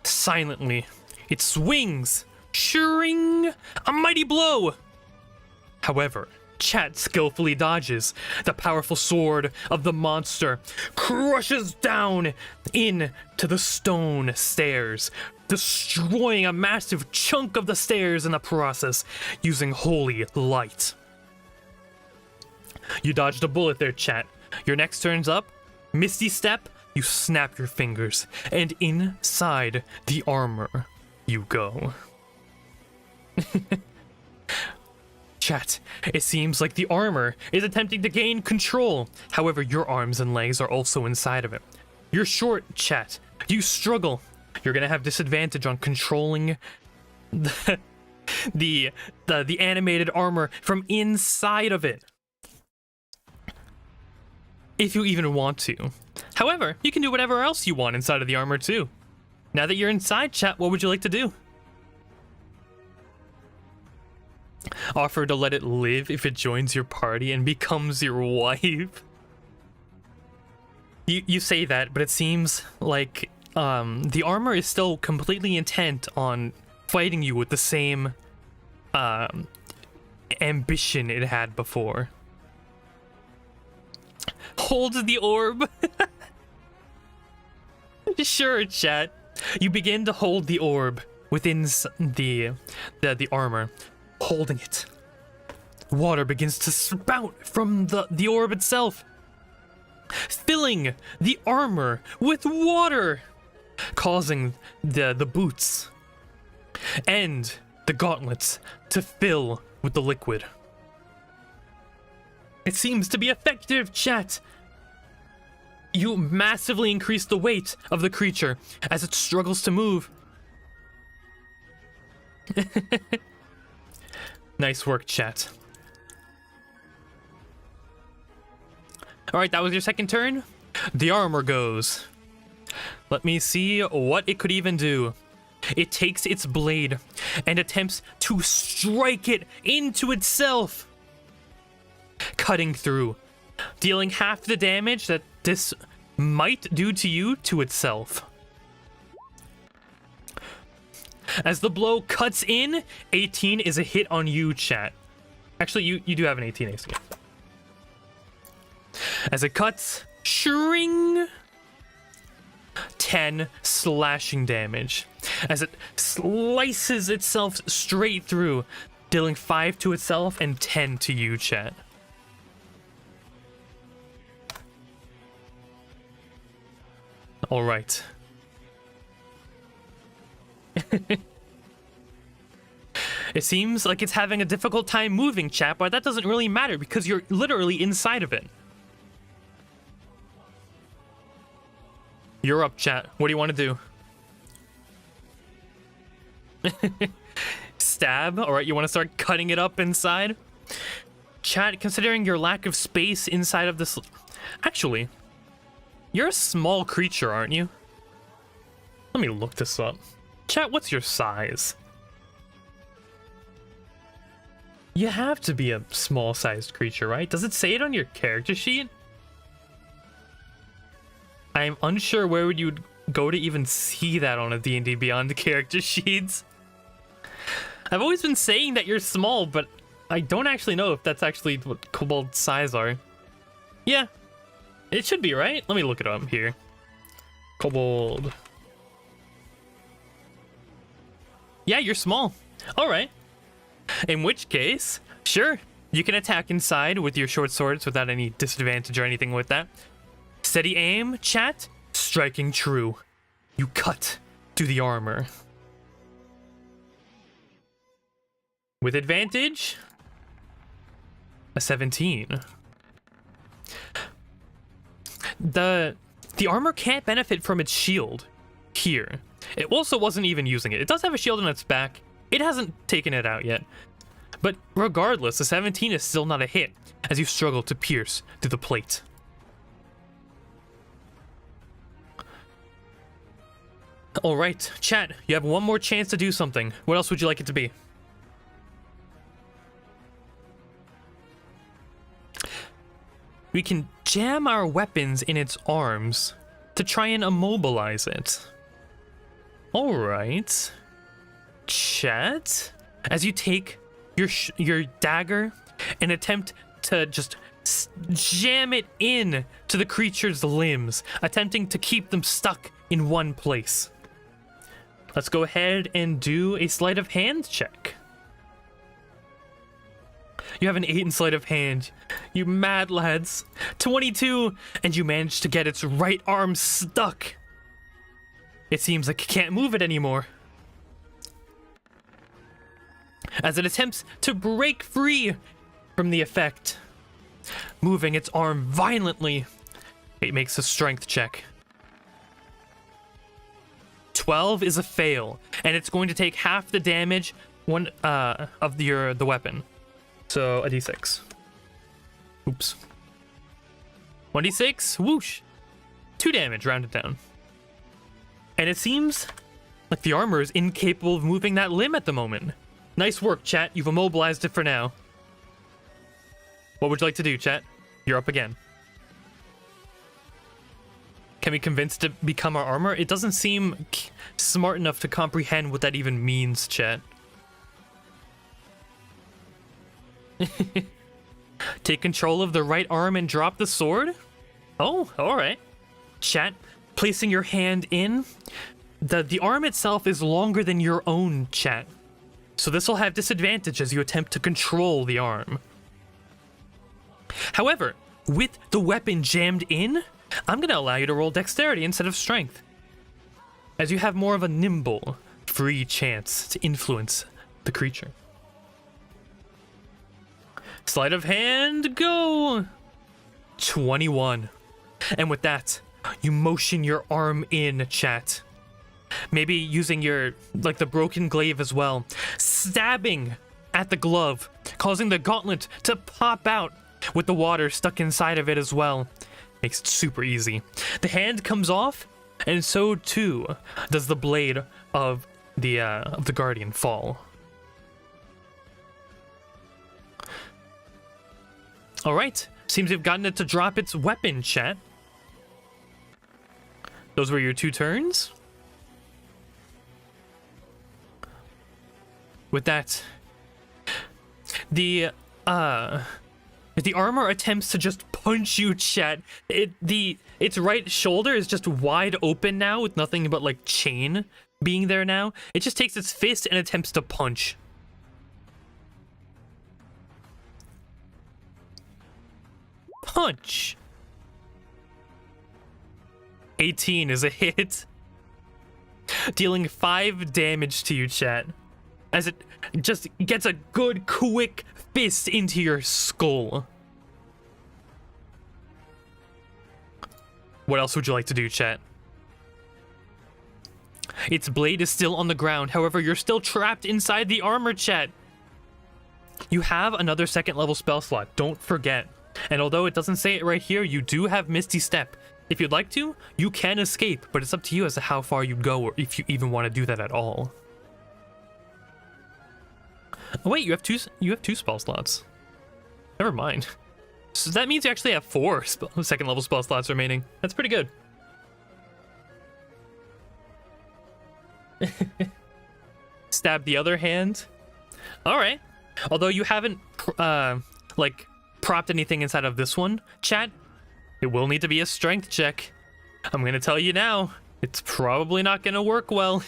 Silently. It swings. Shring! A mighty blow! However, chat skillfully dodges. The powerful sword of the monster crushes down into the stone stairs, destroying a massive chunk of the stairs in the process using holy light. You dodged a bullet there, chat. Your next turn's up. Misty Step, you snap your fingers, and inside the armor you go. Chat, it seems like the armor is attempting to gain control. However, your arms and legs are also inside of it. You're short, chat. You struggle. You're gonna have disadvantage on controlling the animated armor from inside of it. If you even want to. However, you can do whatever else you want inside of the armor too. Now that you're inside, chat, what would you like to do? Offer to let it live if it joins your party and becomes your wife. You say that, but it seems like the armor is still completely intent on fighting you with the same ambition it had before. Hold the orb. Sure, chat. You begin to hold the orb within the armor, holding it. Water begins to spout from the orb itself, filling the armor with water, causing the boots and the gauntlets to fill with the liquid. It seems to be effective, chat. You massively increase the weight of the creature as it struggles to move. Nice work, chat. Alright, that was your second turn. The armor goes. Let me see what it could even do. It takes its blade and attempts to strike it into itself, cutting through, dealing half the damage that this might do to you to itself. As the blow cuts in, 18 is a hit on you, chat. Actually, you do have an 18 AC. As it cuts, shring, 10 slashing damage. As it slices itself straight through, dealing 5 to itself and 10 to you, chat. All right. It seems like it's having a difficult time moving, chat, but that doesn't really matter because you're literally inside of it. You're up, chat. What do you want to do? Stab? Alright, you want to start cutting it up inside? Chat, considering your lack of space inside of this... Actually, you're a small creature, aren't you? Let me look this up. Chat, what's your size? You have to be a small-sized creature, right? Does it say it on your character sheet? I'm unsure where would you go to even see that on a D&D Beyond character sheets. I've always been saying that you're small, but I don't actually know if that's actually what kobold size are. Yeah, it should be, right? Let me look it up here. Kobold. Yeah, you're small. All right. In which case, sure, you can attack inside with your short swords without any disadvantage or anything with that. Steady aim, chat. Striking true. You cut through the armor. With advantage, a 17. The armor can't benefit from its shield here. It also wasn't even using it. It does have a shield on its back. It hasn't taken it out yet. But regardless, a 17 is still not a hit as you struggle to pierce through the plate. Alright, chat, you have one more chance to do something. What else would you like it to be? We can jam our weapons in its arms to try and immobilize it. Alright. Chat, as you take your dagger and attempt to just jam it in to the creature's limbs, attempting to keep them stuck in one place. Let's go ahead and do a sleight of hand check. You have an 8 in sleight of hand. You mad lads. 22, and you manage to get its right arm stuck. It seems like you can't move it anymore. As it attempts to break free from the effect, moving its arm violently, it makes a strength check. 12 is a fail, and it's going to take half the damage of the weapon. So a d6. Oops. 1d6. Whoosh. 2 damage, rounded down. And it seems like the armor is incapable of moving that limb at the moment. Nice work, chat. You've immobilized it for now. What would you like to do, chat? You're up again. Can we convince it to become our armor? It doesn't seem smart enough to comprehend what that even means, chat. Take control of the right arm and drop the sword? Oh, alright. Chat, placing your hand in. The arm itself is longer than your own, chat. So this will have disadvantage as you attempt to control the arm. However, with the weapon jammed in, I'm going to allow you to roll dexterity instead of strength, as you have more of a nimble, free chance to influence the creature. Sleight of hand, go! 21. And with that, you motion your arm in, chat. Maybe using your, like, the broken glaive as well. Stabbing at the glove, causing the gauntlet to pop out with the water stuck inside of it as well. Makes it super easy. The hand comes off, and so too does the blade of the guardian fall. All right, seems we've gotten it to drop its weapon, chat. Those were your 2 turns. With that, the armor attempts to just punch you, chat. Its right shoulder is just wide open now with nothing but like chain being there now. It just takes its fist and attempts to punch. Punch. 18 is a hit, dealing 5 damage to you, chat, as it just gets a good quick fist into your skull. What else would you like to do, chat? Its blade is still on the ground, however, you're still trapped inside the armor, chat. You have another 2nd level spell slot, don't forget. And although it doesn't say it right here, you do have Misty Step. If you'd like to, you can escape, but it's up to you as to how far you'd go or if you even want to do that at all. Oh wait, you have two spell slots. Never mind. So that means you actually have 4 2nd level spell slots remaining. That's pretty good. Stab the other hand. All right. Although you haven't like propped anything inside of this one, chat, it will need to be a strength check. I'm gonna tell you now, it's probably not gonna work well.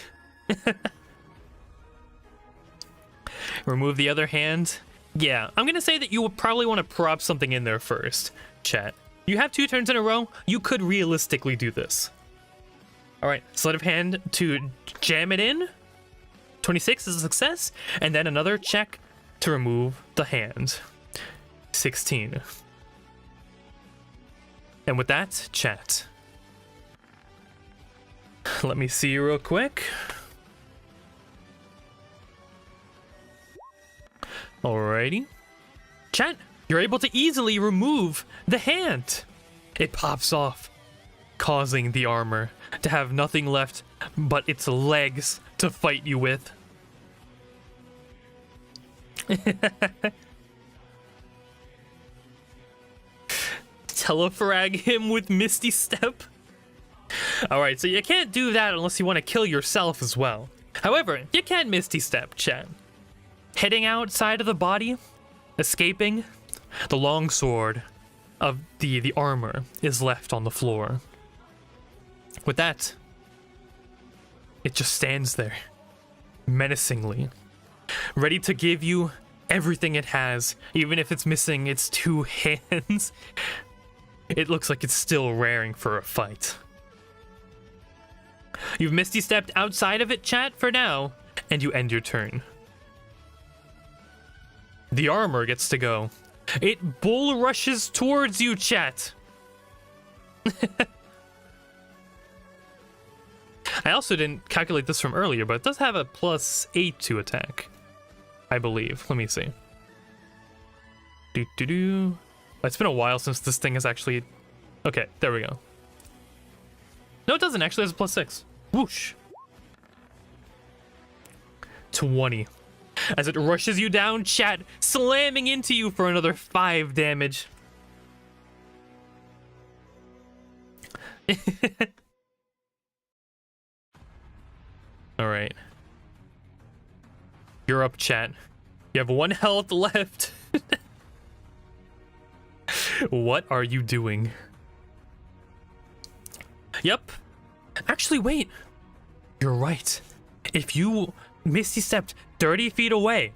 Remove the other hand. Yeah, I'm gonna say that you will probably want to prop something in there first, chat. You have 2 turns in a row. You could realistically do this. All right, sleight of hand to jam it in. 26 is a success, and then another check to remove the hand. 16. And with that, chat, let me see real quick. Alrighty. Chat, you're able to easily remove the hand. It pops off, causing the armor to have nothing left but its legs to fight you with. Telefrag him with Misty Step. Alright, so you can't do that unless you want to kill yourself as well. However, you can Misty Step, chat. Heading outside of the body, escaping, the longsword of the armor is left on the floor. With that, it just stands there, menacingly, ready to give you everything it has, even if it's missing its 2 hands. It looks like it's still raring for a fight. You've Misty Stepped outside of it, chat, for now, and you end your turn. The armor gets to go. It bull rushes towards you, chat. I also didn't calculate this from earlier, but it does have a +8 to attack, I believe. Let me see. It's been a while since this thing has actually... Okay, there we go. No, it doesn't. Actually, it has a +6. Whoosh. 20. As it rushes you down, chat, slamming into you for another 5 damage. Alright. You're up, chat. You have 1 health left. What are you doing? Yep. Actually, wait. You're right. If you misty stepped 30 feet away,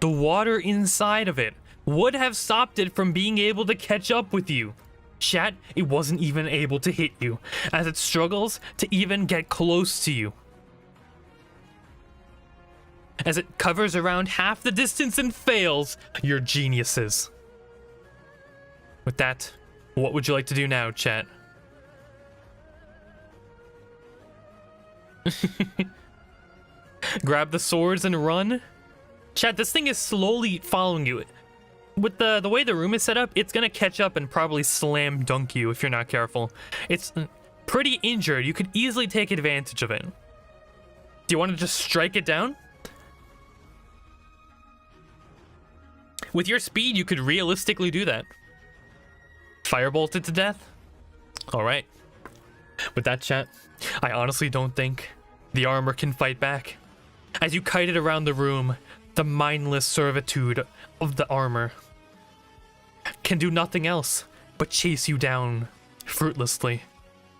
the water inside of it would have stopped it from being able to catch up with you. Chat, it wasn't even able to hit you, as it struggles to even get close to you. As it covers around half the distance and fails, you're geniuses. With that, what would you like to do now, chat? Grab the swords and run? Chat, this thing is slowly following you. With the way the room is set up, it's gonna catch up and probably slam dunk you if you're not careful. It's pretty injured. You could easily take advantage of it. Do you want to just strike it down? With your speed, you could realistically do that. Firebolt it to death? Alright. With that, chat, I honestly don't think the armor can fight back. As you kite it around the room, the mindless servitude of the armor can do nothing else but chase you down fruitlessly.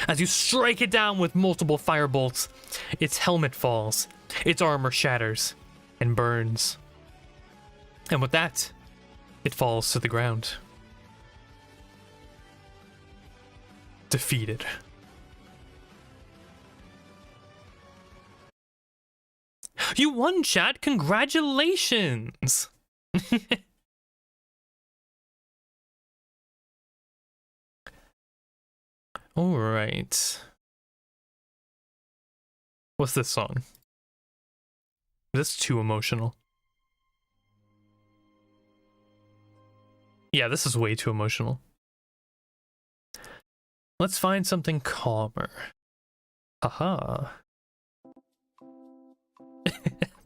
As you strike it down with multiple firebolts, its helmet falls, its armor shatters and burns. And with that, it falls to the ground. Defeated. You won, chat! Congratulations! Alright. What's this song? Is this too emotional? Yeah, this is way too emotional. Let's find something calmer. Haha.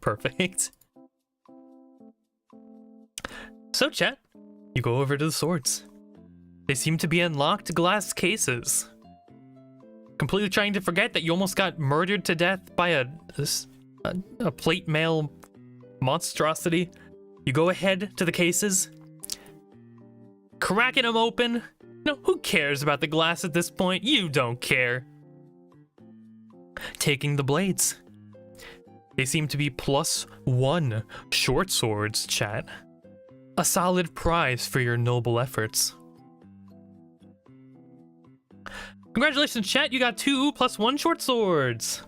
Perfect. So, chat, you go over to the swords. They seem to be unlocked glass cases. Completely trying to forget that you almost got murdered to death by a plate mail monstrosity. You go ahead to the cases, cracking them open. No, who cares about the glass at this point? You don't care. Taking the blades. They seem to be +1 short swords, chat. A solid prize for your noble efforts. Congratulations, chat. You got 2 +1 short swords.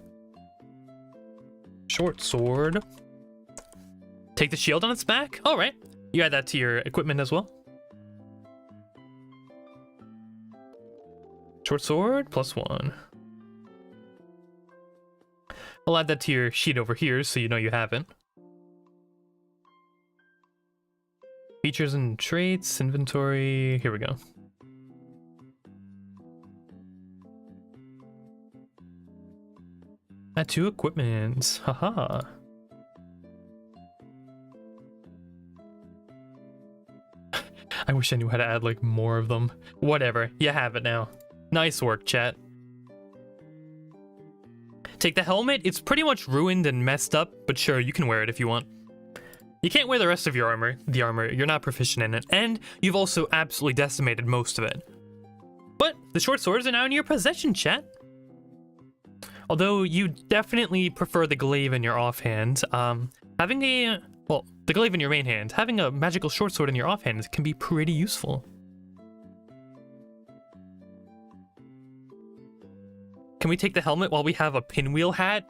Short sword. Take the shield on its back. All right. You add that to your equipment as well. Short sword +1. I'll add that to your sheet over here so you know you have it. Features and traits, inventory. Here we go. Add 2 equipment. Haha. I wish I knew how to add like more of them. Whatever, you have it now. Nice work, chat. Take the helmet. It's pretty much ruined and messed up, but sure, you can wear it if you want. You can't wear the rest of your armor. The armor, you're not proficient in it, and you've also absolutely decimated most of it. But the short swords are now in your possession, chat. Although you definitely prefer the glaive in your offhand, having a, well, the glaive in your main hand, having a magical short sword in your offhand can be pretty useful. Can we take the helmet while we have a pinwheel hat?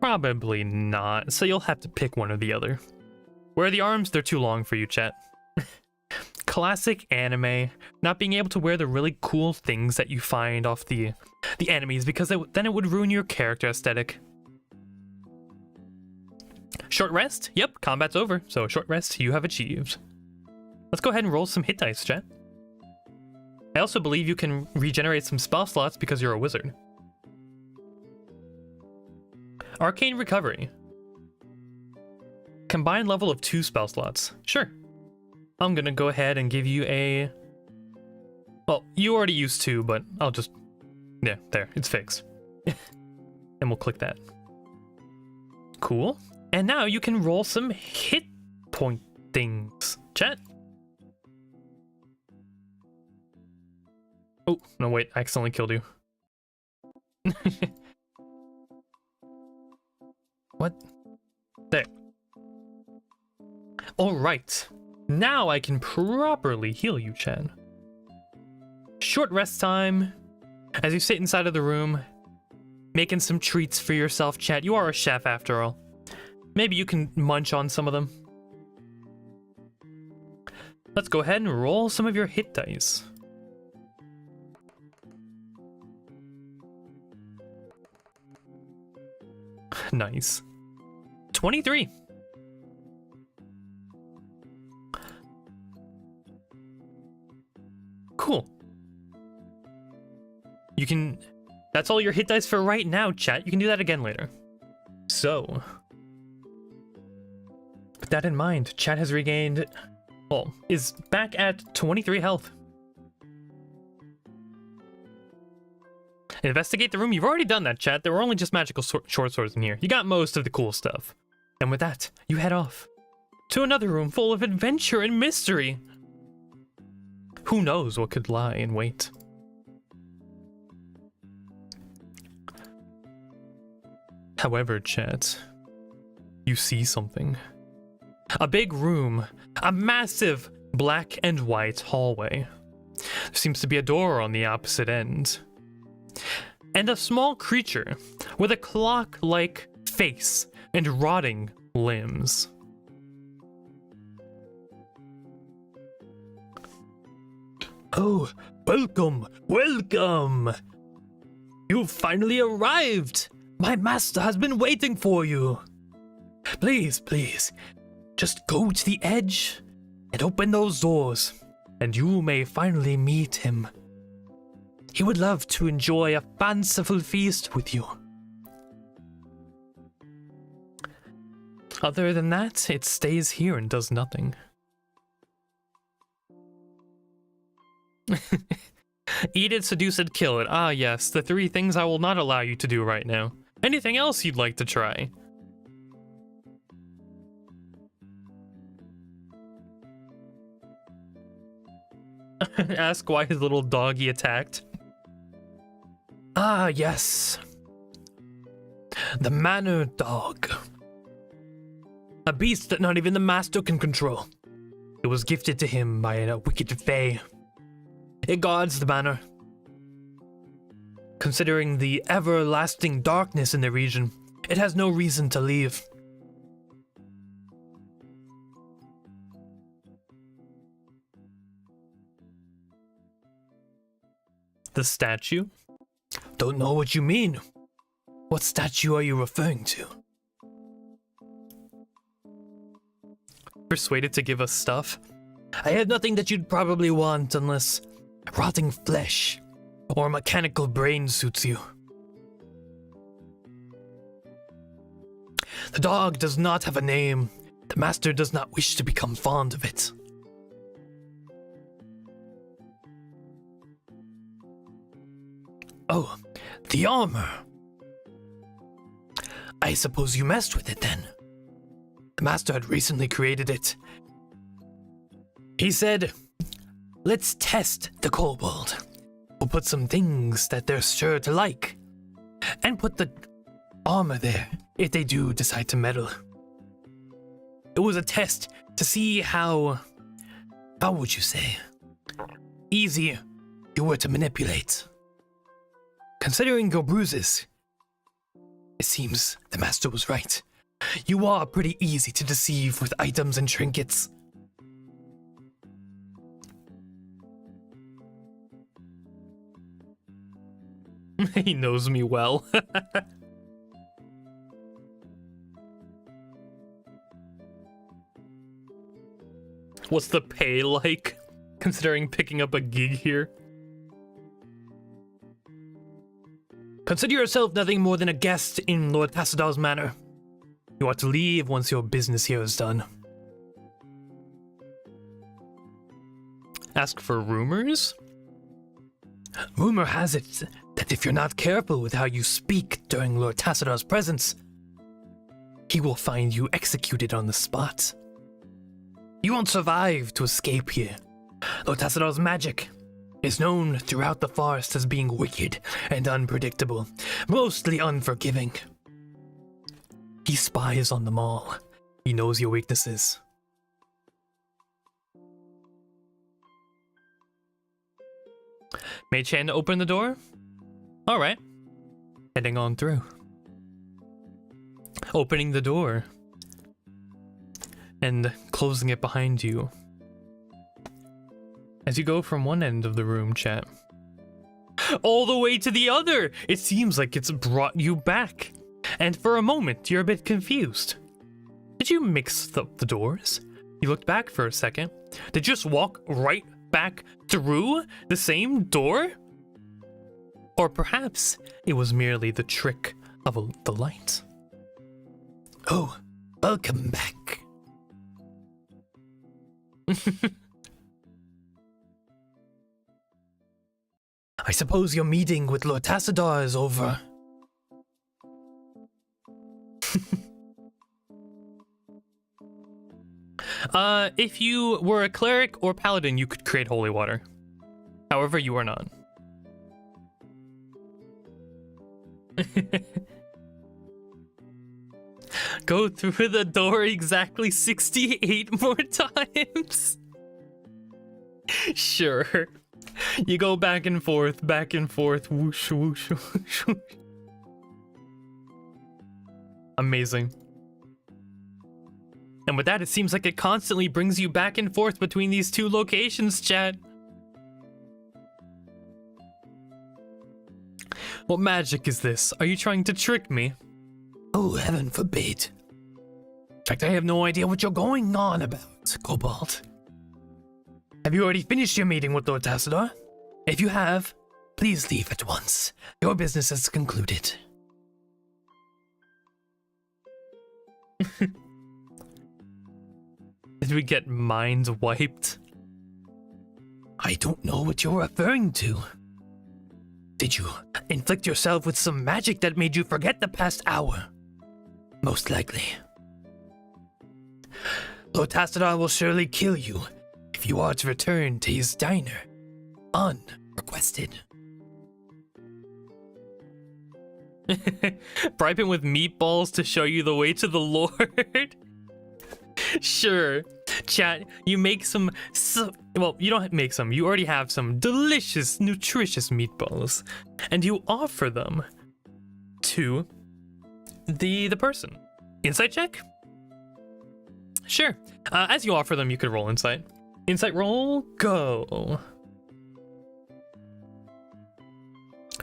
Probably not. So you'll have to pick one or the other. Where are the arms? They're too long for you, chat. Classic anime. Not being able to wear the really cool things that you find off the enemies, because then it would ruin your character aesthetic. Short rest? Yep, combat's over. So short rest you have achieved. Let's go ahead and roll some hit dice, chat. I also believe you can regenerate some spell slots because you're a wizard. Arcane Recovery. Combined level of 2 spell slots. Sure. I'm gonna go ahead and give you a Well, you already used 2, but I'll just... Yeah, there. It's fixed. And we'll click that. Cool. And now you can roll some hit point things. Chat. Oh, no, wait. I accidentally killed you. What? There. Alright. Now I can properly heal you, Chan. Short rest time. As you sit inside of the room, making some treats for yourself, chat. You are a chef after all. Maybe you can munch on some of them. Let's go ahead and roll some of your hit dice. Nice. 23. Cool. You can... That's all your hit dice for right now, chat. You can do that again later. So... with that in mind, chat has regained... well, is back at 23 health. Investigate the room. You've already done that, chat. There were only just magical short swords in here. You got most of the cool stuff. And with that, you head off to another room full of adventure and mystery. Who knows what could lie in wait? However, chat, you see something. A big room, a massive black and white hallway. There seems to be a door on the opposite end. And a small creature with a clock-like face and rotting limbs. Oh, welcome, welcome! You've finally arrived! My master has been waiting for you! Please, please, just go to the edge and open those doors, and you may finally meet him. He would love to enjoy a fanciful feast with you. Other than that, it stays here and does nothing. Eat it, seduce it, kill it. Ah yes, the 3 things I will not allow you to do right now. Anything else you'd like to try? Ask why his little doggy attacked. Ah, yes. The manor dog. A beast that not even the master can control. It was gifted to him by a wicked fae. It guards the manor. Considering the everlasting darkness in the region, it has no reason to leave. The statue? Don't know what you mean. What statue are you referring to? Persuaded to give us stuff? I had nothing that you'd probably want unless rotting flesh or a mechanical brain suits you. The dog does not have a name. The master does not wish to become fond of it. Oh, the armor. I suppose you messed with it then. The master had recently created it. He said, let's test the kobold. We'll put some things that they're sure to like. And put the armor there if they do decide to meddle. It was a test to see how would you say, easy you were to manipulate. Considering your bruises, it seems the master was right. You are pretty easy to deceive with items and trinkets. He knows me well. What's the pay like, considering picking up a gig here? Consider yourself nothing more than a guest in Lord Tassadal's manor. You are to leave once your business here is done. Ask for rumors? Rumor has it that if you're not careful with how you speak during Lord Tassidar's presence, he will find you executed on the spot. You won't survive to escape here. Lord Tassidar's magic is known throughout the forest as being wicked and unpredictable, mostly unforgiving. He spies on them all. He knows your weaknesses. Mage hand to open the door? Alright. Heading on through. Opening the door. And closing it behind you. As you go from one end of the room, chat, all the way to the other! It seems like it's brought you back. And for a moment, you're a bit confused. Did you mix up the doors? You looked back for a second. Did you just walk right back through the same door? Or perhaps it was merely the trick of the light. Oh, welcome back. I suppose your meeting with Lord Tassadar is over. If you were a cleric or paladin, you could create holy water. However, you are not. Go through the door exactly 68 more times. Sure. You go back and forth, whoosh, whoosh, whoosh, whoosh. Amazing. And with that, it seems like it constantly brings you back and forth between these two locations, chat. What magic is this? Are you trying to trick me? Oh, heaven forbid. In fact, I have no idea what you're going on about, Kobold. Have you already finished your meeting with Lord Tassadar? If you have, please leave at once. Your business is concluded. Did we get minds wiped? I don't know what you're referring to. Did you inflict yourself with some magic that made you forget the past hour? Most likely. Lord Tassadar will surely kill you if you are to return to his diner, unrequested. Bribe him with meatballs to show you the way to the Lord? Sure. Chat, you make some, well, you don't make some, you already have some delicious, nutritious meatballs, and you offer them to the person. Insight check? Sure. As you offer them, you could roll insight. Insight roll, go.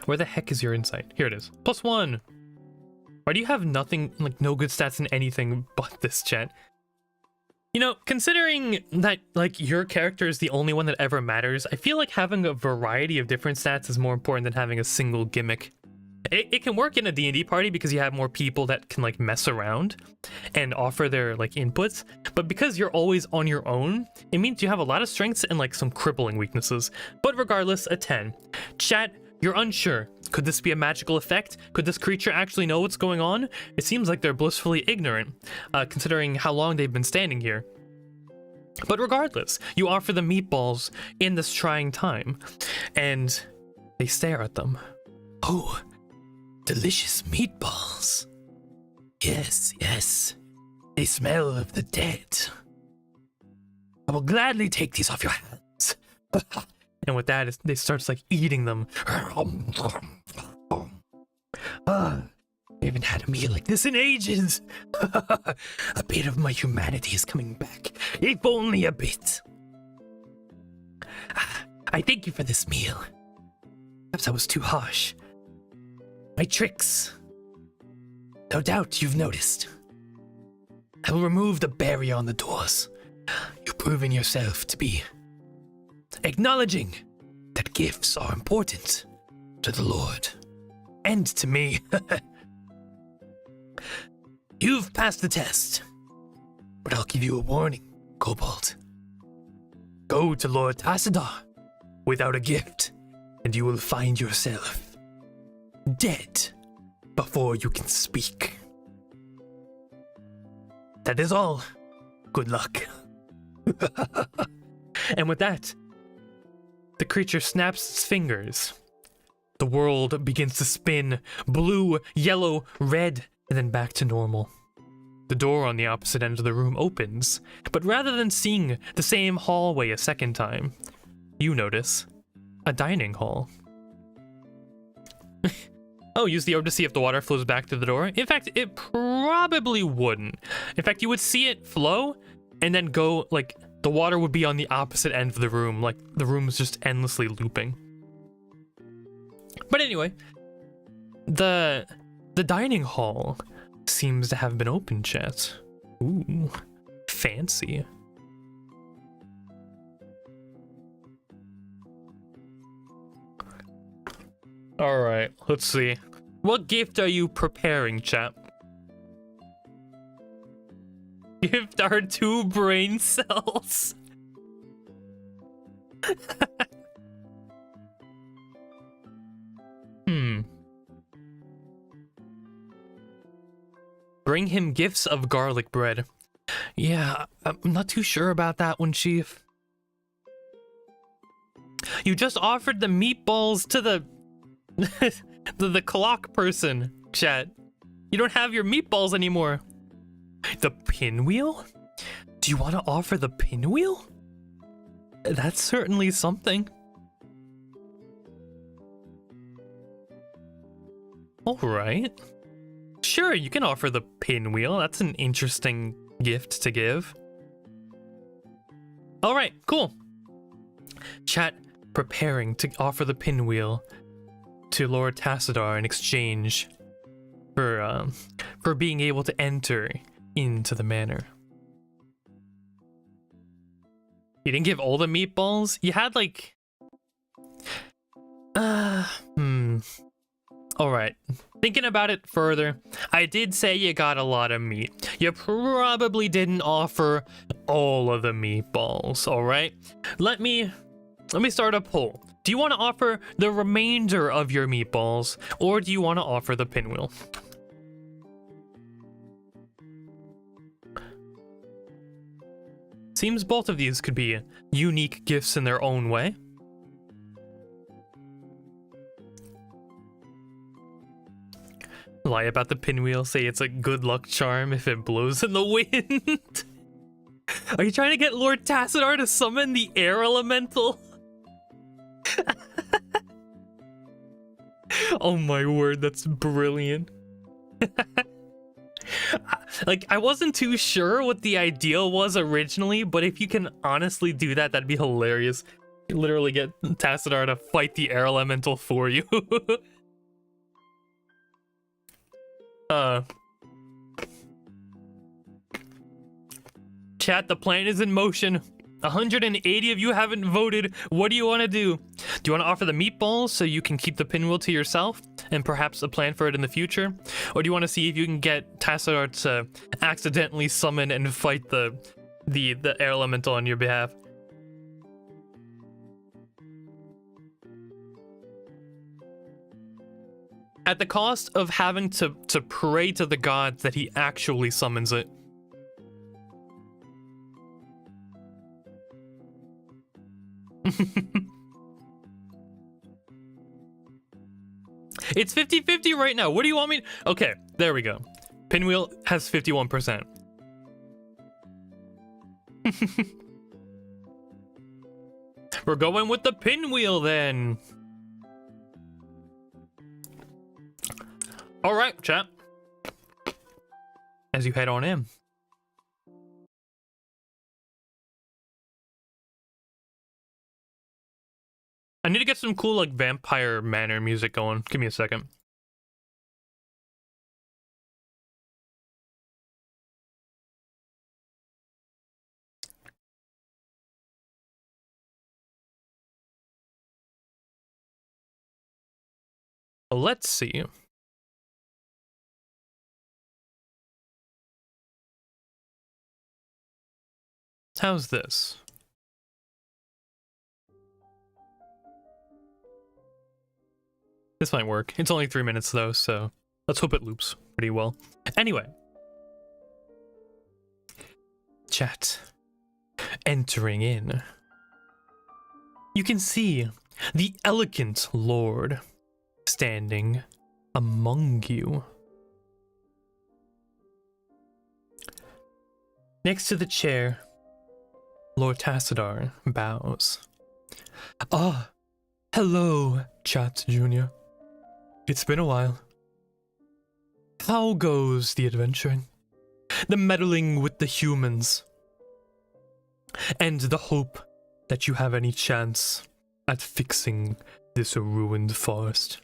Where the heck is your insight? Here it is. +1. Why do you have nothing, like no good stats in anything but this, chat? You know, considering that, like, your character is the only one that ever matters, I feel like having a variety of different stats is more important than having a single gimmick. It can work in a D&D party because you have more people that can, like, mess around and offer their, like, inputs, but because you're always on your own, it means you have a lot of strengths and, like, some crippling weaknesses. But regardless, a 10. Chat, you're unsure. Could this be a magical effect? Could this creature actually know what's going on? It seems like they're blissfully ignorant, considering how long they've been standing here. But regardless, you offer them meatballs in this trying time, and they stare at them. Oh, delicious meatballs. Yes, yes. They smell of the dead. I will gladly take these off your hands. And with that, they starts like eating them. I haven't had a meal like this in ages. A bit of my humanity is coming back, if only a bit. I thank you for this meal. Perhaps I was too harsh. My tricks. No doubt you've noticed. I will remove the barrier on the doors. You've proven yourself to be acknowledging that gifts are important to the Lord and to me. You've passed the test, but I'll give you a warning, Kobold. Go to Lord Tassadar without a gift, and you will find yourself dead before you can speak. That is all. Good luck. And with that, the creature snaps its fingers. The world begins to spin, blue, yellow, red, and then back to normal. The door on the opposite end of the room opens, but rather than seeing the same hallway a second time, you notice a dining hall. Oh, use the orb to see if the water flows back through the door. In fact, it probably wouldn't. In fact, you would see it flow and then go, like, the water would be on the opposite end of the room. Like, the room is just endlessly looping. But anyway, the dining hall seems to have been open, chat. Ooh, fancy. Alright, let's see. What gift are you preparing, chap? Gift our 2 brain cells. Bring him gifts of garlic bread. Yeah, I'm not too sure about that one, Chief. You just offered the meatballs to the the clock person, chat. You don't have your meatballs anymore. The pinwheel? Do you want to offer the pinwheel? That's certainly something. All right. Sure, you can offer the pinwheel. That's an interesting gift to give. All right, cool. Chat preparing to offer the pinwheel to Lord Tassadar in exchange for being able to enter into the manor. You didn't give all the meatballs? You had like... Alright, thinking about it further, I did say you got a lot of meat. You probably didn't offer all of the meatballs, alright? Let me start a poll. Do you want to offer the remainder of your meatballs, or do you want to offer the pinwheel? Seems both of these could be unique gifts in their own way. Lie about the pinwheel, say it's a good luck charm if it blows in the wind. Are you trying to get Lord Tassadar to summon the air elemental? Oh my word, that's brilliant. Like, I wasn't too sure what the ideal was originally, but if you can honestly do that, that'd be hilarious. You literally get Tassadar to fight the air elemental for you. Chat, the plan is in motion. 180 of you haven't voted. What do you want to do? Do you want to offer the meatballs so you can keep the pinwheel to yourself and perhaps a plan for it in the future? Or do you want to see if you can get Tassadar to accidentally summon and fight the air elemental on your behalf? At the cost of having to pray to the gods that he actually summons it. It's 50-50 right now. What do you want me to... Okay, there we go. Pinwheel has 51%. We're going with the pinwheel then. All right, chat. As you head on in. I need to get some cool, like, vampire manor music going. Give me a second. Let's see. How's this? This might work. It's only 3 minutes though, so let's hope it loops pretty well. Anyway. Chat. Entering in. You can see the elegant lord standing among you. Next to the chair, Lord Tassadar bows. Ah, hello, Chat Jr. It's been a while. How goes the adventuring? The meddling with the humans? And the hope that you have any chance at fixing this ruined forest?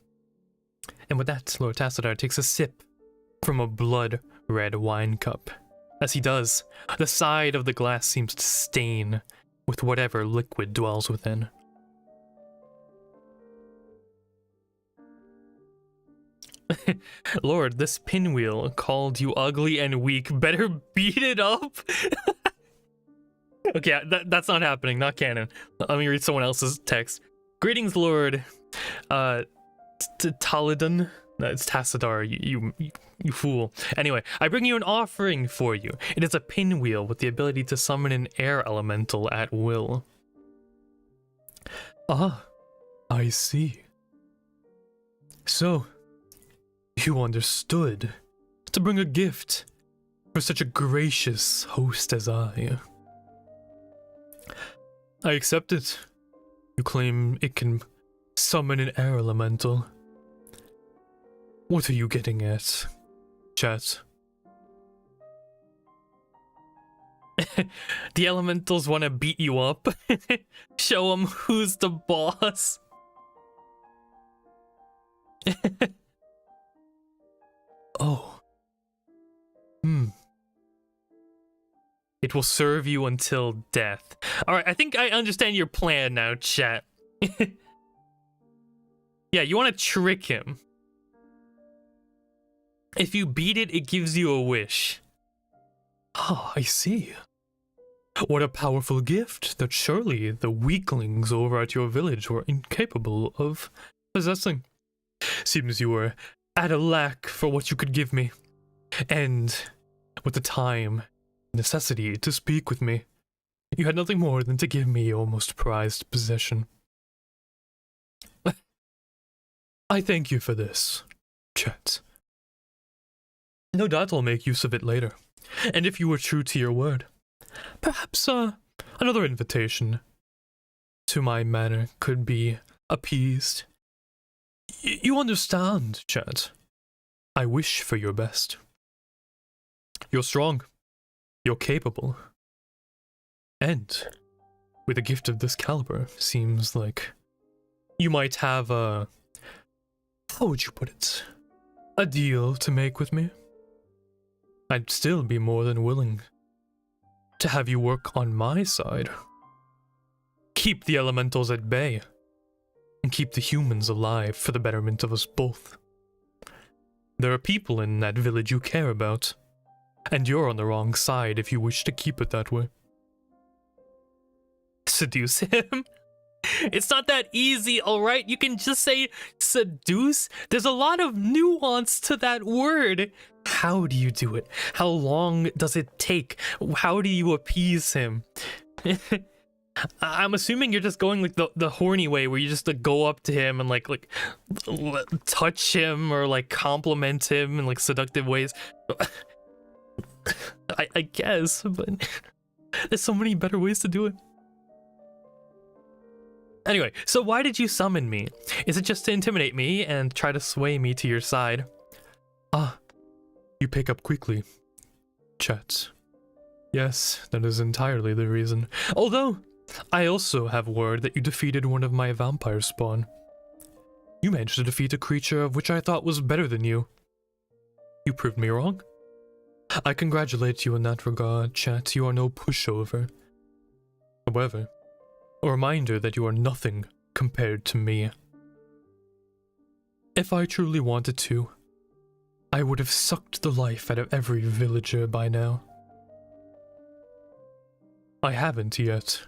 And with that, Lord Tassadar takes a sip from a blood-red wine cup. As he does, the side of the glass seems to stain with whatever liquid dwells within. Lord, this pinwheel called you ugly and weak. Better beat it up. Okay, that's not happening. Not canon. Let me read someone else's text. Greetings, Lord. Taladin. No, it's Tassadar. You fool. Anyway, I bring you an offering for you. It is a pinwheel with the ability to summon an air elemental at will. Ah, I see. So, you understood to bring a gift for such a gracious host as I. I accept it. You claim it can summon an air elemental. What are you getting at, chat? The elementals want to beat you up. Show them who's the boss. Oh. It will serve you until death. Alright, I think I understand your plan now, chat. Yeah, you want to trick him. If you beat it, it gives you a wish. Ah, I see. What a powerful gift that surely the weaklings over at your village were incapable of possessing. Seems you were at a lack for what you could give me. And with the time, necessity to speak with me, you had nothing more than to give me your most prized possession. I thank you for this, chat. No doubt I'll make use of it later. And if you were true to your word, perhaps another invitation to my manor could be appeased. You understand, chat. I wish for your best. You're strong. You're capable. And with a gift of this caliber, seems like you might have a... how would you put it? A deal to make with me? I'd still be more than willing to have you work on my side. Keep the elementals at bay, and keep the humans alive for the betterment of us both. There are people in that village you care about, and you're on the wrong side if you wish to keep it that way. Seduce him? It's not that easy, alright? You can just say seduce. There's a lot of nuance to that word. How do you do it? How long does it take? How do you appease him? I'm assuming you're just going like the horny way, where you just go up to him and like touch him or like compliment him in like seductive ways. I guess, but there's so many better ways to do it. Anyway, so why did you summon me? Is it just to intimidate me and try to sway me to your side? Ah, you pick up quickly, chat. Yes, that is entirely the reason. Although, I also have word that you defeated one of my vampire spawn. You managed to defeat a creature of which I thought was better than you. You proved me wrong. I congratulate you in that regard, chat. You are no pushover. However, a reminder that you are nothing compared to me. If I truly wanted to, I would have sucked the life out of every villager by now. I haven't yet.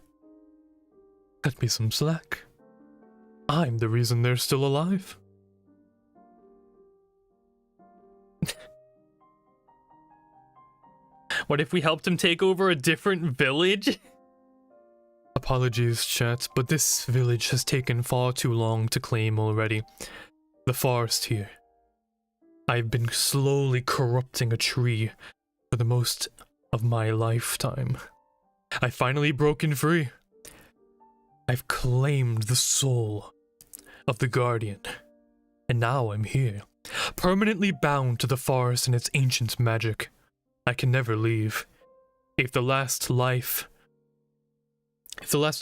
Cut me some slack. I'm the reason they're still alive. What if we helped him take over a different village? Apologies, chat, but this village has taken far too long to claim already. The forest here. I've been slowly corrupting a tree for the most of my lifetime. I've finally broken free. I've claimed the soul of the Guardian, and now I'm here, permanently bound to the forest and its ancient magic. I can never leave. If the last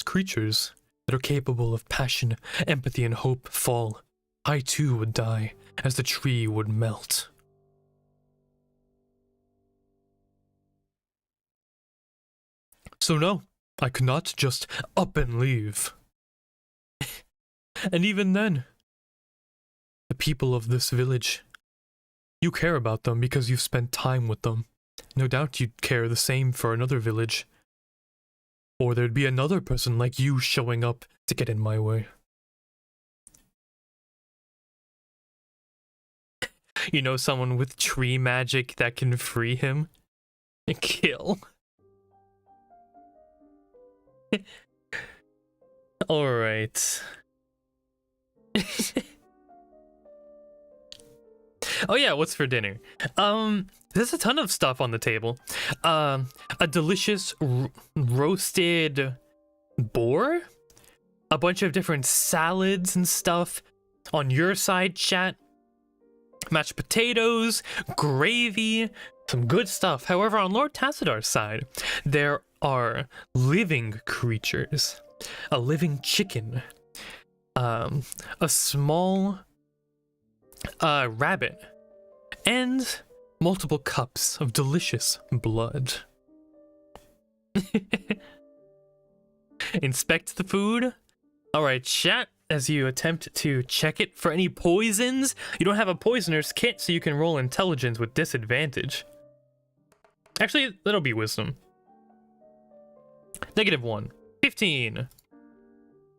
creatures that are capable of passion, empathy, and hope fall, I too would die, as the tree would melt. So no, I could not just up and leave. And even then, the people of this village, you care about them because you've spent time with them. No doubt you'd care the same for another village. Or there'd be another person like you showing up to get in my way. You know, someone with tree magic that can free him and kill. Alright. Oh yeah, what's for dinner? There's a ton of stuff on the table. A delicious roasted boar, a bunch of different salads and stuff. On your side, chat, mashed potatoes, gravy, some good stuff. However, on Lord Tassadar's side, there are living creatures, a living chicken, a small rabbit, and multiple cups of delicious blood. Inspect the food. Alright, chat, as you attempt to check it for any poisons. You don't have a poisoner's kit, so you can roll intelligence with disadvantage. Actually, that'll be wisdom. -1. 15.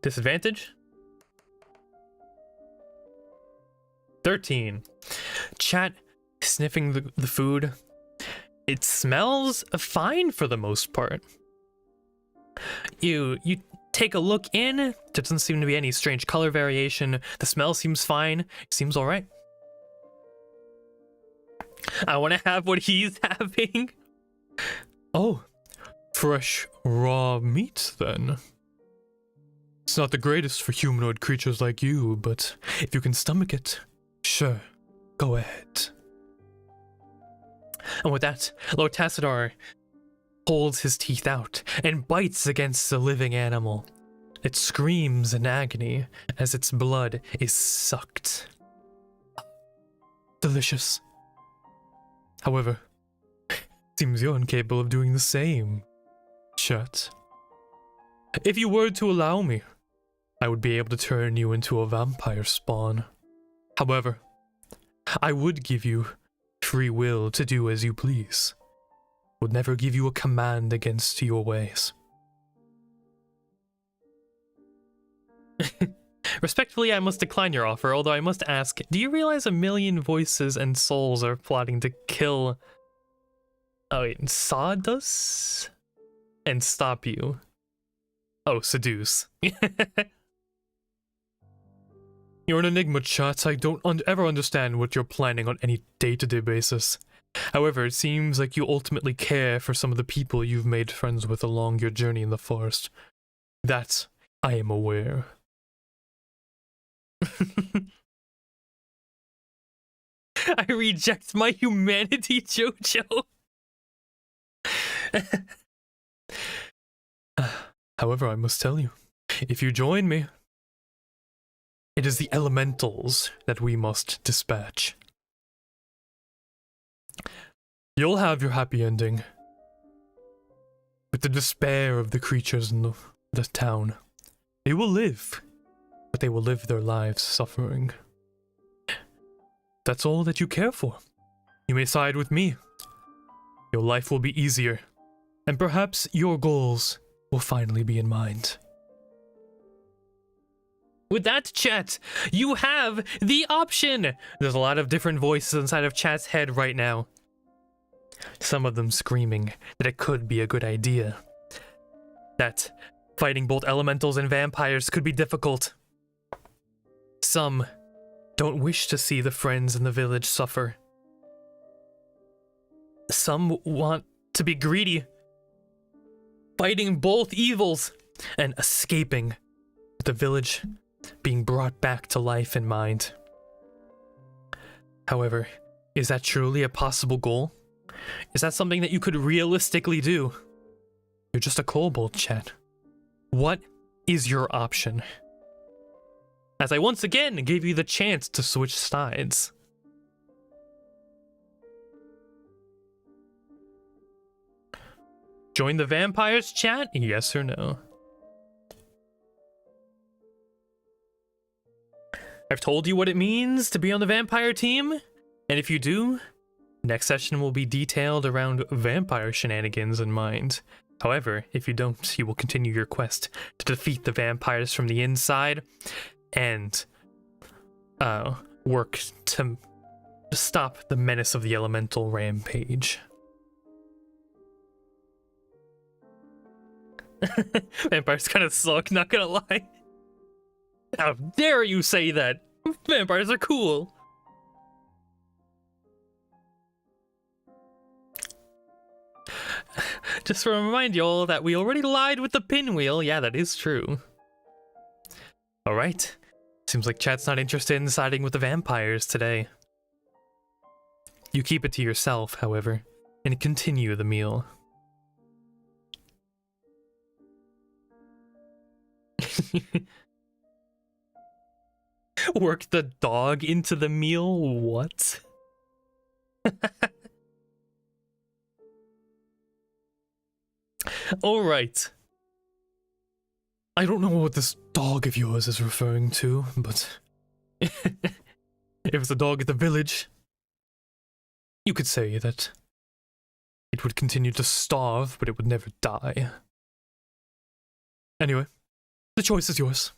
Disadvantage? 13. Chat, sniffing the food. It smells fine for the most part. You take a look in. There doesn't seem to be any strange color variation. The smell seems fine. It seems alright. I want to have what he's having. Oh, fresh raw meat then. It's not the greatest for humanoid creatures like you, but if you can stomach it, sure, go ahead. And with that, Lord Tassadar holds his teeth out and bites against the living animal. It screams in agony as its blood is sucked. Delicious. However, seems you're incapable of doing the same, chat. If you were to allow me, I would be able to turn you into a vampire spawn. However, I would give you free will to do as you please. Would never give you a command against your ways. Respectfully, I must decline your offer, although I must ask, do you realize 1,000,000 voices and souls are plotting to kill... Oh wait, Sawdust? And stop you. Oh, seduce. You're an enigma, chat. I don't ever understand what you're planning on any day-to-day basis. However, it seems like you ultimately care for some of the people you've made friends with along your journey in the forest. That I am aware. I reject my humanity, Jojo. However, I must tell you, if you join me, it is the elementals that we must dispatch. You'll have your happy ending. With the despair of the creatures in the town, they will live, but they will live their lives suffering. That's all that you care for. You may side with me. Your life will be easier, and perhaps your goals will finally be in mind. With that, chat, you have the option. There's a lot of different voices inside of chat's head right now. Some of them screaming that it could be a good idea. That fighting both elementals and vampires could be difficult. Some don't wish to see the friends in the village suffer. Some want to be greedy, fighting both evils and escaping, with the village being brought back to life in mind. However, is that truly a possible goal? Is that something that you could realistically do? You're just a kobold, chat. What is your option? As I once again gave you the chance to switch sides. Join the vampires, chat? Yes or no? I've told you what it means to be on the vampire team, and if you do, next session will be detailed around vampire shenanigans in mind. However, if you don't, you will continue your quest to defeat the vampires from the inside and work to stop the menace of the elemental rampage. Vampires kind of suck, not gonna lie. How dare you say that? Vampires are cool. Just to remind y'all that we already lied with the pinwheel. Yeah, that is true. Alright. Seems like chat's not interested in siding with the vampires today. You keep it to yourself, however, and continue the meal. Work the dog into the meal? What? Alright. I don't know what this dog of yours is referring to, but if it's a dog at the village, you could say that it would continue to starve, but it would never die. Anyway, the choice is yours.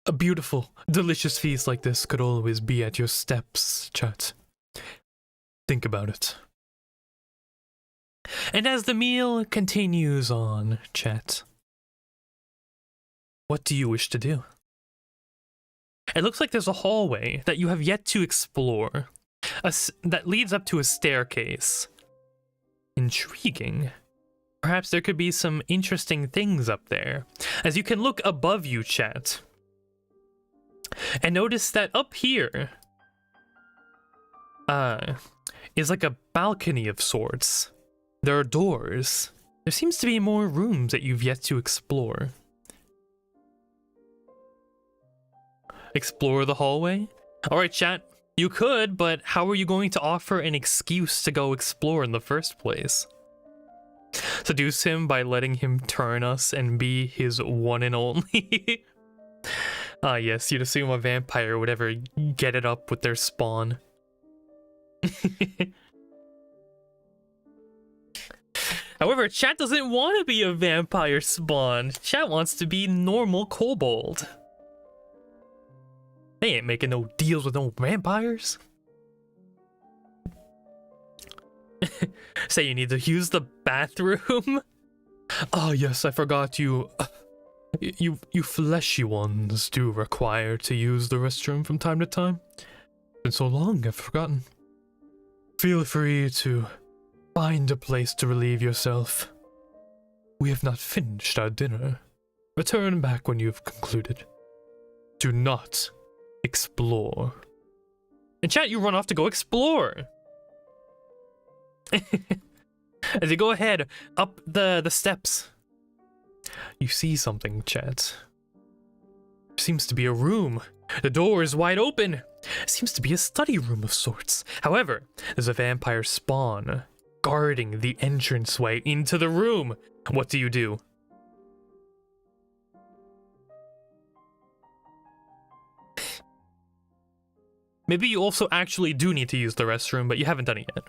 A beautiful, delicious feast like this could always be at your steps, chat. Think about it. And as the meal continues on, chat, what do you wish to do? It looks like there's a hallway that you have yet to explore, that leads up to a staircase. Intriguing. Perhaps there could be some interesting things up there, as you can look above you, chat, and notice that up here is like a balcony of sorts. There are doors. There seems to be more rooms that you've yet to explore. Explore the hallway? Alright, chat, you could, but how are you going to offer an excuse to go explore in the first place? Seduce him by letting him turn us and be his one and only? Ah, yes, you'd assume a vampire would ever get it up with their spawn. However, chat doesn't want to be a vampire spawn. Chat wants to be normal kobold. They ain't making no deals with no vampires. Say you need to use the bathroom? Ah, yes, I forgot you. You fleshy ones do require to use the restroom from time to time. Been so long, I've forgotten. Feel free to find a place to relieve yourself. We have not finished our dinner. Return back when you've concluded. Do not explore. In chat, you run off to go explore. As you go ahead up the steps, you see something, chat. There seems to be a room. The door is wide open. It seems to be a study room of sorts. However, there's a vampire spawn guarding the entranceway into the room. What do you do? Maybe you also actually do need to use the restroom, but you haven't done it yet.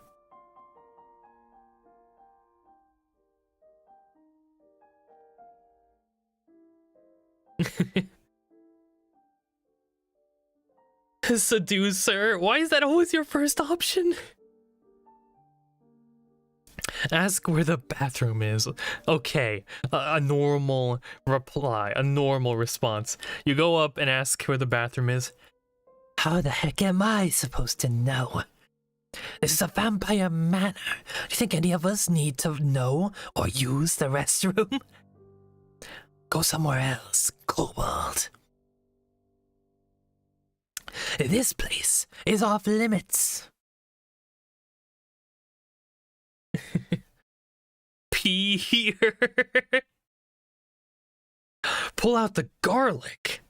Seducer? Why is that always your first option? Ask where the bathroom is. Okay, a normal reply, a normal response. You go up and ask where the bathroom is. How the heck am I supposed to know? This is a vampire manor. Do you think any of us need to know or use the restroom? Go somewhere else, kobold. This place is off limits. Pee here. Pull out the garlic.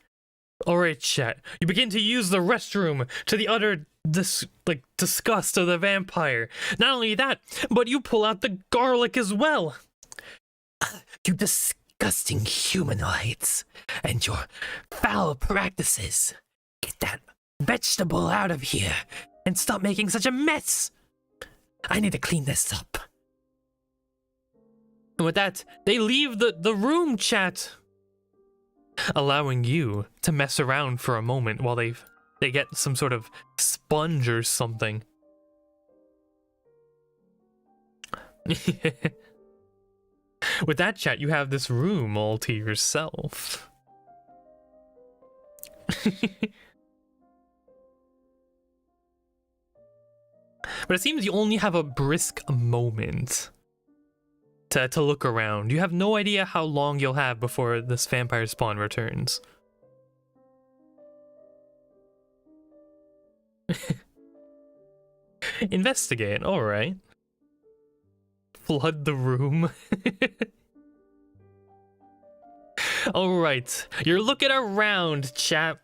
Alright, chat. You begin to use the restroom to the utter disgust of the vampire. Not only that, but you pull out the garlic as well. You disgusting humanoids and your foul practices. Get that vegetable out of here and stop making such a mess. I need to clean this up. And with that, they leave the room, chat, allowing you to mess around for a moment while they get some sort of sponge or something. With that, chat, you have this room all to yourself. But it seems you only have a brisk moment to look around. You have no idea how long you'll have before this vampire spawn returns. Investigate, alright. Flood the room. Alright, you're looking around, chat.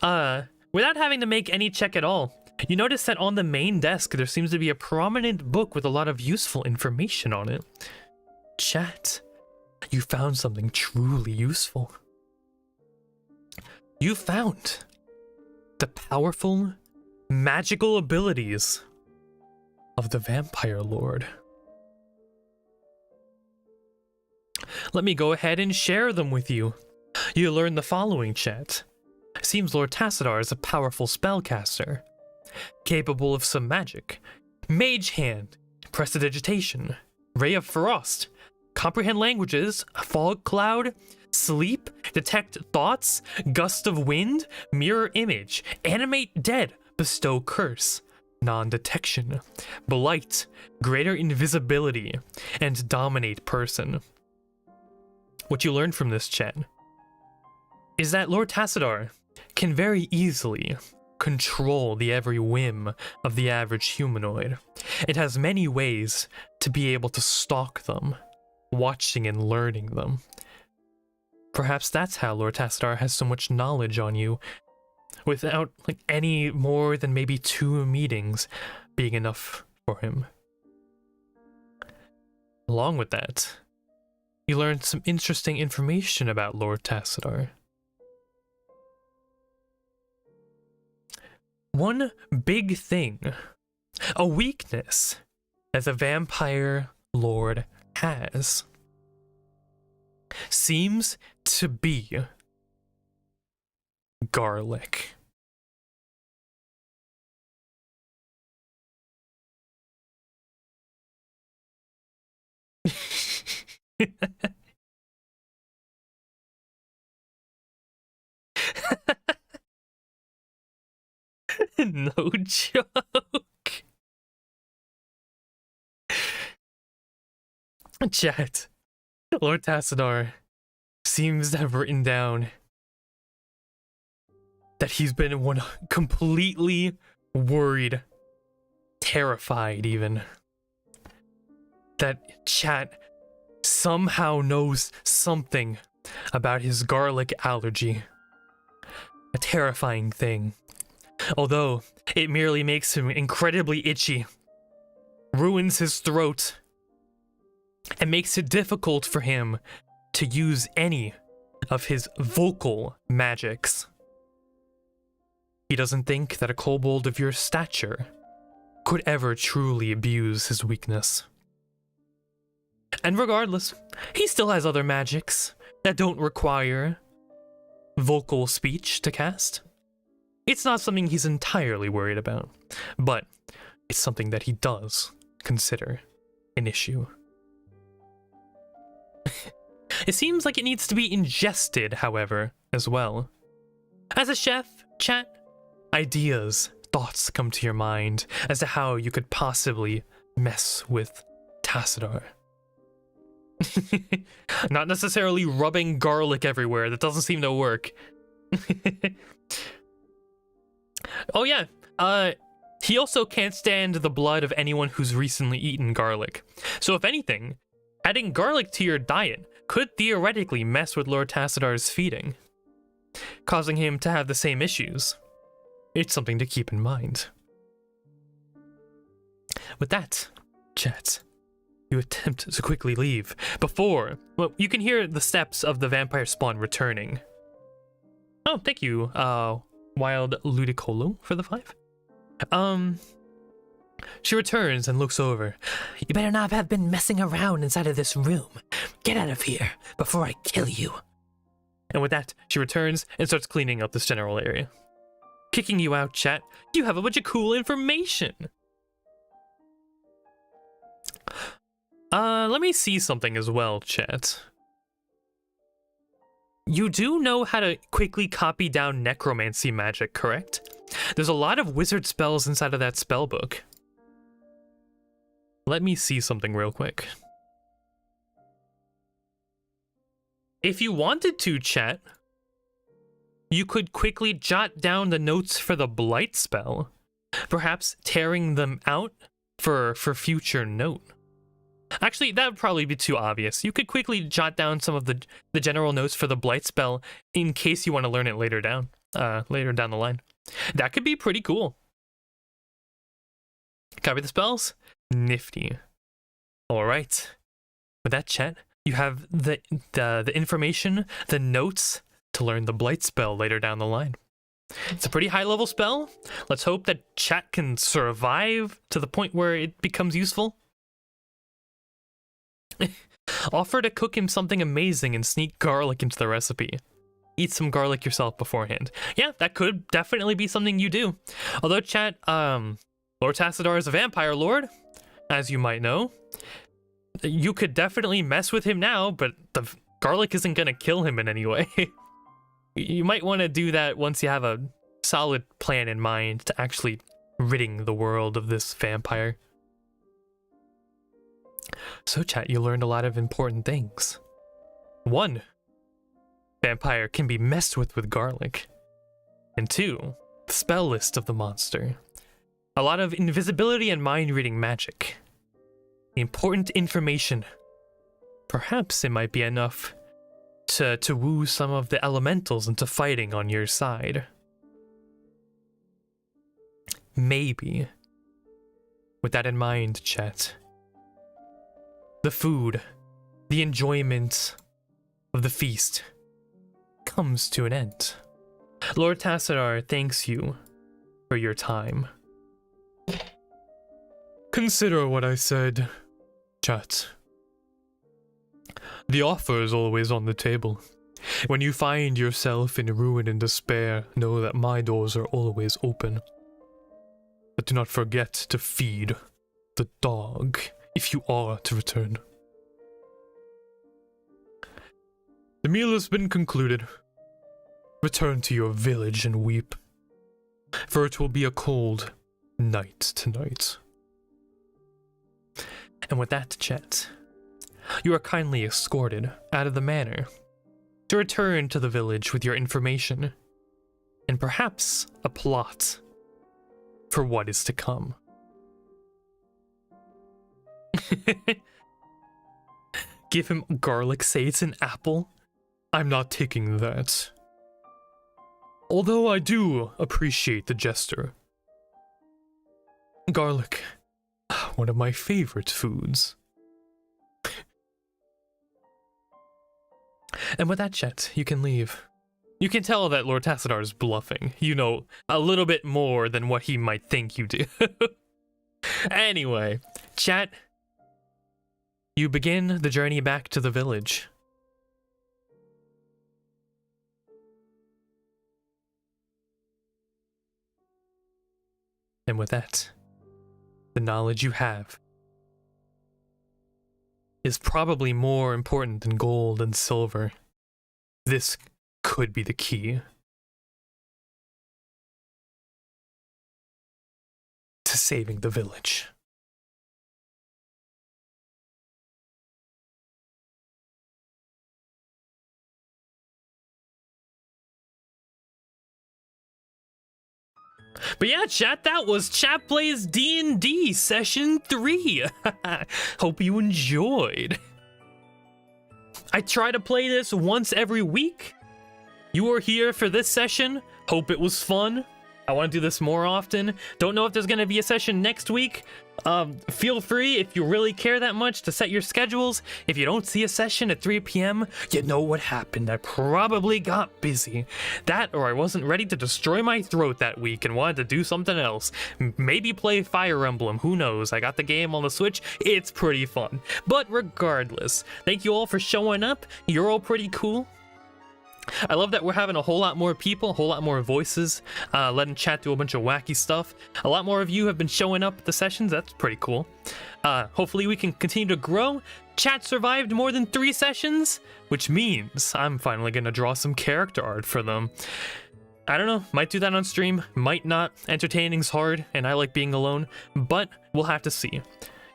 Without having to make any check at all, you notice that on the main desk there seems to be a prominent book with a lot of useful information on it. Chat, you found something truly useful. You found the powerful, magical abilities of the Vampire Lord. Let me go ahead and share them with you. You learn the following, chat. Seems Lord Tassadar is a powerful spellcaster, capable of some magic. Mage Hand, Prestidigitation, Ray of Frost, Comprehend Languages, Fog Cloud, Sleep, Detect Thoughts, Gust of Wind, Mirror Image, Animate Dead, Bestow Curse, Non-Detection, Blight, Greater Invisibility, and Dominate Person. What you learned from this, chat, is that Lord Tassadar can very easily control the every whim of the average humanoid. It has many ways to be able to stalk them, watching and learning them. Perhaps that's how Lord Tassadar has so much knowledge on you, without any more than maybe 2 meetings being enough for him. Along with that, you learned some interesting information about Lord Tassadar. One big thing, a weakness that the Vampire Lord has, seems to be garlic. No joke. Chat, Lord Tassadar seems to have written down that he's been completely worried, terrified even, that chat somehow knows something about his garlic allergy. A terrifying thing. Although it merely makes him incredibly itchy, ruins his throat, and makes it difficult for him to use any of his vocal magics. He doesn't think that a kobold of your stature could ever truly abuse his weakness. And regardless, he still has other magics that don't require vocal speech to cast. It's not something he's entirely worried about, but it's something that he does consider. an issue. It seems like it needs to be ingested, however, as well. As a chef, chat, ideas, thoughts come to your mind as to how you could possibly mess with Tassadar. Not necessarily rubbing garlic everywhere, that doesn't seem to work. Oh yeah, he also can't stand the blood of anyone who's recently eaten garlic. So if anything, adding garlic to your diet could theoretically mess with Lord Tassadar's feeding, causing him to have the same issues. It's something to keep in mind. With that, chat, you attempt to quickly leave before, well, you can hear the steps of the vampire spawn returning. Oh, thank you, Wild Ludicolo for the 5. She returns and looks over. You better not have been messing around inside of this room. Get out of here before I kill you. And with that, she returns and starts cleaning up this general area. Kicking you out, chat. You have a bunch of cool information. Let me see something as well, chat. You do know how to quickly copy down necromancy magic, correct? There's a lot of wizard spells inside of that spell book. Let me see something real quick. If you wanted to, chat, you could quickly jot down the notes for the blight spell, perhaps tearing them out for future note. Actually, that would probably be too obvious. You could quickly jot down some of the general notes for the blight spell in case you want to learn it later down the line. That could be pretty cool. Copy the spells? Nifty. All right. With that, chat, you have the information, the notes to learn the blight spell later down the line. It's a pretty high level spell. Let's hope that chat can survive to the point where it becomes useful. Offer to cook him something amazing and sneak garlic into the recipe. Eat some garlic yourself beforehand. Yeah, that could definitely be something you do. Although, chat, Lord Tassadar is a vampire lord, as you might know. You could definitely mess with him now, but the garlic isn't gonna kill him in any way. You might want to do that once you have a solid plan in mind to actually ridding the world of this vampire. So, chat, you learned a lot of important things. 1, vampire can be messed with garlic. And 2, the spell list of the monster. A lot of invisibility and mind-reading magic. Important information. Perhaps it might be enough to woo some of the elementals into fighting on your side. Maybe. With that in mind, chat, the food, the enjoyment of the feast comes to an end. Lord Tassadar thanks you for your time. Consider what I said, chat. The offer is always on the table. When you find yourself in ruin and despair, know that my doors are always open. But do not forget to feed the dog if you are to return. The meal has been concluded. Return to your village and weep, for it will be a cold night tonight. And with that, chat, you are kindly escorted out of the manor to return to the village with your information and perhaps a plot for what is to come. Give him garlic, say it's an apple? I'm not taking that. Although I do appreciate the gesture. Garlic, one of my favorite foods. And with that, chat, you can leave. You can tell that Lord Tassadar is bluffing. You know a little bit more than what he might think you do. Anyway, chat, you begin the journey back to the village. And with that, the knowledge you have is probably more important than gold and silver. This could be the key to saving the village. But yeah, chat, that was Chat Plays D&D Session 3. Hope you enjoyed. I try to play this once every week. You were here for this session. Hope it was fun. I want to do this more often. Don't know if there's going to be a session next week. Feel free, if you really care that much, to set your schedules. If you don't see a session at 3 p.m., you know what happened. I probably got busy. That, or I wasn't ready to destroy my throat that week and wanted to do something else. Maybe play Fire Emblem, who knows? I got the game on the Switch. It's pretty fun. But regardless, thank you all for showing up. You're all pretty cool. I love that we're having a whole lot more people, a whole lot more voices, letting chat do a bunch of wacky stuff. A lot more of you have been showing up at the sessions. That's pretty cool. Hopefully we can continue to grow. Chat survived more than 3 sessions, which means I'm finally going to draw some character art for them. I don't know, might do that on stream, might not. Entertaining's hard, and I like being alone, but we'll have to see.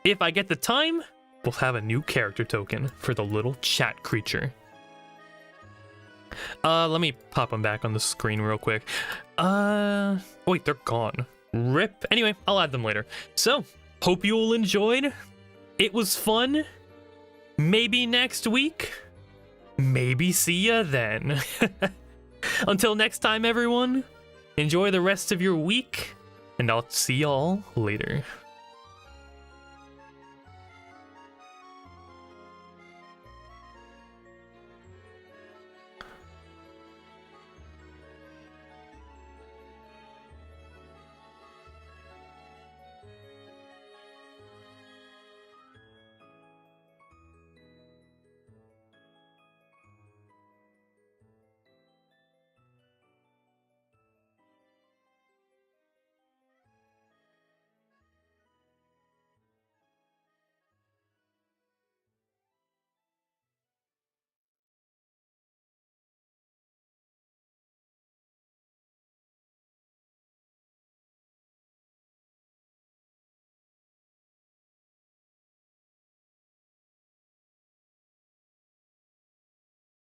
If I get the time, we'll have a new character token for the little chat creature. Let me pop them back on the screen real quick. Wait, they're gone. RIP. Anyway, I'll add them later. So, hope you all enjoyed. It was fun. Maybe next week. Maybe see ya then. Until next time, everyone, enjoy the rest of your week, and I'll see y'all later.